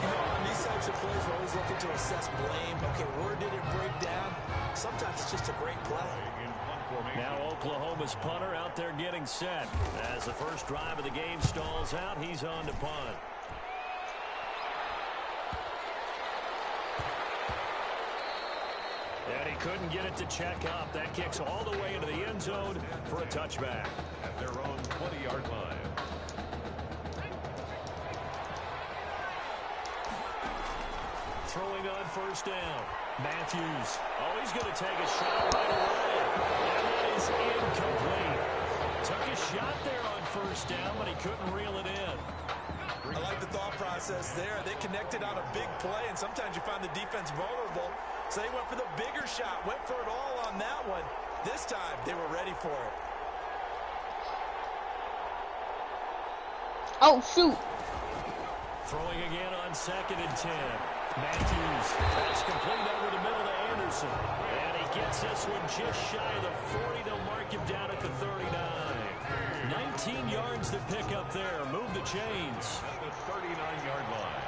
On these types of plays, we're always looking to assess blame. Okay, where did it break down? Sometimes it's just a great play. Now Oklahoma's punter out there getting set. As the first drive of the game stalls out, he's on to punt. And he couldn't get it to check up. That kicks all the way into the end zone for a touchback. At their own 20-yard line. Throwing on 1st down. Matthews. Oh, he's going to take a shot right away. And that is incomplete. Took a shot there on 1st down, but he couldn't reel it in. I like the thought process there. They connected on a big play, and sometimes you find the defense vulnerable. So they went for the bigger shot, went for it all on that one. This time, they were ready for it. Oh, shoot. Throwing again on 2nd and 10. Matthews. That's complete over the middle to Anderson. And he gets this one just shy of the 40. They'll mark him down at the 39. 19 yards to pick up there. Move the chains. At the 39-yard line.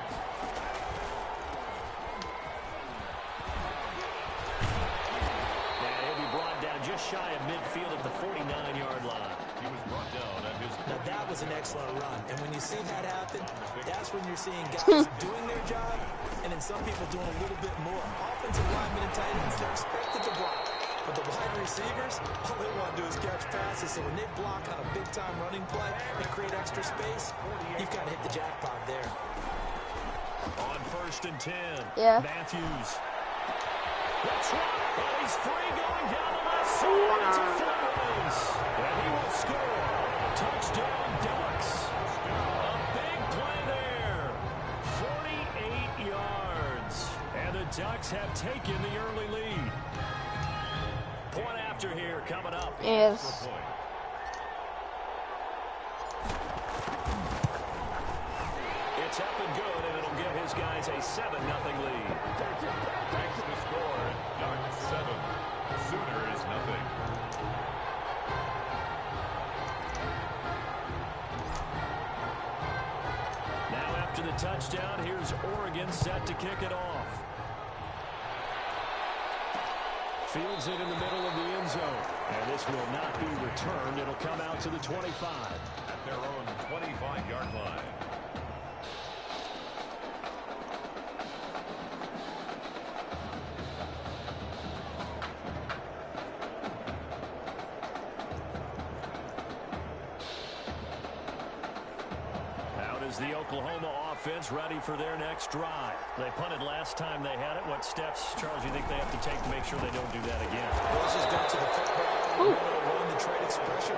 And he'll be brought down just shy of midfield at the 49-yard line. He was brought down at his... Now, that was an excellent run. And when you see that happen, that's when you're seeing guys doing their job and then some people doing a little bit more. Offensive linemen and tight ends, they're expected to block. But the wide receivers, all they want to do is catch passes. So when they block on a big-time running play and create extra space, you've got to hit the jackpot there. On 1st and 10. Yeah. Matthews. That's right. And he's free going down the left side. It's a foot race. And he will score. Touchdown, Ducks. A big play there. 48 yards. And the Ducks have taken the early lead. Point after here coming up. Yes. It's up and good, and it'll give his guys a 7-0 lead. Takes the score. Ducks 7. Sooners nothing. Now after the touchdown, here's Oregon set to kick it off. Fields it in the middle of the end zone. And this will not be returned. It'll come out to the 25. At their own 25-yard line. is the Oklahoma offense ready for their next drive. They punted last time they had it. What steps, Charles, you think they have to take to make sure they don't do that again? Well, let's just go to the football 101, the trade expression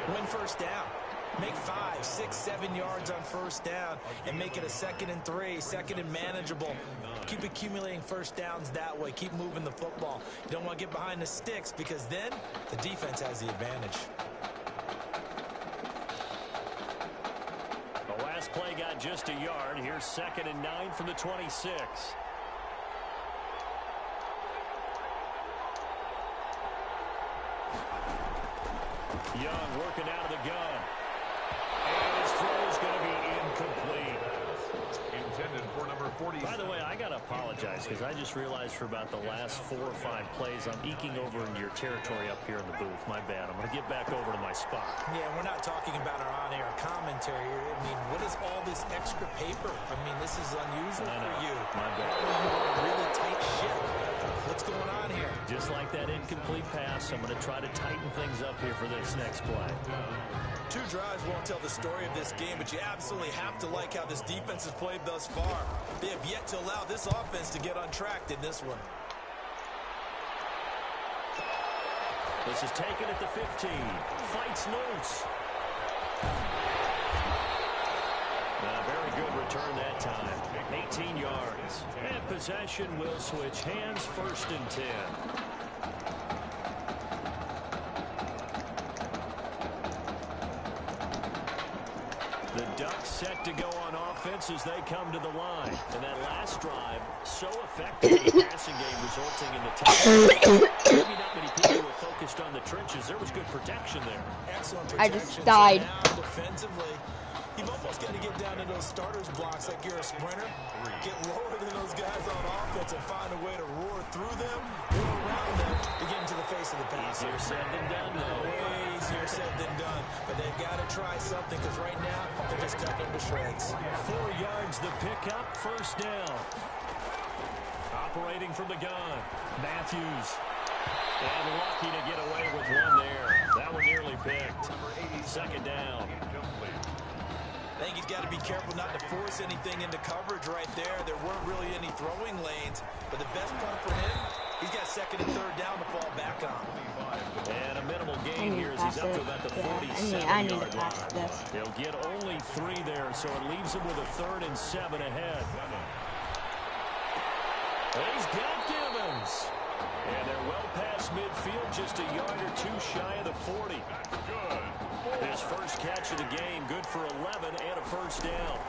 101. Win first down. Make 5, 6, 7 yards on first down and make it a 2nd and 3, 2nd and manageable. Keep accumulating first downs that way. Keep moving the football. You don't want to get behind the sticks because then the defense has the advantage. The last play got just a yard. Here's 2nd and 9 from the 26. Young working out of the gun. And his throw is going to be incomplete. Intended for number 40. By the way, I got to apologize because I just realized for about the last 4 or 5 plays, I'm eking over into your territory up here in the booth. My bad. I'm going to get back over to my spot. Yeah, we're not talking about our on-air commentary here. I mean, what is all this extra paper? I mean, this is unusual for you. My bad. You're a really tight ship. What's going on here? Just like that incomplete pass, I'm going to try to tighten things up here for this next play. 2 drives won't tell the story of this game, but you absolutely have to like how this defense has played thus far. They have yet to allow this offense to get untracked in this one. This is taken at the 15. Fights loose. A very good return that time. 18 yards. And possession will switch hands, 1st and 10. The Ducks set to go on offense as they come to the line. And that last drive, so effective in the passing game, resulting in the touchdown. Maybe not many people were focused on the trenches. There was good protection there. Excellent I protection. just died. So now, defensively, you've almost got to get down to those starters blocks like you're a sprinter. Get lower than those guys on offense and find a way to roar through them or around them to get into the face of the pass. Easier said than done, though. Way easier said than done. But they've got to try something because right now they're just cutting them to shreds. 4 yards the pickup, 1st down. Operating from the gun, Matthews. And lucky to get away with one there. That one nearly picked. 2nd down. I think he's got to be careful not to force anything into coverage right there. There weren't really any throwing lanes, but the best part for him, he's got 2nd and 3rd down to fall back on. And a minimal gain here as he's up to about the 47-yard line. They'll get only 3 there, so it leaves him with a 3rd and 7 ahead. And he's got Gibbons. And they're well past midfield, just a yard or 2 shy of the 40. His first catch of the game, good for 11 and a 1st down.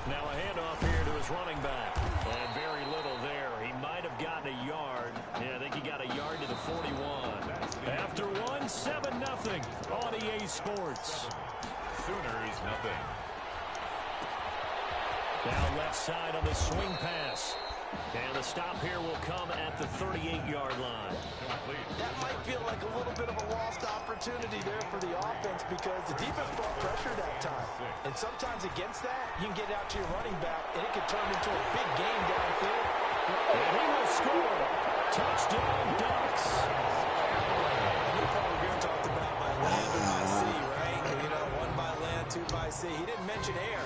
Now a handoff here to his running back. And very little there. He might have gotten a yard. Yeah, I think he got a yard to the 41. After 1, 7-0 on EA Sports. Sooners, nothing. Now left side on the swing pass. And the stop here will come at the 38-yard line. That might feel like a little bit of a lost opportunity there for the offense because the defense brought pressure that time. And sometimes against that, you can get out to your running back, and it can turn into a big game downfield. And he will score. Touchdown, Ducks. And you probably here talked about by land or by sea, right? You know, 1 by land, 2 by sea. He didn't mention air.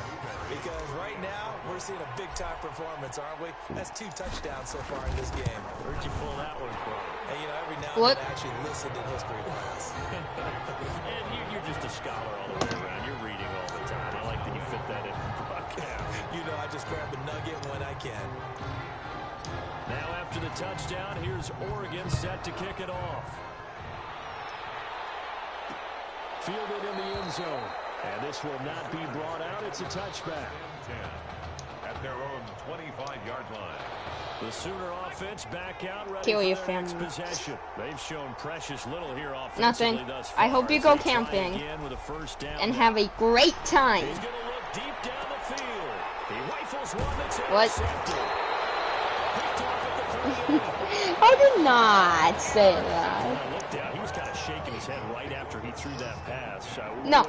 Because right now, we're seeing a big-time performance, aren't we? That's 2 touchdowns so far in this game. Where'd you pull that one from? And, you know, every now and then I actually listened in history class. And you're just a scholar all the way around. You're reading all the time. I like that you fit that in the broadcast. You know, I just grab a nugget when I can. Now after the touchdown, here's Oregon set to kick it off. Fielded in the end zone. And this will not be brought out. It's a touchback. 10 at their own 25-yard line. The Sooner offense back out ready for their next possession. They've shown precious little here offensively thus far. I hope you go camping and have a great time. He's going to look deep down the field. He rifles one that's intercepted. I did not say that. I looked out. He was kind of shaking his head right after he threw that pass. No.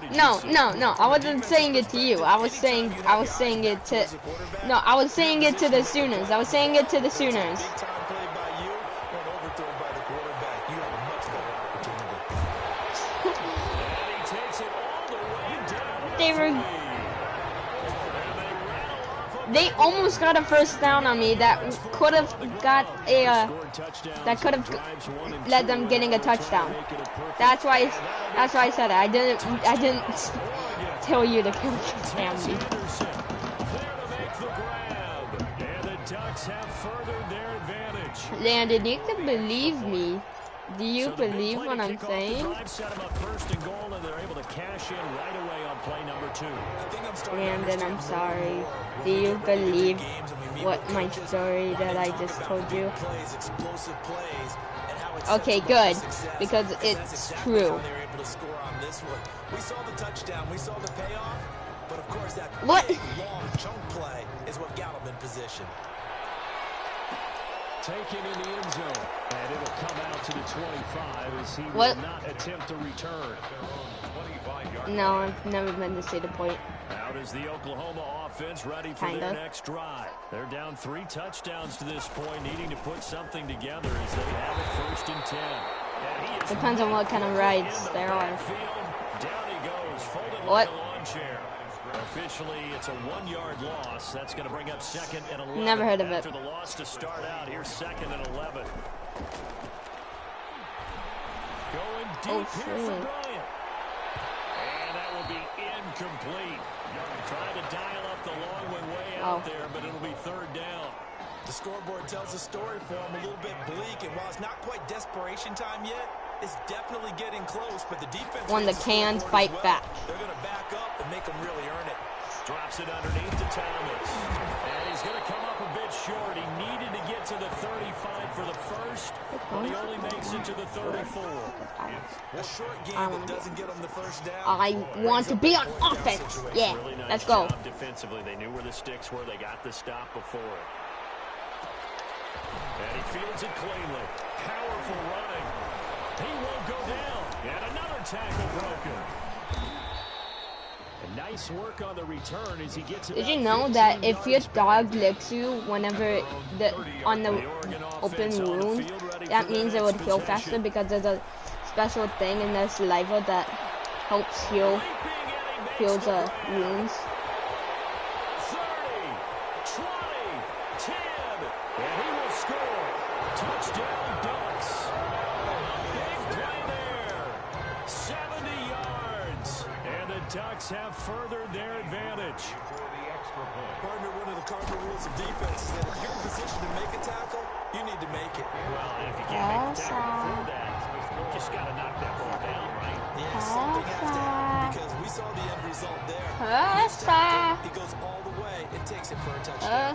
I wasn't saying it to you. I was saying it to. No, I was saying it to the Sooners. I was saying it to the Sooners. They were They almost got a first down on me that could have got a that could have led them getting a touchdown. That's why I said it. I didn't tell you to kill Sammy. Landon, you can believe me. Do you believe what I'm saying? Landon, I'm sorry. Do you believe what my story that I just told you? Okay, good, because it's true. We saw the touchdown, we saw the payoff, but of course that what? long chunk play is what got him in position. Taken in the end zone, and it'll come out to the 25 as he will not attempt to return. No, I've never been to see the point. Out is the Oklahoma offense ready for their next drive. They're down 3 touchdowns to this point, needing to put something together as they have it 1st and 10. Depends on what kind of rides there are. Down he goes, folded what? like a lawn chair. Officially, it's a 1-yard loss. That's going to bring up 2nd and 11. Never heard of it. After the loss to start out, here's 2nd and 11. Going deep here for Bryant. And that will be incomplete. Trying to dial up the long one way out there, but it'll be 3rd down. The scoreboard tells a story for him, a little bit bleak, and while it's not quite desperation time yet, it's definitely getting close, but the defense... When the cans fight back. They're going to back up and make them really earn it. Drops it underneath to Thomas. And he's going to come up a bit short. He needed to get to the 35 for the first, but he only makes it to the 34. A short game that doesn't get him the first down. I want to be on offense. Yeah, really nice let's go. Job defensively, they knew where the sticks were. They got the stop before it. And he fields it cleanly. Powerful running. He won't go down. And another tackle broken. And nice work on the return as he gets it. Did you know that if your dog licks you whenever on the open wound, that means it would heal faster because there's a special thing in their saliva that helps heal the wounds. 30, 20, 10, and he will score. Touchdown Ducks. Big play there. 70 yards. And the Ducks have furthered their advantage. Partner, one of the cardinal rules of defense is that if you're in position to make a tackle, you need to make it. Well, and if you can't make a tackle before that, you just got to knock that ball down, right? Yeah, something has to happen because we saw the end result there. He goes all the way and takes it for a touchdown.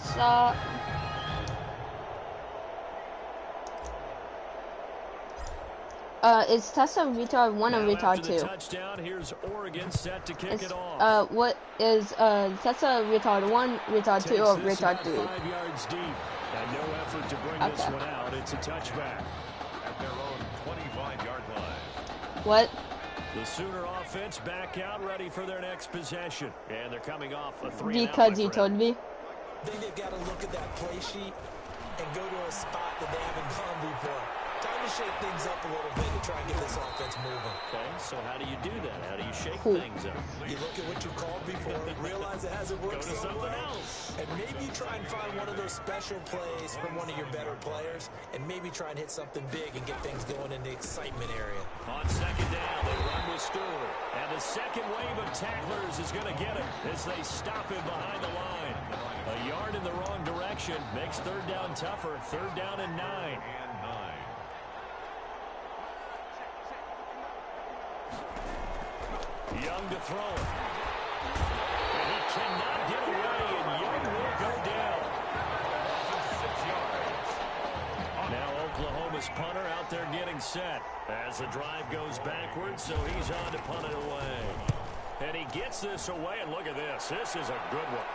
Is Tessa retard 1 or retard 2? Touchdown, here's Oregon set to kick it off. What is Tessa retard 1, retard 2, or retard 3? 5 yards deep. And no effort to bring this one out. It's a touchback. At their own 25-yard line. What? The Sooner offense back out, ready for their next possession. And they're coming off a 3-and-out. Because you told me. I think they've got to look at that play sheet and go to a spot that they haven't gone before. Time to shake things up a little bit to try and get this offense moving. Okay, so how do you do that? How do you shake things up? You look at what you called before, realize it hasn't worked so well, and maybe you try and find one of those special plays from one of your better players, and maybe try and hit something big and get things going in the excitement area. On 2nd down, they run with Stewart, and the second wave of tacklers is going to get it as they stop him behind the line. A yard in the wrong direction makes 3rd down tougher. 3rd down and 9. Young to throw it. And he cannot get away, and Young will go down. 6 yards. Now Oklahoma's punter out there getting set as the drive goes backwards, so he's on to punt it away. And he gets this away, and look at this. This is a good one.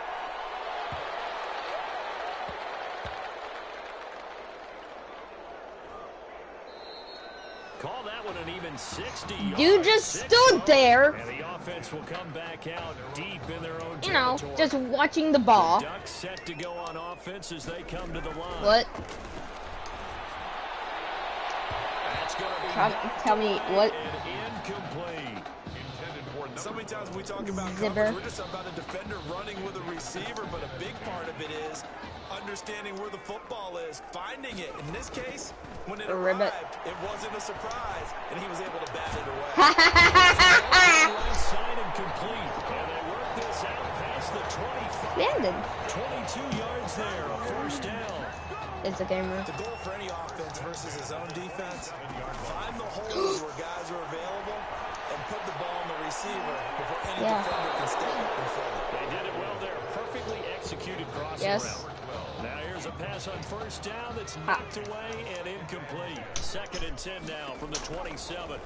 Call that one an even 60 yards. You just stood there. And the offense will come back out deep in their own territory. You know, just watching the ball. The Ducks set to go on offense as they come to the line. What? That's going to be Tell me what? incomplete. Intended for So many times we talk about Zipper. coverage, we're just about a defender running with a receiver, but a big part of it is understanding where the football is, finding it. In this case, when it arrived, it wasn't a surprise, and he was able to bat it away. Right side and complete. And they work this out past the 25. Landed. 22 yards there, a first down. It's a gamer. The goal for any offense versus his own defense, find the holes where guys are available and put the ball on the receiver before any defender can step up and fill it. They did it well there. Perfectly executed crossing route. Now here's a pass on first down that's knocked away and incomplete. 2nd and 10 now from the 27.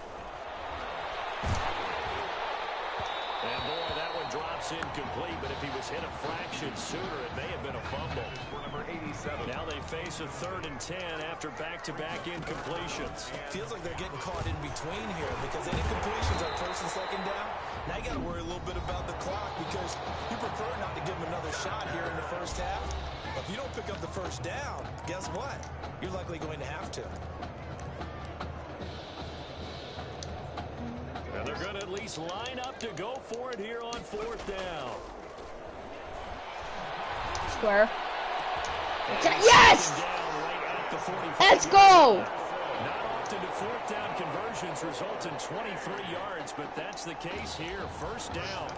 And boy, that one drops incomplete, but if he was hit a fraction sooner, it may have been a fumble. Number 87. Now they face a 3rd and 10 after back-to-back incompletions. Feels like they're getting caught in between here because any completions on 1st and 2nd down, now you got to worry a little bit about the clock because you prefer not to give them another shot here in the first half. But if you don't pick up the first down, guess what? You're likely going to have to. And they're going to at least line up to go for it here on 4th down. Square. Yes! Let's go! Not often do 4th down conversions result in 23 yards, but that's the case here. First down.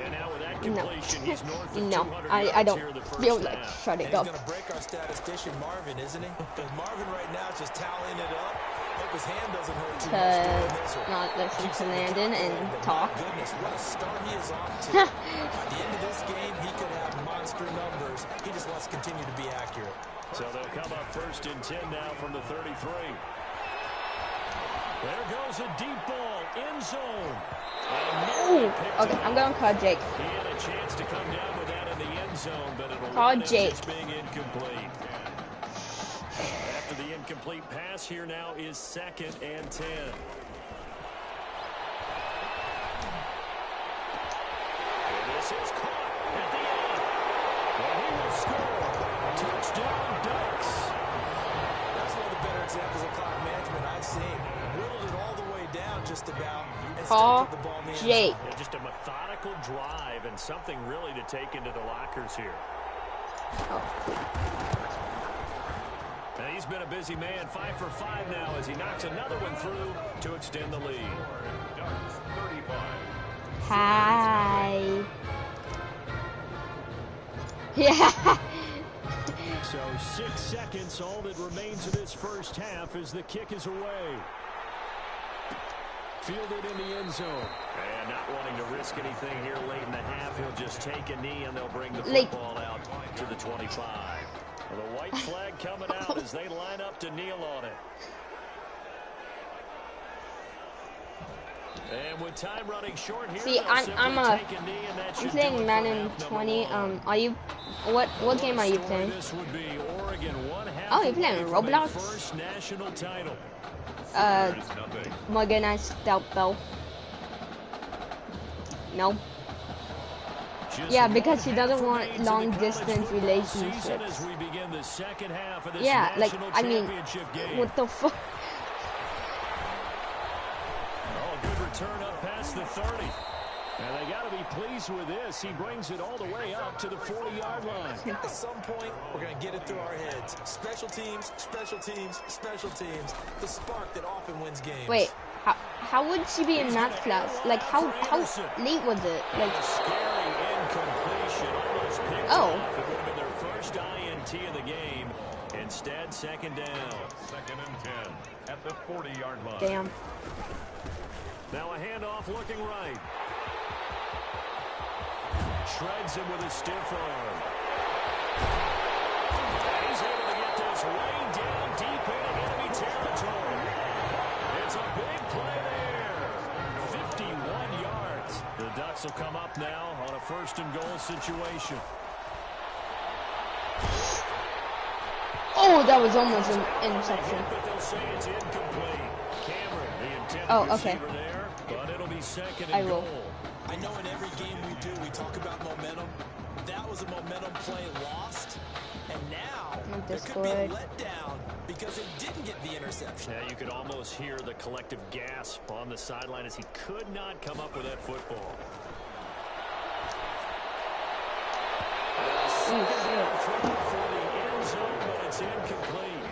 And now with that completion, he's north of 200 I don't here the first feel like half. shutting He's up. going to break our statistician Marvin, isn't he? Because Marvin right now is just tallying it up. Hope his hand doesn't hurt too much doing this. Not listen to Landon and talk. Goodness, what a start he is on to. By the end of this game, he could have monster numbers. He just wants to continue to be accurate. So they'll come up 1st and 10 now from the 33. There goes a deep ball, end zone. Ooh, okay, I'm going to call Jake. He had a chance to come down with that in the end zone, but it'll call Jake. Just being incomplete. After the incomplete pass, here now is 2nd and 10. This is caught at the end. And he will score. Touchdown, Ducks. That's one of the better examples of clock management I've seen. Whittled it all the way down just about. Call Jake. Yeah, just a methodical drive and something really to take into the lockers here. Now he's been a busy man, 5 for 5 now as he knocks another one through to extend the lead. Hi. Yeah. So 6 seconds, all that remains of this first half as the kick is away. Fielded in the end zone. And not wanting to risk anything here late in the half, he'll just take a knee and they'll bring the football out to the 25. Well, the white flag coming out as they line up to kneel on it. And with time running short here, see, I'm playing Madden 20. Are you? What game are you playing? This would be Oregon, oh, you're playing Roblox. First national title. Morgan, I stealth Bell. No. Yeah, because he doesn't want long distance relationships. Yeah, like, I mean, what the fuck? Oh, good return up past the 30. And they got to be pleased with this. He brings it all the way up to the 40-yard line. At some point, we're going to get it through our heads. Special teams, special teams, special teams. The spark that often wins games. Wait, how would she be in math class? Like, how late was it? Like, scary incompletion. Almost picked oh. off. It would have been their first INT of the game. Instead, 2nd down. 2nd and 10 at the 40-yard line. Damn. Now a handoff looking right. Shreds him with a stiff arm. He's able to get this way down deep into enemy territory. It's a big play there. 51 yards. The Ducks will come up now on a 1st and goal situation. Oh, that was almost an interception. But they'll say it's incomplete. Cameron, the intended receiver there, but it'll be 2nd and goal. I know in every game we do, we talk about momentum. That was a momentum play lost. And now, there could be a letdown because they didn't get the interception. Yeah, you could almost hear the collective gasp on the sideline as he could not come up with that football. For the end zone, but it's incomplete.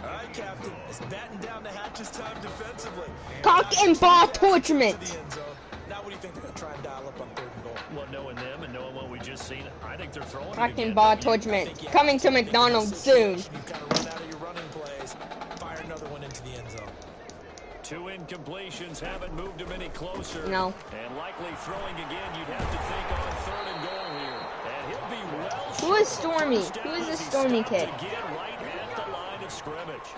All right, Captain, it's batten down the hatches time defensively. Cock and ball torturement. Now, what do you think they're going to try and dial up on 3rd and goal? Well, knowing them and knowing what we just seen, I think they're throwing Cock and ball torturement. Coming to McDonald's soon. You kind of run out of your running plays, fire another one into the end zone. 2 incompletions haven't moved him any closer. No. And likely throwing again, you'd have to think on 3rd and goal here. And he'll be well. Who is Stormy? Who is this Stormy kid? Again, right at the line of scrimmage.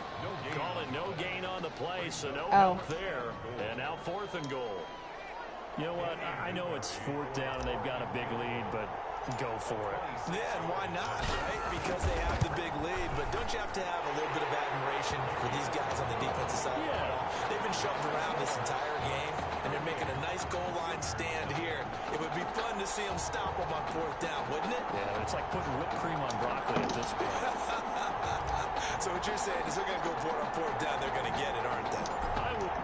Call it no gain on the play, so no help there. And now 4th and goal. You know what? I know it's 4th down and they've got a big lead, but go for it. Yeah, and why not, right? Because they have the big lead, but don't you have to have a little bit of admiration for these guys on the defensive side of the ball? They've been shoved around this entire game, and they're making a nice goal line stand here. It would be fun to see them stop them on 4th down, wouldn't it? Yeah, but it's like putting whipped cream on broccoli at this point. So what you're saying is they're going to go for it on 4th down. They're going to get it, aren't they? I would.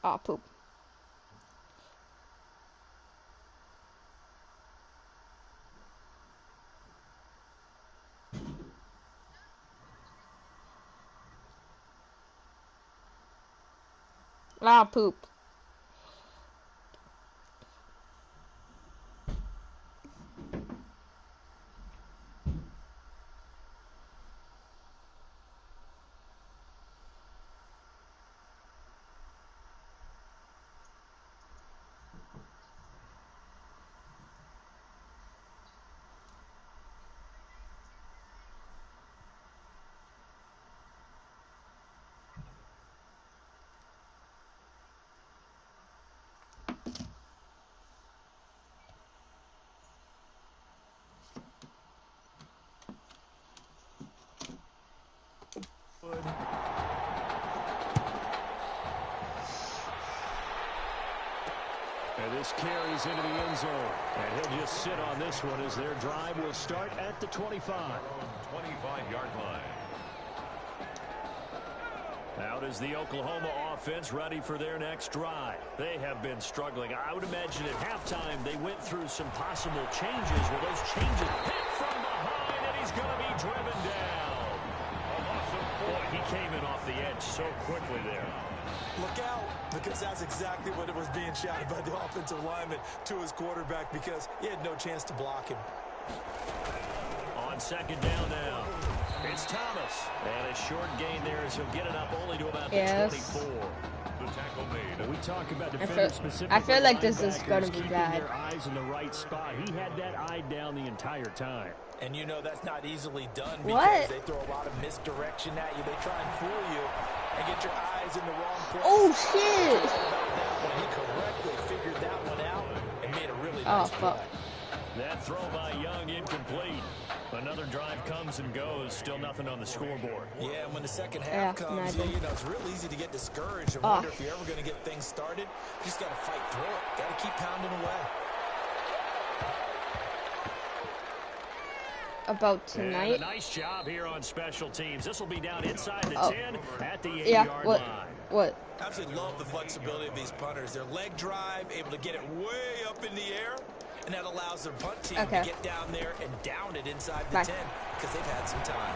Aw, poop. Ah, poop. And this carries into the end zone. And he'll just sit on this one as their drive will start at the 25. 25-yard line. Out is the Oklahoma offense ready for their next drive. They have been struggling. I would imagine at halftime they went through some possible changes. Well, those changes hit from behind, and he's going to be driven down. Boy, he came in off the edge so quickly there. Look out, because that's exactly what it was being shouted by the offensive lineman to his quarterback, because he had no chance to block him. On 2nd down now, it's Thomas. And a short gain there as he'll get it up only to about the 24. The tackle made. When we talk about defenders specifically, I feel like this is going to be bad. Their eyes in the right spot. He had that eye down the entire time. And you know that's not easily done because they throw a lot of misdirection at you. They try and fool you and get your eyes in the wrong place. Oh, shit. He correctly figured that one out and made a really nice play. That throw by Young incomplete. Another drive comes and goes. Still nothing on the scoreboard. Yeah, and when the second half comes, you know, it's real easy to get discouraged and wonder if you're ever going to get things started. You just got to fight through it. Got to keep pounding away. About tonight. And a nice job here on special teams. This will be down inside the 10 at the 8-yard line. What? Absolutely love the flexibility of these punters. Their leg drive, able to get it way up in the air, and that allows their punt team to get down there and down it inside the 10 because they've had some time.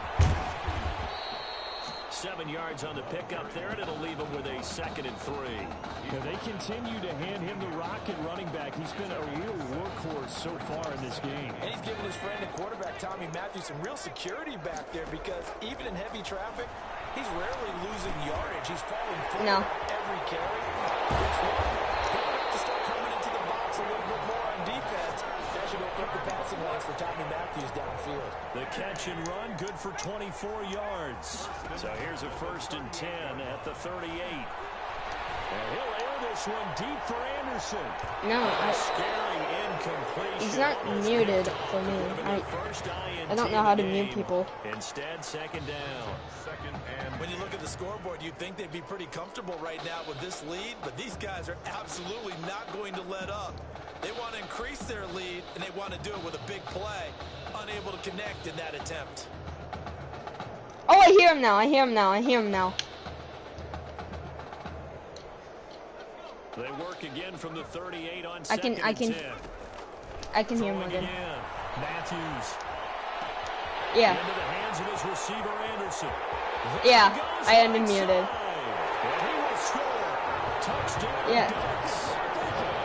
7 yards on the pickup there, and it'll leave him with a 2nd and 3. Yeah, they continue to hand him the rock at running back. He's been a real workhorse so far in this game. And he's given his friend and quarterback, Tommy Matthews, some real security back there because even in heavy traffic, he's rarely losing yardage. He's falling forward every carry. To start coming into the box a little bit more on defense. That should open up the passing lanes for Tommy Matthews downfield. The catch and run, good for 24 yards. So here's a 1st and 10 at the 38. And he'll air this one deep for Anderson. No, scary incompletion. He's not muted for me. I don't know how to mute people. Instead, 2nd down. When you look at the scoreboard, you'd think they'd be pretty comfortable right now with this lead, but these guys are absolutely not going to let up. They want to increase their lead, and they want to do it with a big play. Unable to connect in that attempt. Oh, I hear him now. I hear him now. I hear him now. They work again from the 38 on I can hear him again. Matthews. Yeah. Into the hands of his receiver Anderson. Yeah, I unmuted. And he will score. Touchdown. Yeah. Ducks.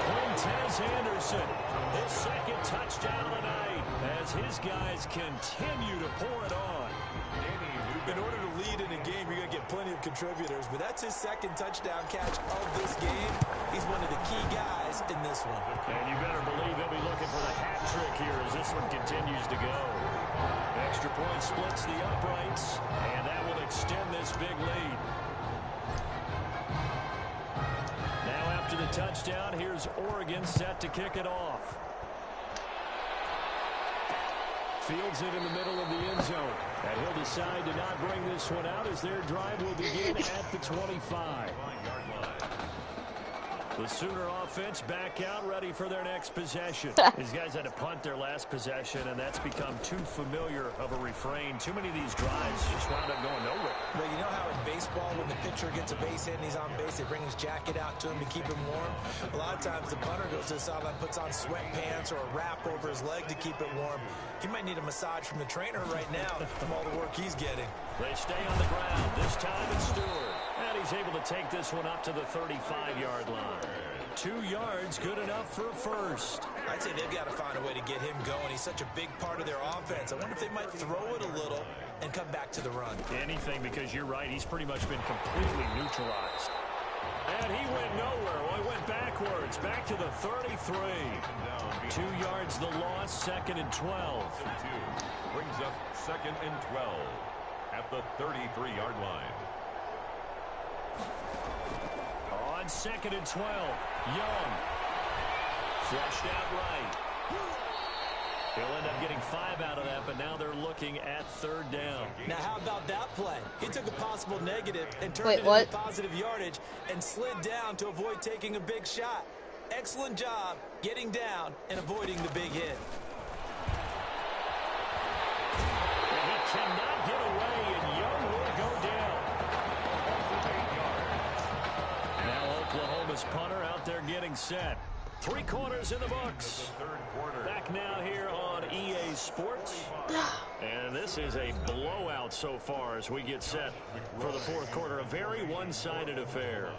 Quintez Anderson, his second touchdown of the night, as his guys continue to pour it on. In order to lead in a game, you're going to get plenty of contributors, but that's his second touchdown catch of this game. He's one of the key guys in this one. And you better believe they'll be looking for the hat trick here as this one continues to go. Extra point splits the uprights, and that will extend this big lead. Now after the touchdown, here's Oregon set to kick it off. Fields it in the middle of the end zone. And he'll decide to not bring this one out as their drive will begin at the 25. The Sooner offense back out, ready for their next possession. These guys had to punt their last possession, and that's become too familiar of a refrain. Too many of these drives just wound up going nowhere. But you know how in baseball, when the pitcher gets a base hit and he's on base, they bring his jacket out to him to keep him warm? A lot of times the punter goes to the sideline, puts on sweatpants or a wrap over his leg to keep it warm. He might need a massage from the trainer right now from all the work he's getting. They stay on the ground. This time it's Stewart. And he's able to take this one up to the 35-yard line. 2 yards, good enough for a first. I'd say they've got to find a way to get him going. He's such a big part of their offense. I wonder if they might throw it a little and come back to the run. Anything, because you're right. He's pretty much been completely neutralized. And he went nowhere. Well, he went backwards, back to the 33. 2 yards the loss, 2nd and 12. Brings up 2nd and 12 at the 33-yard line. On 2nd and 12, Young. Flushed out right. He'll end up getting 5 out of that, but now they're looking at 3rd down. Now, how about that play? He took a possible negative and turned it into positive yardage and slid down to avoid taking a big shot. Excellent job getting down and avoiding the big hit. And he cannot get away, and Young will go down. Now Oklahoma's punter out there getting set. 3 quarters in the books. Back now here on EA Sports. And this is a blowout so far as we get set for the 4th quarter. A very one-sided affair.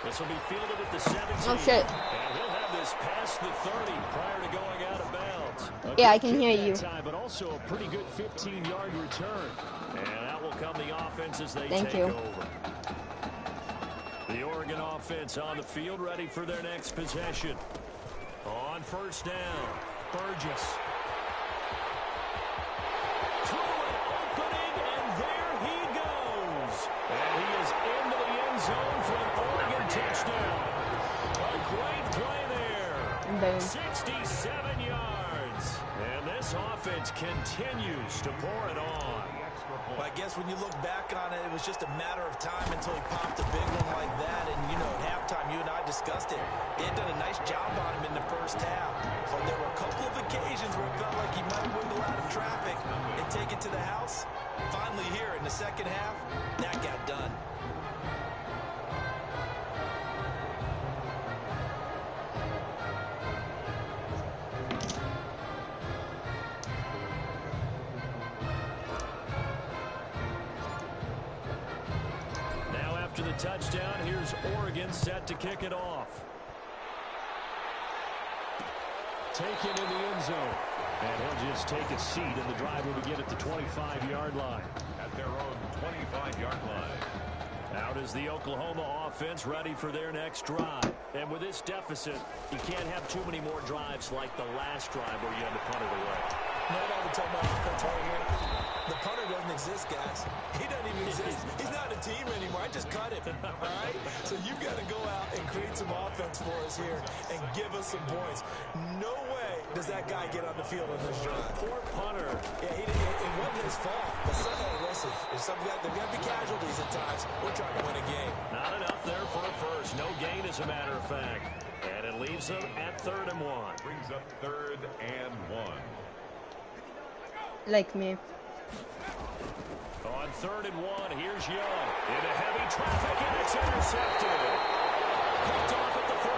This will be fielded at the 17. Oh, shit. And he'll have this past the 30 prior to going out of bounds. Yeah, I can hear you. Time, but also a pretty good 15-yard return. And out will come the offense as they take over. The Oregon offense on the field, ready for their next possession. On 1st down, Burgess. Through an opening, and there he goes. And he is into the end zone for an Oregon touchdown. A great play there. 67 yards. And this offense continues to pour it on. Well, I guess when you look back on it, it was just a matter of time until he popped a big one like that. And, you know, at halftime, you and I discussed it. They had done a nice job on him in the first half. But there were a couple of occasions where it felt like he might wiggle out of traffic and take it to the house. Finally here in the second half, that got done. After the touchdown, here's Oregon set to kick it off. Taken in the end zone. And he'll just take a seat, and the drive will begin at the 25-yard line. At their own 25-yard line. Out is the Oklahoma offense, ready for their next drive. And with this deficit, you can't have too many more drives like the last drive where you had to punt it away. No, I'm talking about offense right here. The punter doesn't exist, guys. He doesn't even exist. He's not a team anymore. I just cut him, all right? So you've got to go out and create some offense for us here and give us some points. No way does that guy get on the field on this drive. Poor punter. Yeah, it wasn't his fault. But listen, there's there got to be casualties at times. We're trying to win a game. Not enough there for a first. No gain, as a matter of fact. And it leaves them at 3rd and 1. Brings up 3rd and 1. Like me. On 3rd and 1, here's Young. Into heavy traffic, and it's intercepted. Picked off at the 48.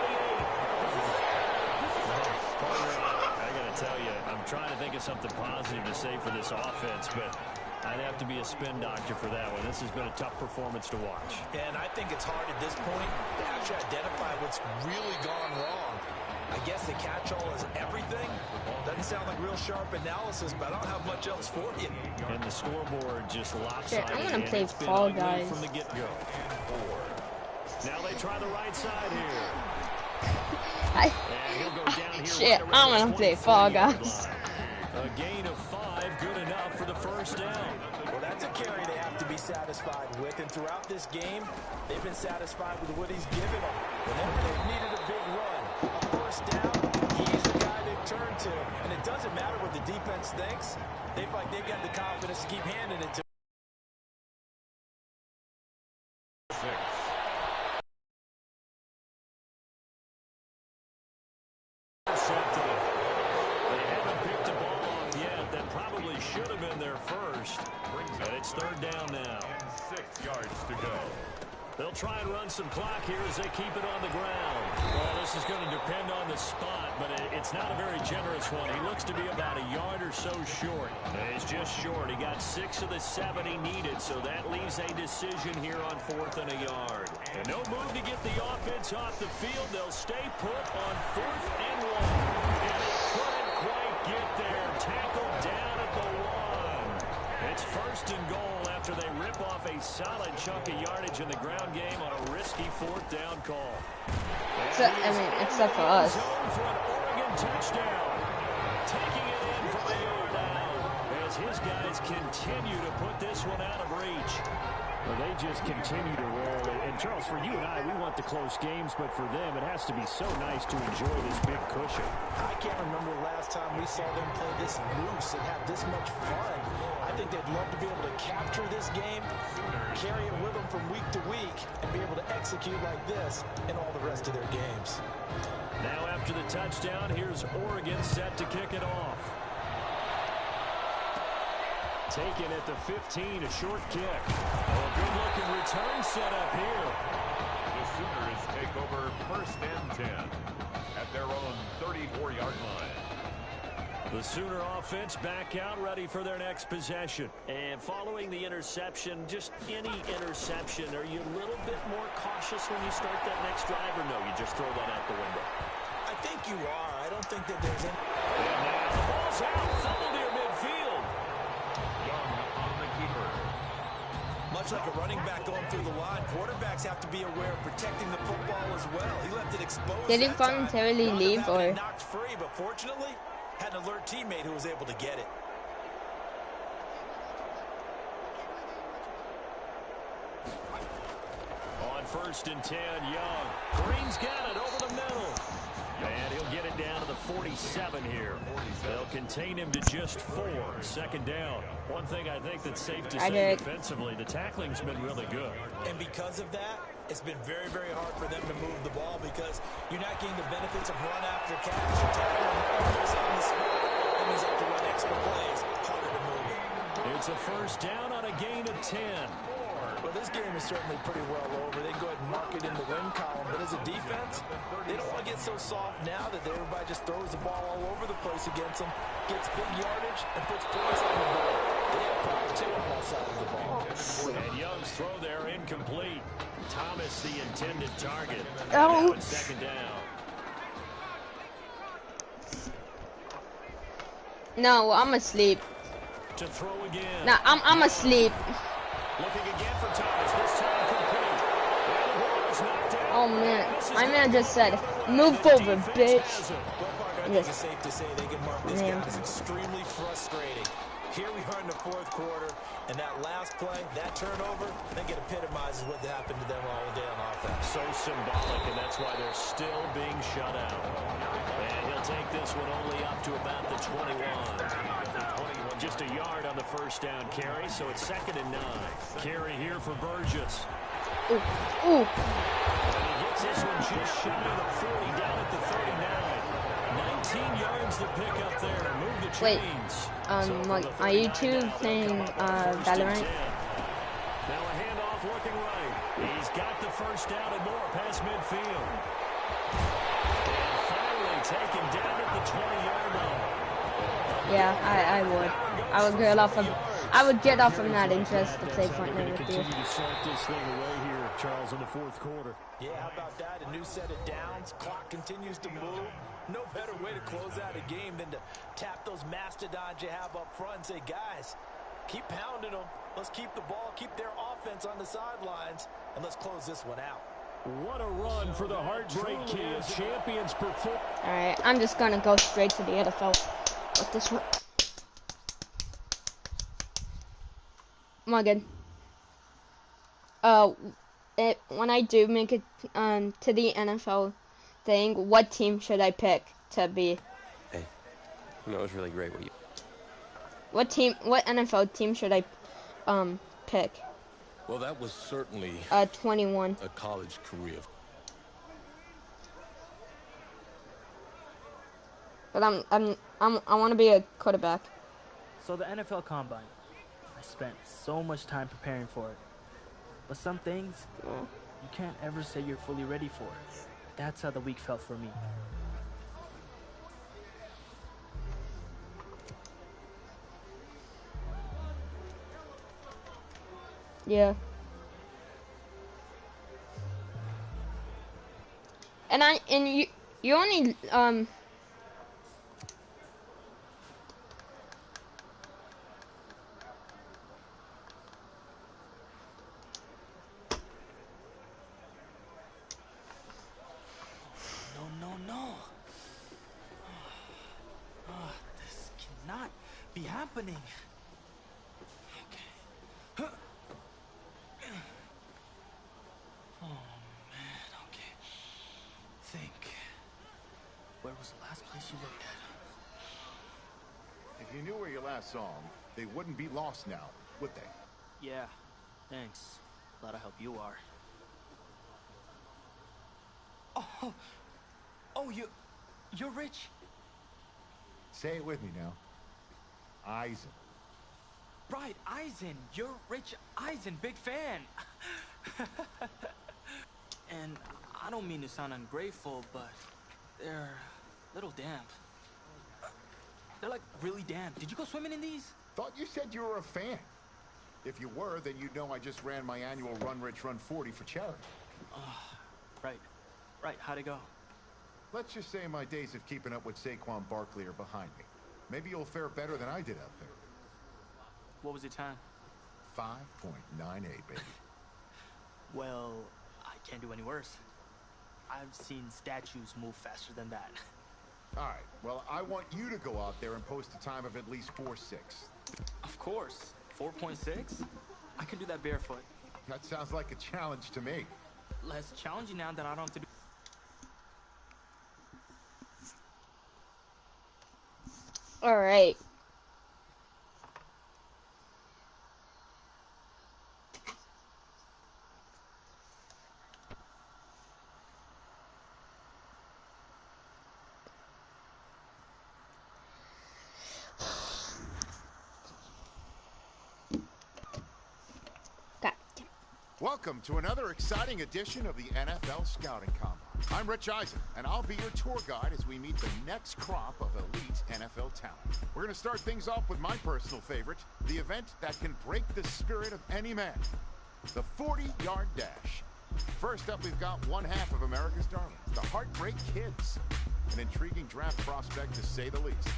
I got to tell you, I'm trying to think of something positive to say for this offense, but I'd have to be a spin doctor for that one. This has been a tough performance to watch. And I think it's hard at this point to actually identify what's really gone wrong. I guess the catch-all is everything. Doesn't sound like real sharp analysis, but I don't have much else for you. And the scoreboard just lopsided. I'm gonna play Fall Guys from the get-go. Now they try the right side here. And he'll go down here. Shit, I'm gonna play Fall Guys. A gain of 5, good enough for the first down. Well, that's a carry they have to be satisfied with, and throughout this game, they've been satisfied with what he's given them. Whenever they've needed a big run, a first down, he's the guy they've turned to, and it doesn't matter what the defense thinks. They've got the confidence to keep handing it to. Should have been their first. And it's 3rd down now. And 6 yards to go. They'll try and run some clock here as they keep it on the ground. Well, this is going to depend on the spot, but it's not a very generous one. He looks to be about a yard or so short. He's just short. He got 6 of the 7 he needed, so that leaves a decision here on 4th and a yard. And no move to get the offense off the field. They'll stay put on 4th and 1. And they couldn't quite get there. Tackled down at the 1. It's 1st and goal after they rip off a solid chunk of yardage in the ground game on a risky 4th down call. Except for us. For an Oregon touchdown. Taking it in from the old down as his guys continue to put this one out of reach. Well, they just continue to roll. And Charles, for you and I, we want the close games, but for them, it has to be so nice to enjoy this big cushion. I can't remember the last time we saw them play this loose and have this much fun. I think they'd love to be able to capture this game, carry it with them from week to week, and be able to execute like this in all the rest of their games. Now after the touchdown, here's Oregon set to kick it off. Taken at the 15, a short kick. Oh, a good-looking return set up here. The Sooners take over 1st and 10 at their own 34-yard line. The Sooner offense back out, ready for their next possession. And following the interception, just any interception, are you a little bit more cautious when you start that next drive, or no, you just throw that out the window? I think you are. I don't think that there's any... And now the ball's out, fumble near midfield. Much like a running back going through the line, quarterbacks have to be aware of protecting the football as well. He left it exposed. Did he voluntarily leave, or? Knocked free, but fortunately, had an alert teammate who was able to get it. On 1st and 10, Young. Green's got it over the middle. And he'll get it down to the 47 here. They'll contain him to just 4. 2nd down. One thing I think that's safe to say defensively, the tackling's been really good. And because of that, it's been very, very hard for them to move the ball because you're not getting the benefits of run after catch. You're tackling on the spot. That means you have to run extra plays. Harder to move it. It's a 1st down on a gain of 10. Well, this game is certainly pretty well over. They go ahead and mark it in the win column. But as a defense, they don't want to get so soft now that everybody just throws the ball all over the place against them, gets big yardage, and puts points on the board. They have power, too, on that side of the ball. And Young's throw there incomplete. Thomas, the intended target. Oh. 2nd down. No, I'm asleep. To throw again. No, I'm asleep. Looking again for Thomas, this time complete. Oh man, my man just said, move over, bitch. I think it's safe to say they can mark this game as extremely frustrating. Here we are in the 4th quarter, and that last play, that turnover, I think it epitomizes what happened to them all day on offense. So symbolic, and that's why they're still being shut out. And he'll take this one only up to about the 21. Just a yard on the 1st down carry, so it's 2nd and 9. Carry here for Burgess. Ooh. And he gets this one just shy of the 40, down at the 30. the pickup there. Move the Wait, chains. like my YouTube thing, Valorant. Now a handoff looking right. He's got the first down and more past midfield. And finally taken down at the 20-yard line. Yeah, I would. I would get off of. I would get off from that interest to play Fortnite with you. Continue to start this thing away here, Charles, in the fourth quarter. Yeah, how about that? A new set of downs. Clock continues to move. No better way to close out a game than to tap those mastodons you have up front and say, guys, keep pounding them. Let's keep the ball, keep their offense on the sidelines, and let's close this one out. What a run for the Heartbreak Kid. Champions perform. All right, I'm just gonna go straight to the NFL with this one. Morgan. When I do make it to the NFL thing, what team should I pick to be? Hey, that was really great. What NFL team should I pick? Well, that was certainly 21. a college career. But I want to be a quarterback. So the NFL Combine, I spent so much time preparing for it. But some things, you can't ever say you're fully ready for. That's how the week felt for me. Yeah. And you only No. This cannot be happening. Okay. Oh, man, okay. Think. Where was the last place you looked at? If you knew where you last saw them, they wouldn't be lost now, would they? Yeah, thanks. Glad I help you are. Oh, you're rich. Say it with me now. Eisen. Right, Eisen. You're Rich Eisen, big fan. And I don't mean to sound ungrateful, but they're a little damp. They're like really damp. Did you go swimming in these? Thought you said you were a fan. If you were, then you'd know I just ran my annual Run Rich Run 40 for charity. Right. How'd it go? Let's just say my days of keeping up with Saquon Barkley are behind me. Maybe you'll fare better than I did out there. What was your time? 5.98, baby. Well, I can't do any worse. I've seen statues move faster than that. All right, well, I want you to go out there and post a time of at least 4.6. Of course. 4.6? I can do that barefoot. That sounds like a challenge to me. Less challenging now that I don't have to do... All right. Welcome to another exciting edition of the NFL Scouting Combine. I'm Rich Eisen, and I'll be your tour guide as we meet the next crop of elite NFL talent. We're going to start things off with my personal favorite, the event that can break the spirit of any man, the 40-yard dash. First up, we've got one half of America's darlings, the Heartbreak Kids. An intriguing draft prospect, to say the least.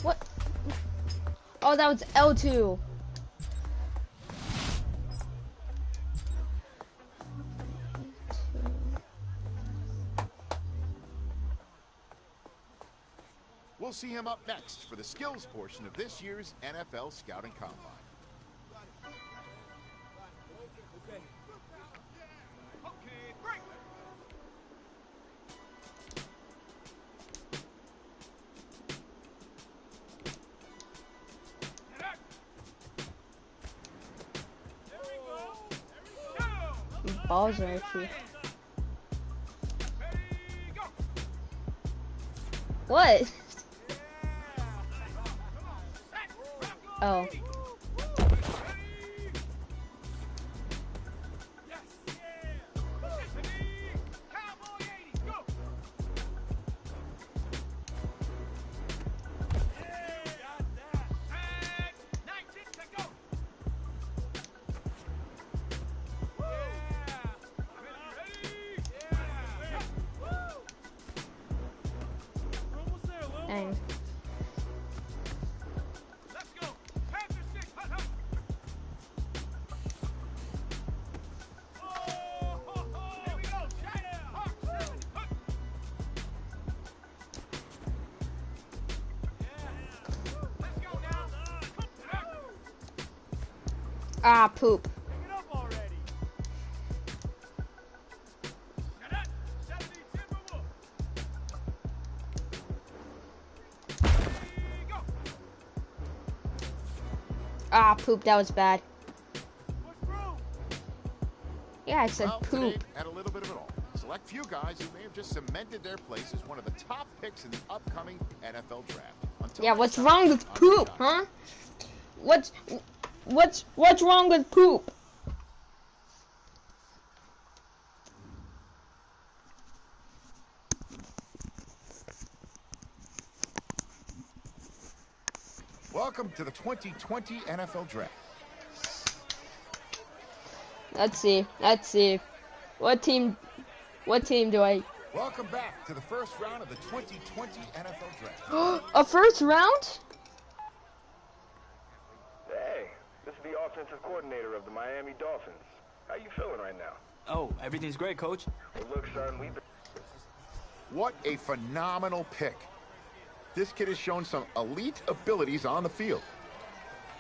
What? Oh, that was L2. We'll see him up next for the skills portion of this year's NFL Scouting Combine. Balls are actually. What? Oh. Dang. Ah, poop. Ah, poop, that was bad. Yeah, I said poop. Had a little bit of it all. Select few guys who may have just cemented their place as one of the top picks in the upcoming NFL draft. Yeah, what's wrong with poop, huh? What's wrong with poop? Welcome to the 2020 NFL Draft. Let's see. What team do I... Welcome back to the first round of the 2020 NFL Draft. A first round? Hey, this is the offensive coordinator of the Miami Dolphins. How you feeling right now? Oh, everything's great, Coach. Well, look, son, we've been... What a phenomenal pick. This kid has shown some elite abilities on the field.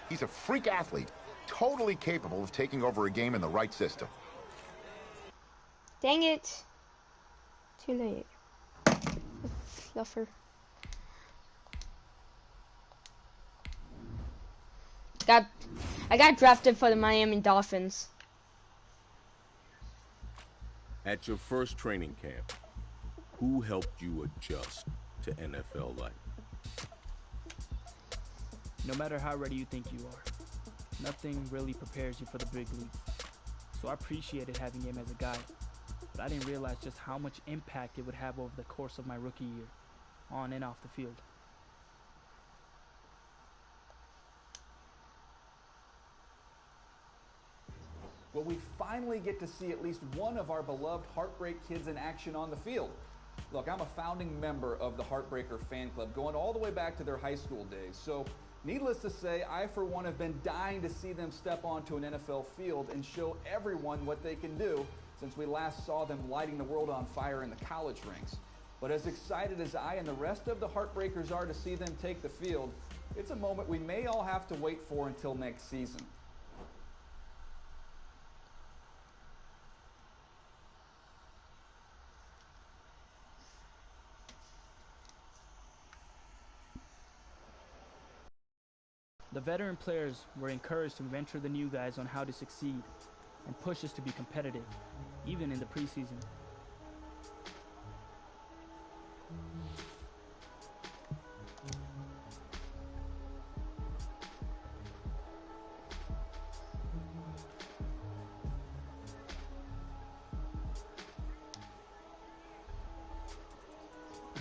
He's a freak athlete, totally capable of taking over a game in the right system. Dang it. Too late. Fluffer. I got drafted for the Miami Dolphins. At your first training camp, who helped you adjust to NFL life? No matter how ready you think you are, nothing really prepares you for the big leagues. So I appreciated having him as a guide, but I didn't realize just how much impact it would have over the course of my rookie year, on and off the field. Well, we finally get to see at least one of our beloved Heartbreak kids in action on the field. Look, I'm a founding member of the Heartbreaker fan club, going all the way back to their high school days. So, needless to say, I for one have been dying to see them step onto an NFL field and show everyone what they can do since we last saw them lighting the world on fire in the college ranks. But as excited as I and the rest of the Heartbreakers are to see them take the field, it's a moment we may all have to wait for until next season. The veteran players were encouraged to mentor the new guys on how to succeed and push us to be competitive, even in the preseason.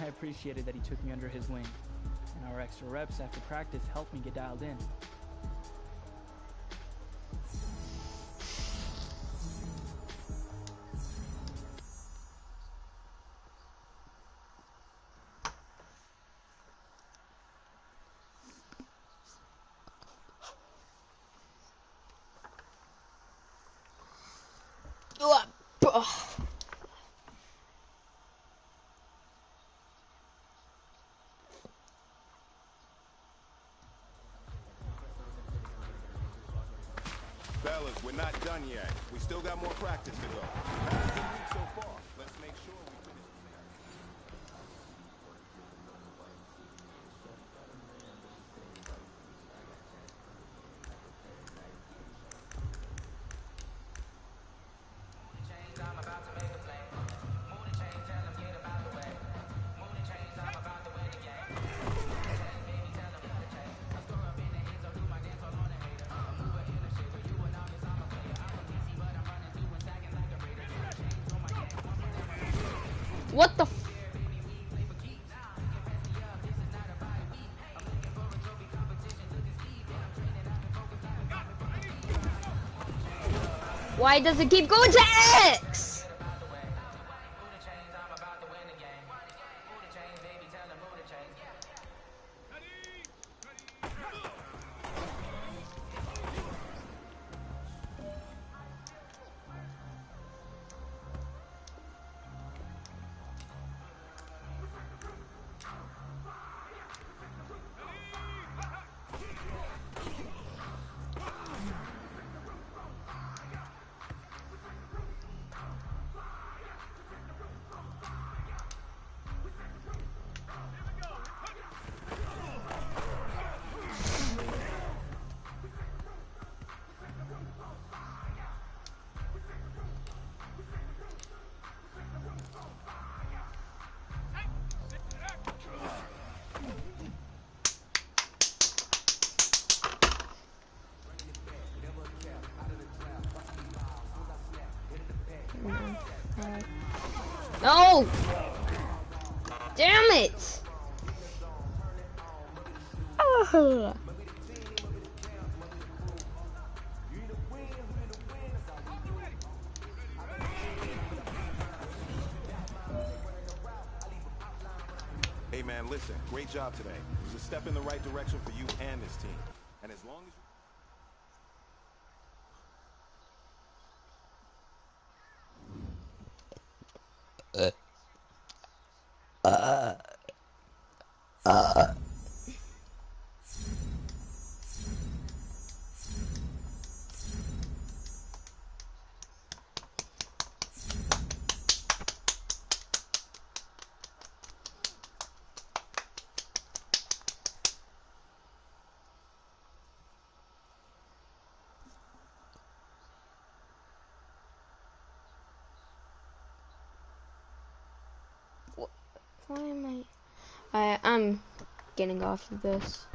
I appreciated that he took me under his wing, and our extra reps after practice helped me get dialed in. Fellas, we're not done yet. We still got more practice to go. Had a good week so far. Let's make sure we finish the season. What the f- Why does it keep going to X? No! Damn it! Ugh. Hey man, listen, great job today. It was a step in the right direction for you and this team. And as long as you... Why am I'm getting off of this.